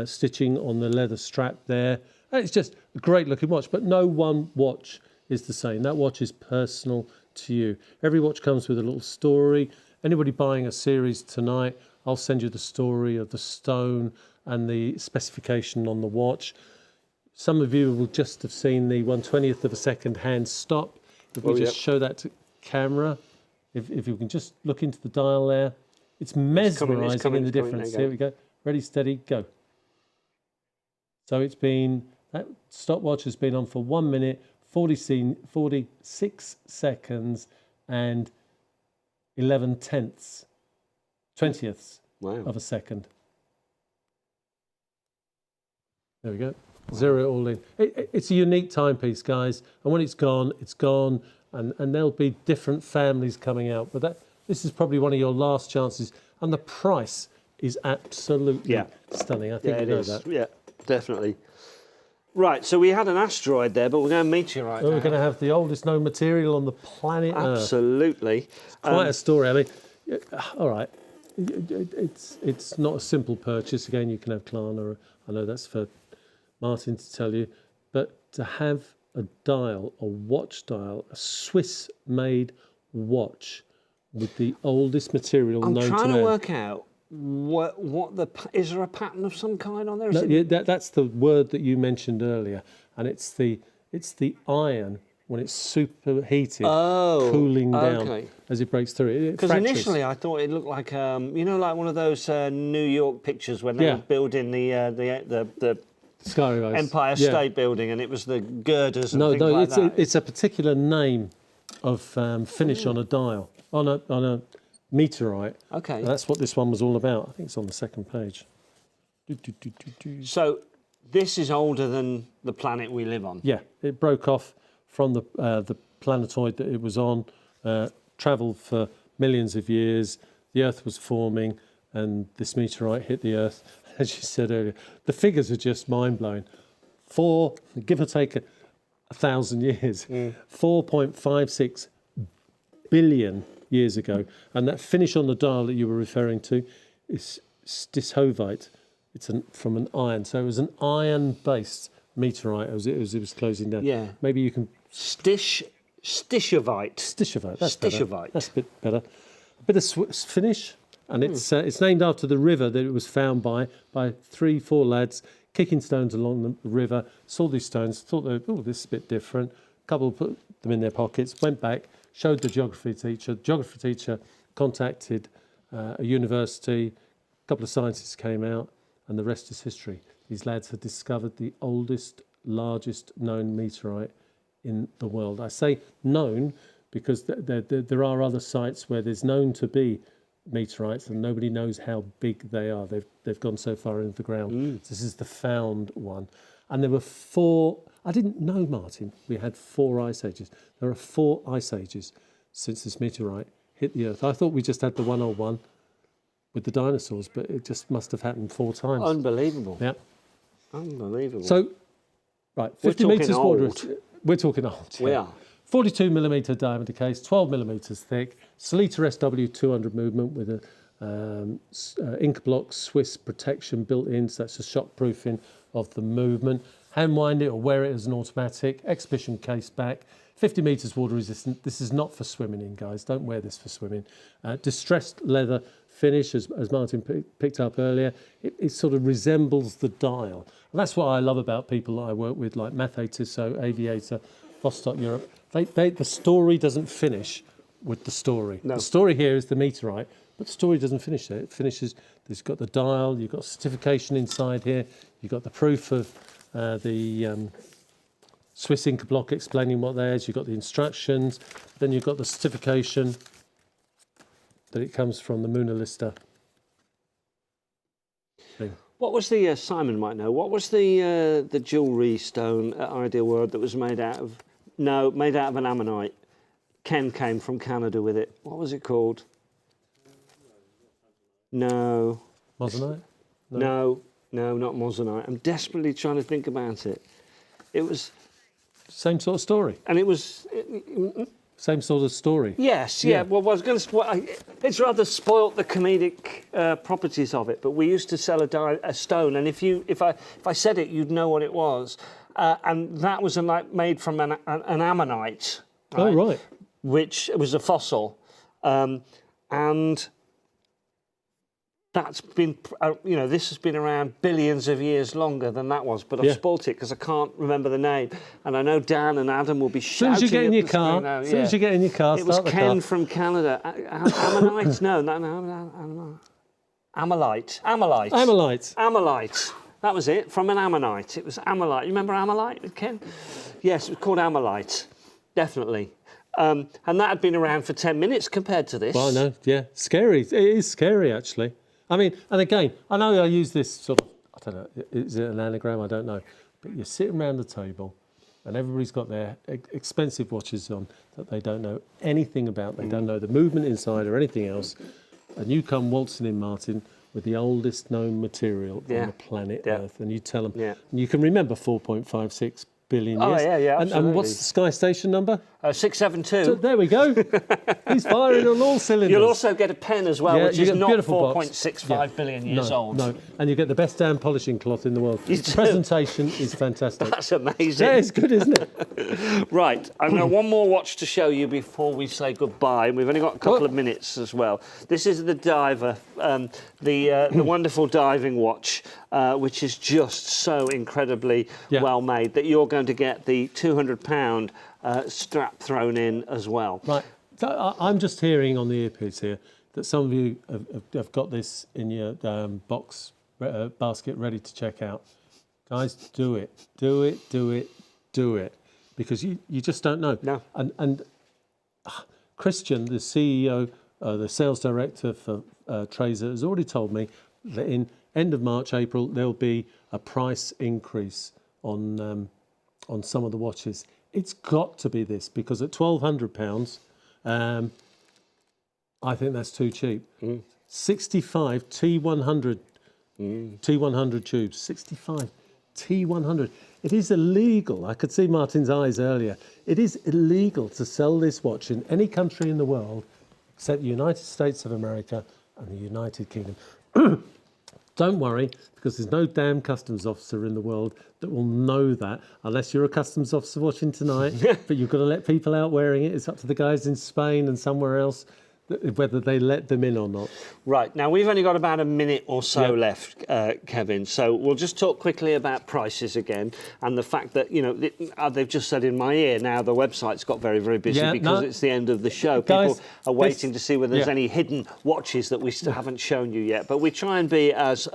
stitching on the leather strap there. And it's just a great looking watch, but no one watch is the same. That watch is personal to you. Every watch comes with a little story. Anybody buying a series tonight, I'll send you the story of the stone and the specification on the watch. Some of you will just have seen the 1/20th of a second hand stop. If we just show that to camera, if you can just look into the dial there, it's mesmerising in the difference. Here we go. Ready, steady, go. So it's been, that stopwatch has been on for 1 minute, 46 seconds and 11/10ths, 20ths of a second. There we go. Zero it all in. It's a unique timepiece, guys. And when it's gone, it's gone. And there'll be different families coming out. But this is probably one of your last chances. And the price is absolutely stunning. I think you know that. Yeah, definitely. Right, so we had an asteroid there, but we're going to meteorite now. We're going to have the oldest known material on the planet Earth. Absolutely. Quite a story. I mean, all right, it's not a simple purchase. Again, you can have Klarna. I know that's for Martin to tell you, but to have a dial, a watch dial, a Swiss-made watch with the oldest material known to man. I'm trying to work out is there a pattern of some kind on there? No, that's the word that you mentioned earlier, and it's the iron when it's superheated, cooling down as it breaks through. Because initially I thought it looked like like one of those New York pictures when they were building the Empire State Building, and it was the girders and things like that. It's a particular name of finish on a dial, on a meteorite. Okay. And that's what this one was all about. I think it's on the second page. So this is older than the planet we live on. Yeah, it broke off from the planetoid that it was on, travelled for millions of years. The Earth was forming, and this meteorite hit the Earth. As you said earlier, the figures are just mind-blowing. Give or take 1,000 years, 4.56 billion years ago. And that finish on the dial that you were referring to is stishovite. It's from an iron. So it was an iron-based meteorite as it was closing down. Yeah. Maybe you can... Stishovite. Stishovite, that's Stishovite. better. That's a bit better. A bit of finish. And it's named after the river that it was found by 3-4 lads kicking stones along the river, saw these stones, thought, this is a bit different. A couple put them in their pockets, went back, showed the geography teacher. The geography teacher contacted a university, a couple of scientists came out, and the rest is history. These lads had discovered the oldest, largest known meteorite in the world. I say known because there are other sites where there's known to be meteorites and nobody knows how big they are. They've gone so far into the ground. This is the found one. And there were 4, I didn't know, Martin, we had 4 ice ages. There are 4 ice ages since this meteorite hit the Earth. I thought we just had the 101 with the dinosaurs, but it just must have happened 4 times. Unbelievable. Yeah. Unbelievable. So, right, 50 metres water. we're talking old. We are. 42mm diameter case, 12mm thick, Sleater SW 200 movement with a ink block Swiss protection built in, so that's a shock proofing of the movement. Hand wind it or wear it as an automatic. Exhibition case back. 50 metres water resistant. This is not for swimming in, guys. Don't wear this for swimming. Distressed leather finish, as Martin picked up earlier. It sort of resembles the dial. And that's what I love about people that I work with, like Mathey Tissot, Aviator, Vostok-Europe. The story doesn't finish with the story. No. The story here is the meteorite, but the story doesn't finish there. It finishes, there's got the dial, you've got certification inside here, you've got the proof of the Swiss ink block explaining what there is, you've got the instructions, then you've got the certification that it comes from the Mona Lisa thing. What was the, Simon might know, what was the jewellery stone at Ideal World that was made out of, made out of an ammonite? Ken came from Canada with it. What was it called? No. Moissanite? No, not Moissanite. I'm desperately trying to think about it. It was... Same sort of story. And it was... Same sort of story. Yes, yeah. Well, I was going to... It's rather spoilt the comedic properties of it, but we used to sell a stone, and if I said it, you'd know what it was. And that was made from an ammonite. Right? Oh, right. Which was a fossil. And that's been, this has been around billions of years longer than that was, but I've spoilt it because I can't remember the name. And I know Dan and Adam will be shouting. As soon as you get in your car, as soon as you get in your car, it was Ken from Canada. Ammonite? No, Ammonite. Ammonite. That was it, from an ammonite. It was ammonite. You remember ammonite, Ken? Yes, it was called ammonite, definitely. And that had been around for 10 minutes compared to this. Well, I know, yeah. Scary. It is scary, actually. I mean, and again, I know I use this sort of, I don't know, is it an anagram? I don't know. But you're sitting around the table and everybody's got their expensive watches on that they don't know anything about. They don't know the movement inside or anything else. And you come waltzing in, Martin, with the oldest known material on the planet Earth. And you tell them, and you can remember 4.56 billion years. Oh, yeah, absolutely. And what's the Sky Station number? 672. So there we go. He's firing on all cylinders. You'll also get a pen as well, which is not 4.65 billion years old. No, and you get the best damn polishing cloth in the world. The presentation is fantastic. That's amazing. That is good, isn't it? Right, I've got one more watch to show you before we say goodbye. We've only got a couple of minutes as well. This is the Diver, the wonderful diving watch, which is just so incredibly well made that you're going to get the £200 strap thrown in as well. Right. So I'm just hearing on the earpiece here that some of you have got this in your box basket ready to check out. Guys, do it. Do it, do it, do it. Because you just don't know. No. And Christian, the CEO, the sales director for Traser, has already told me that in end of March, April, there'll be a price increase on some of the watches. It's got to be this, because at £1,200, I think that's too cheap. 65 T100, T100 tubes, 65 T100. It is illegal. I could see Martin's eyes earlier. It is illegal to sell this watch in any country in the world except the United States of America and the United Kingdom. Don't worry, because there's no damn customs officer in the world that will know that, unless you're a customs officer watching tonight. But you've got to let people out wearing it. It's up to the guys in Spain and somewhere else whether they let them in or not. Right, now we've only got about a minute or so left, Kevin, so we'll just talk quickly about prices again and the fact that, they've just said in my ear now the website's got very, very busy because it's the end of the show. Guys, people are waiting to see whether there's any hidden watches that we still haven't shown you yet, but we try and be as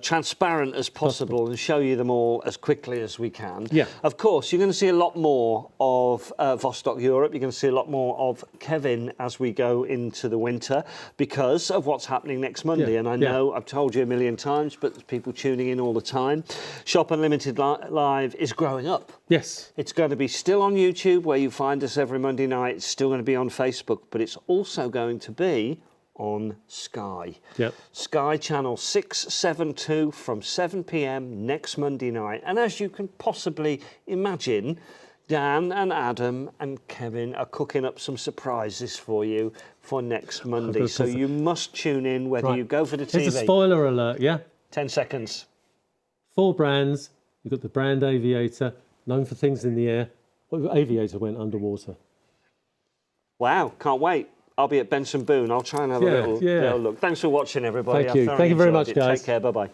transparent as possible and show you them all as quickly as we can. Of course, you're going to see a lot more of Vostok-Europe. You're going to see a lot more of Kevin as we go into the winter because of what's happening next Monday. And I know I've told you a million times, but there's people tuning in all the time. Shop Unlimited Live is growing up. Yes. It's going to be still on YouTube, where you find us every Monday night. It's still going to be on Facebook, but it's also going to be on Sky. Sky channel 672 from 7 p.m. next Monday night. And as you can possibly imagine, Dan and Adam and Kevin are cooking up some surprises for you for next Monday. So you must tune in whether you go for the TV. Here's a spoiler alert, yeah? 10 seconds. 4 brands. You've got the brand Aviator, known for things in the air. Well, Aviator went underwater. Wow, can't wait. I'll be at Benson Boone. I'll try and have a little look. Thanks for watching, everybody. Thank you. Thank you very much, guys. Take care. Bye-bye.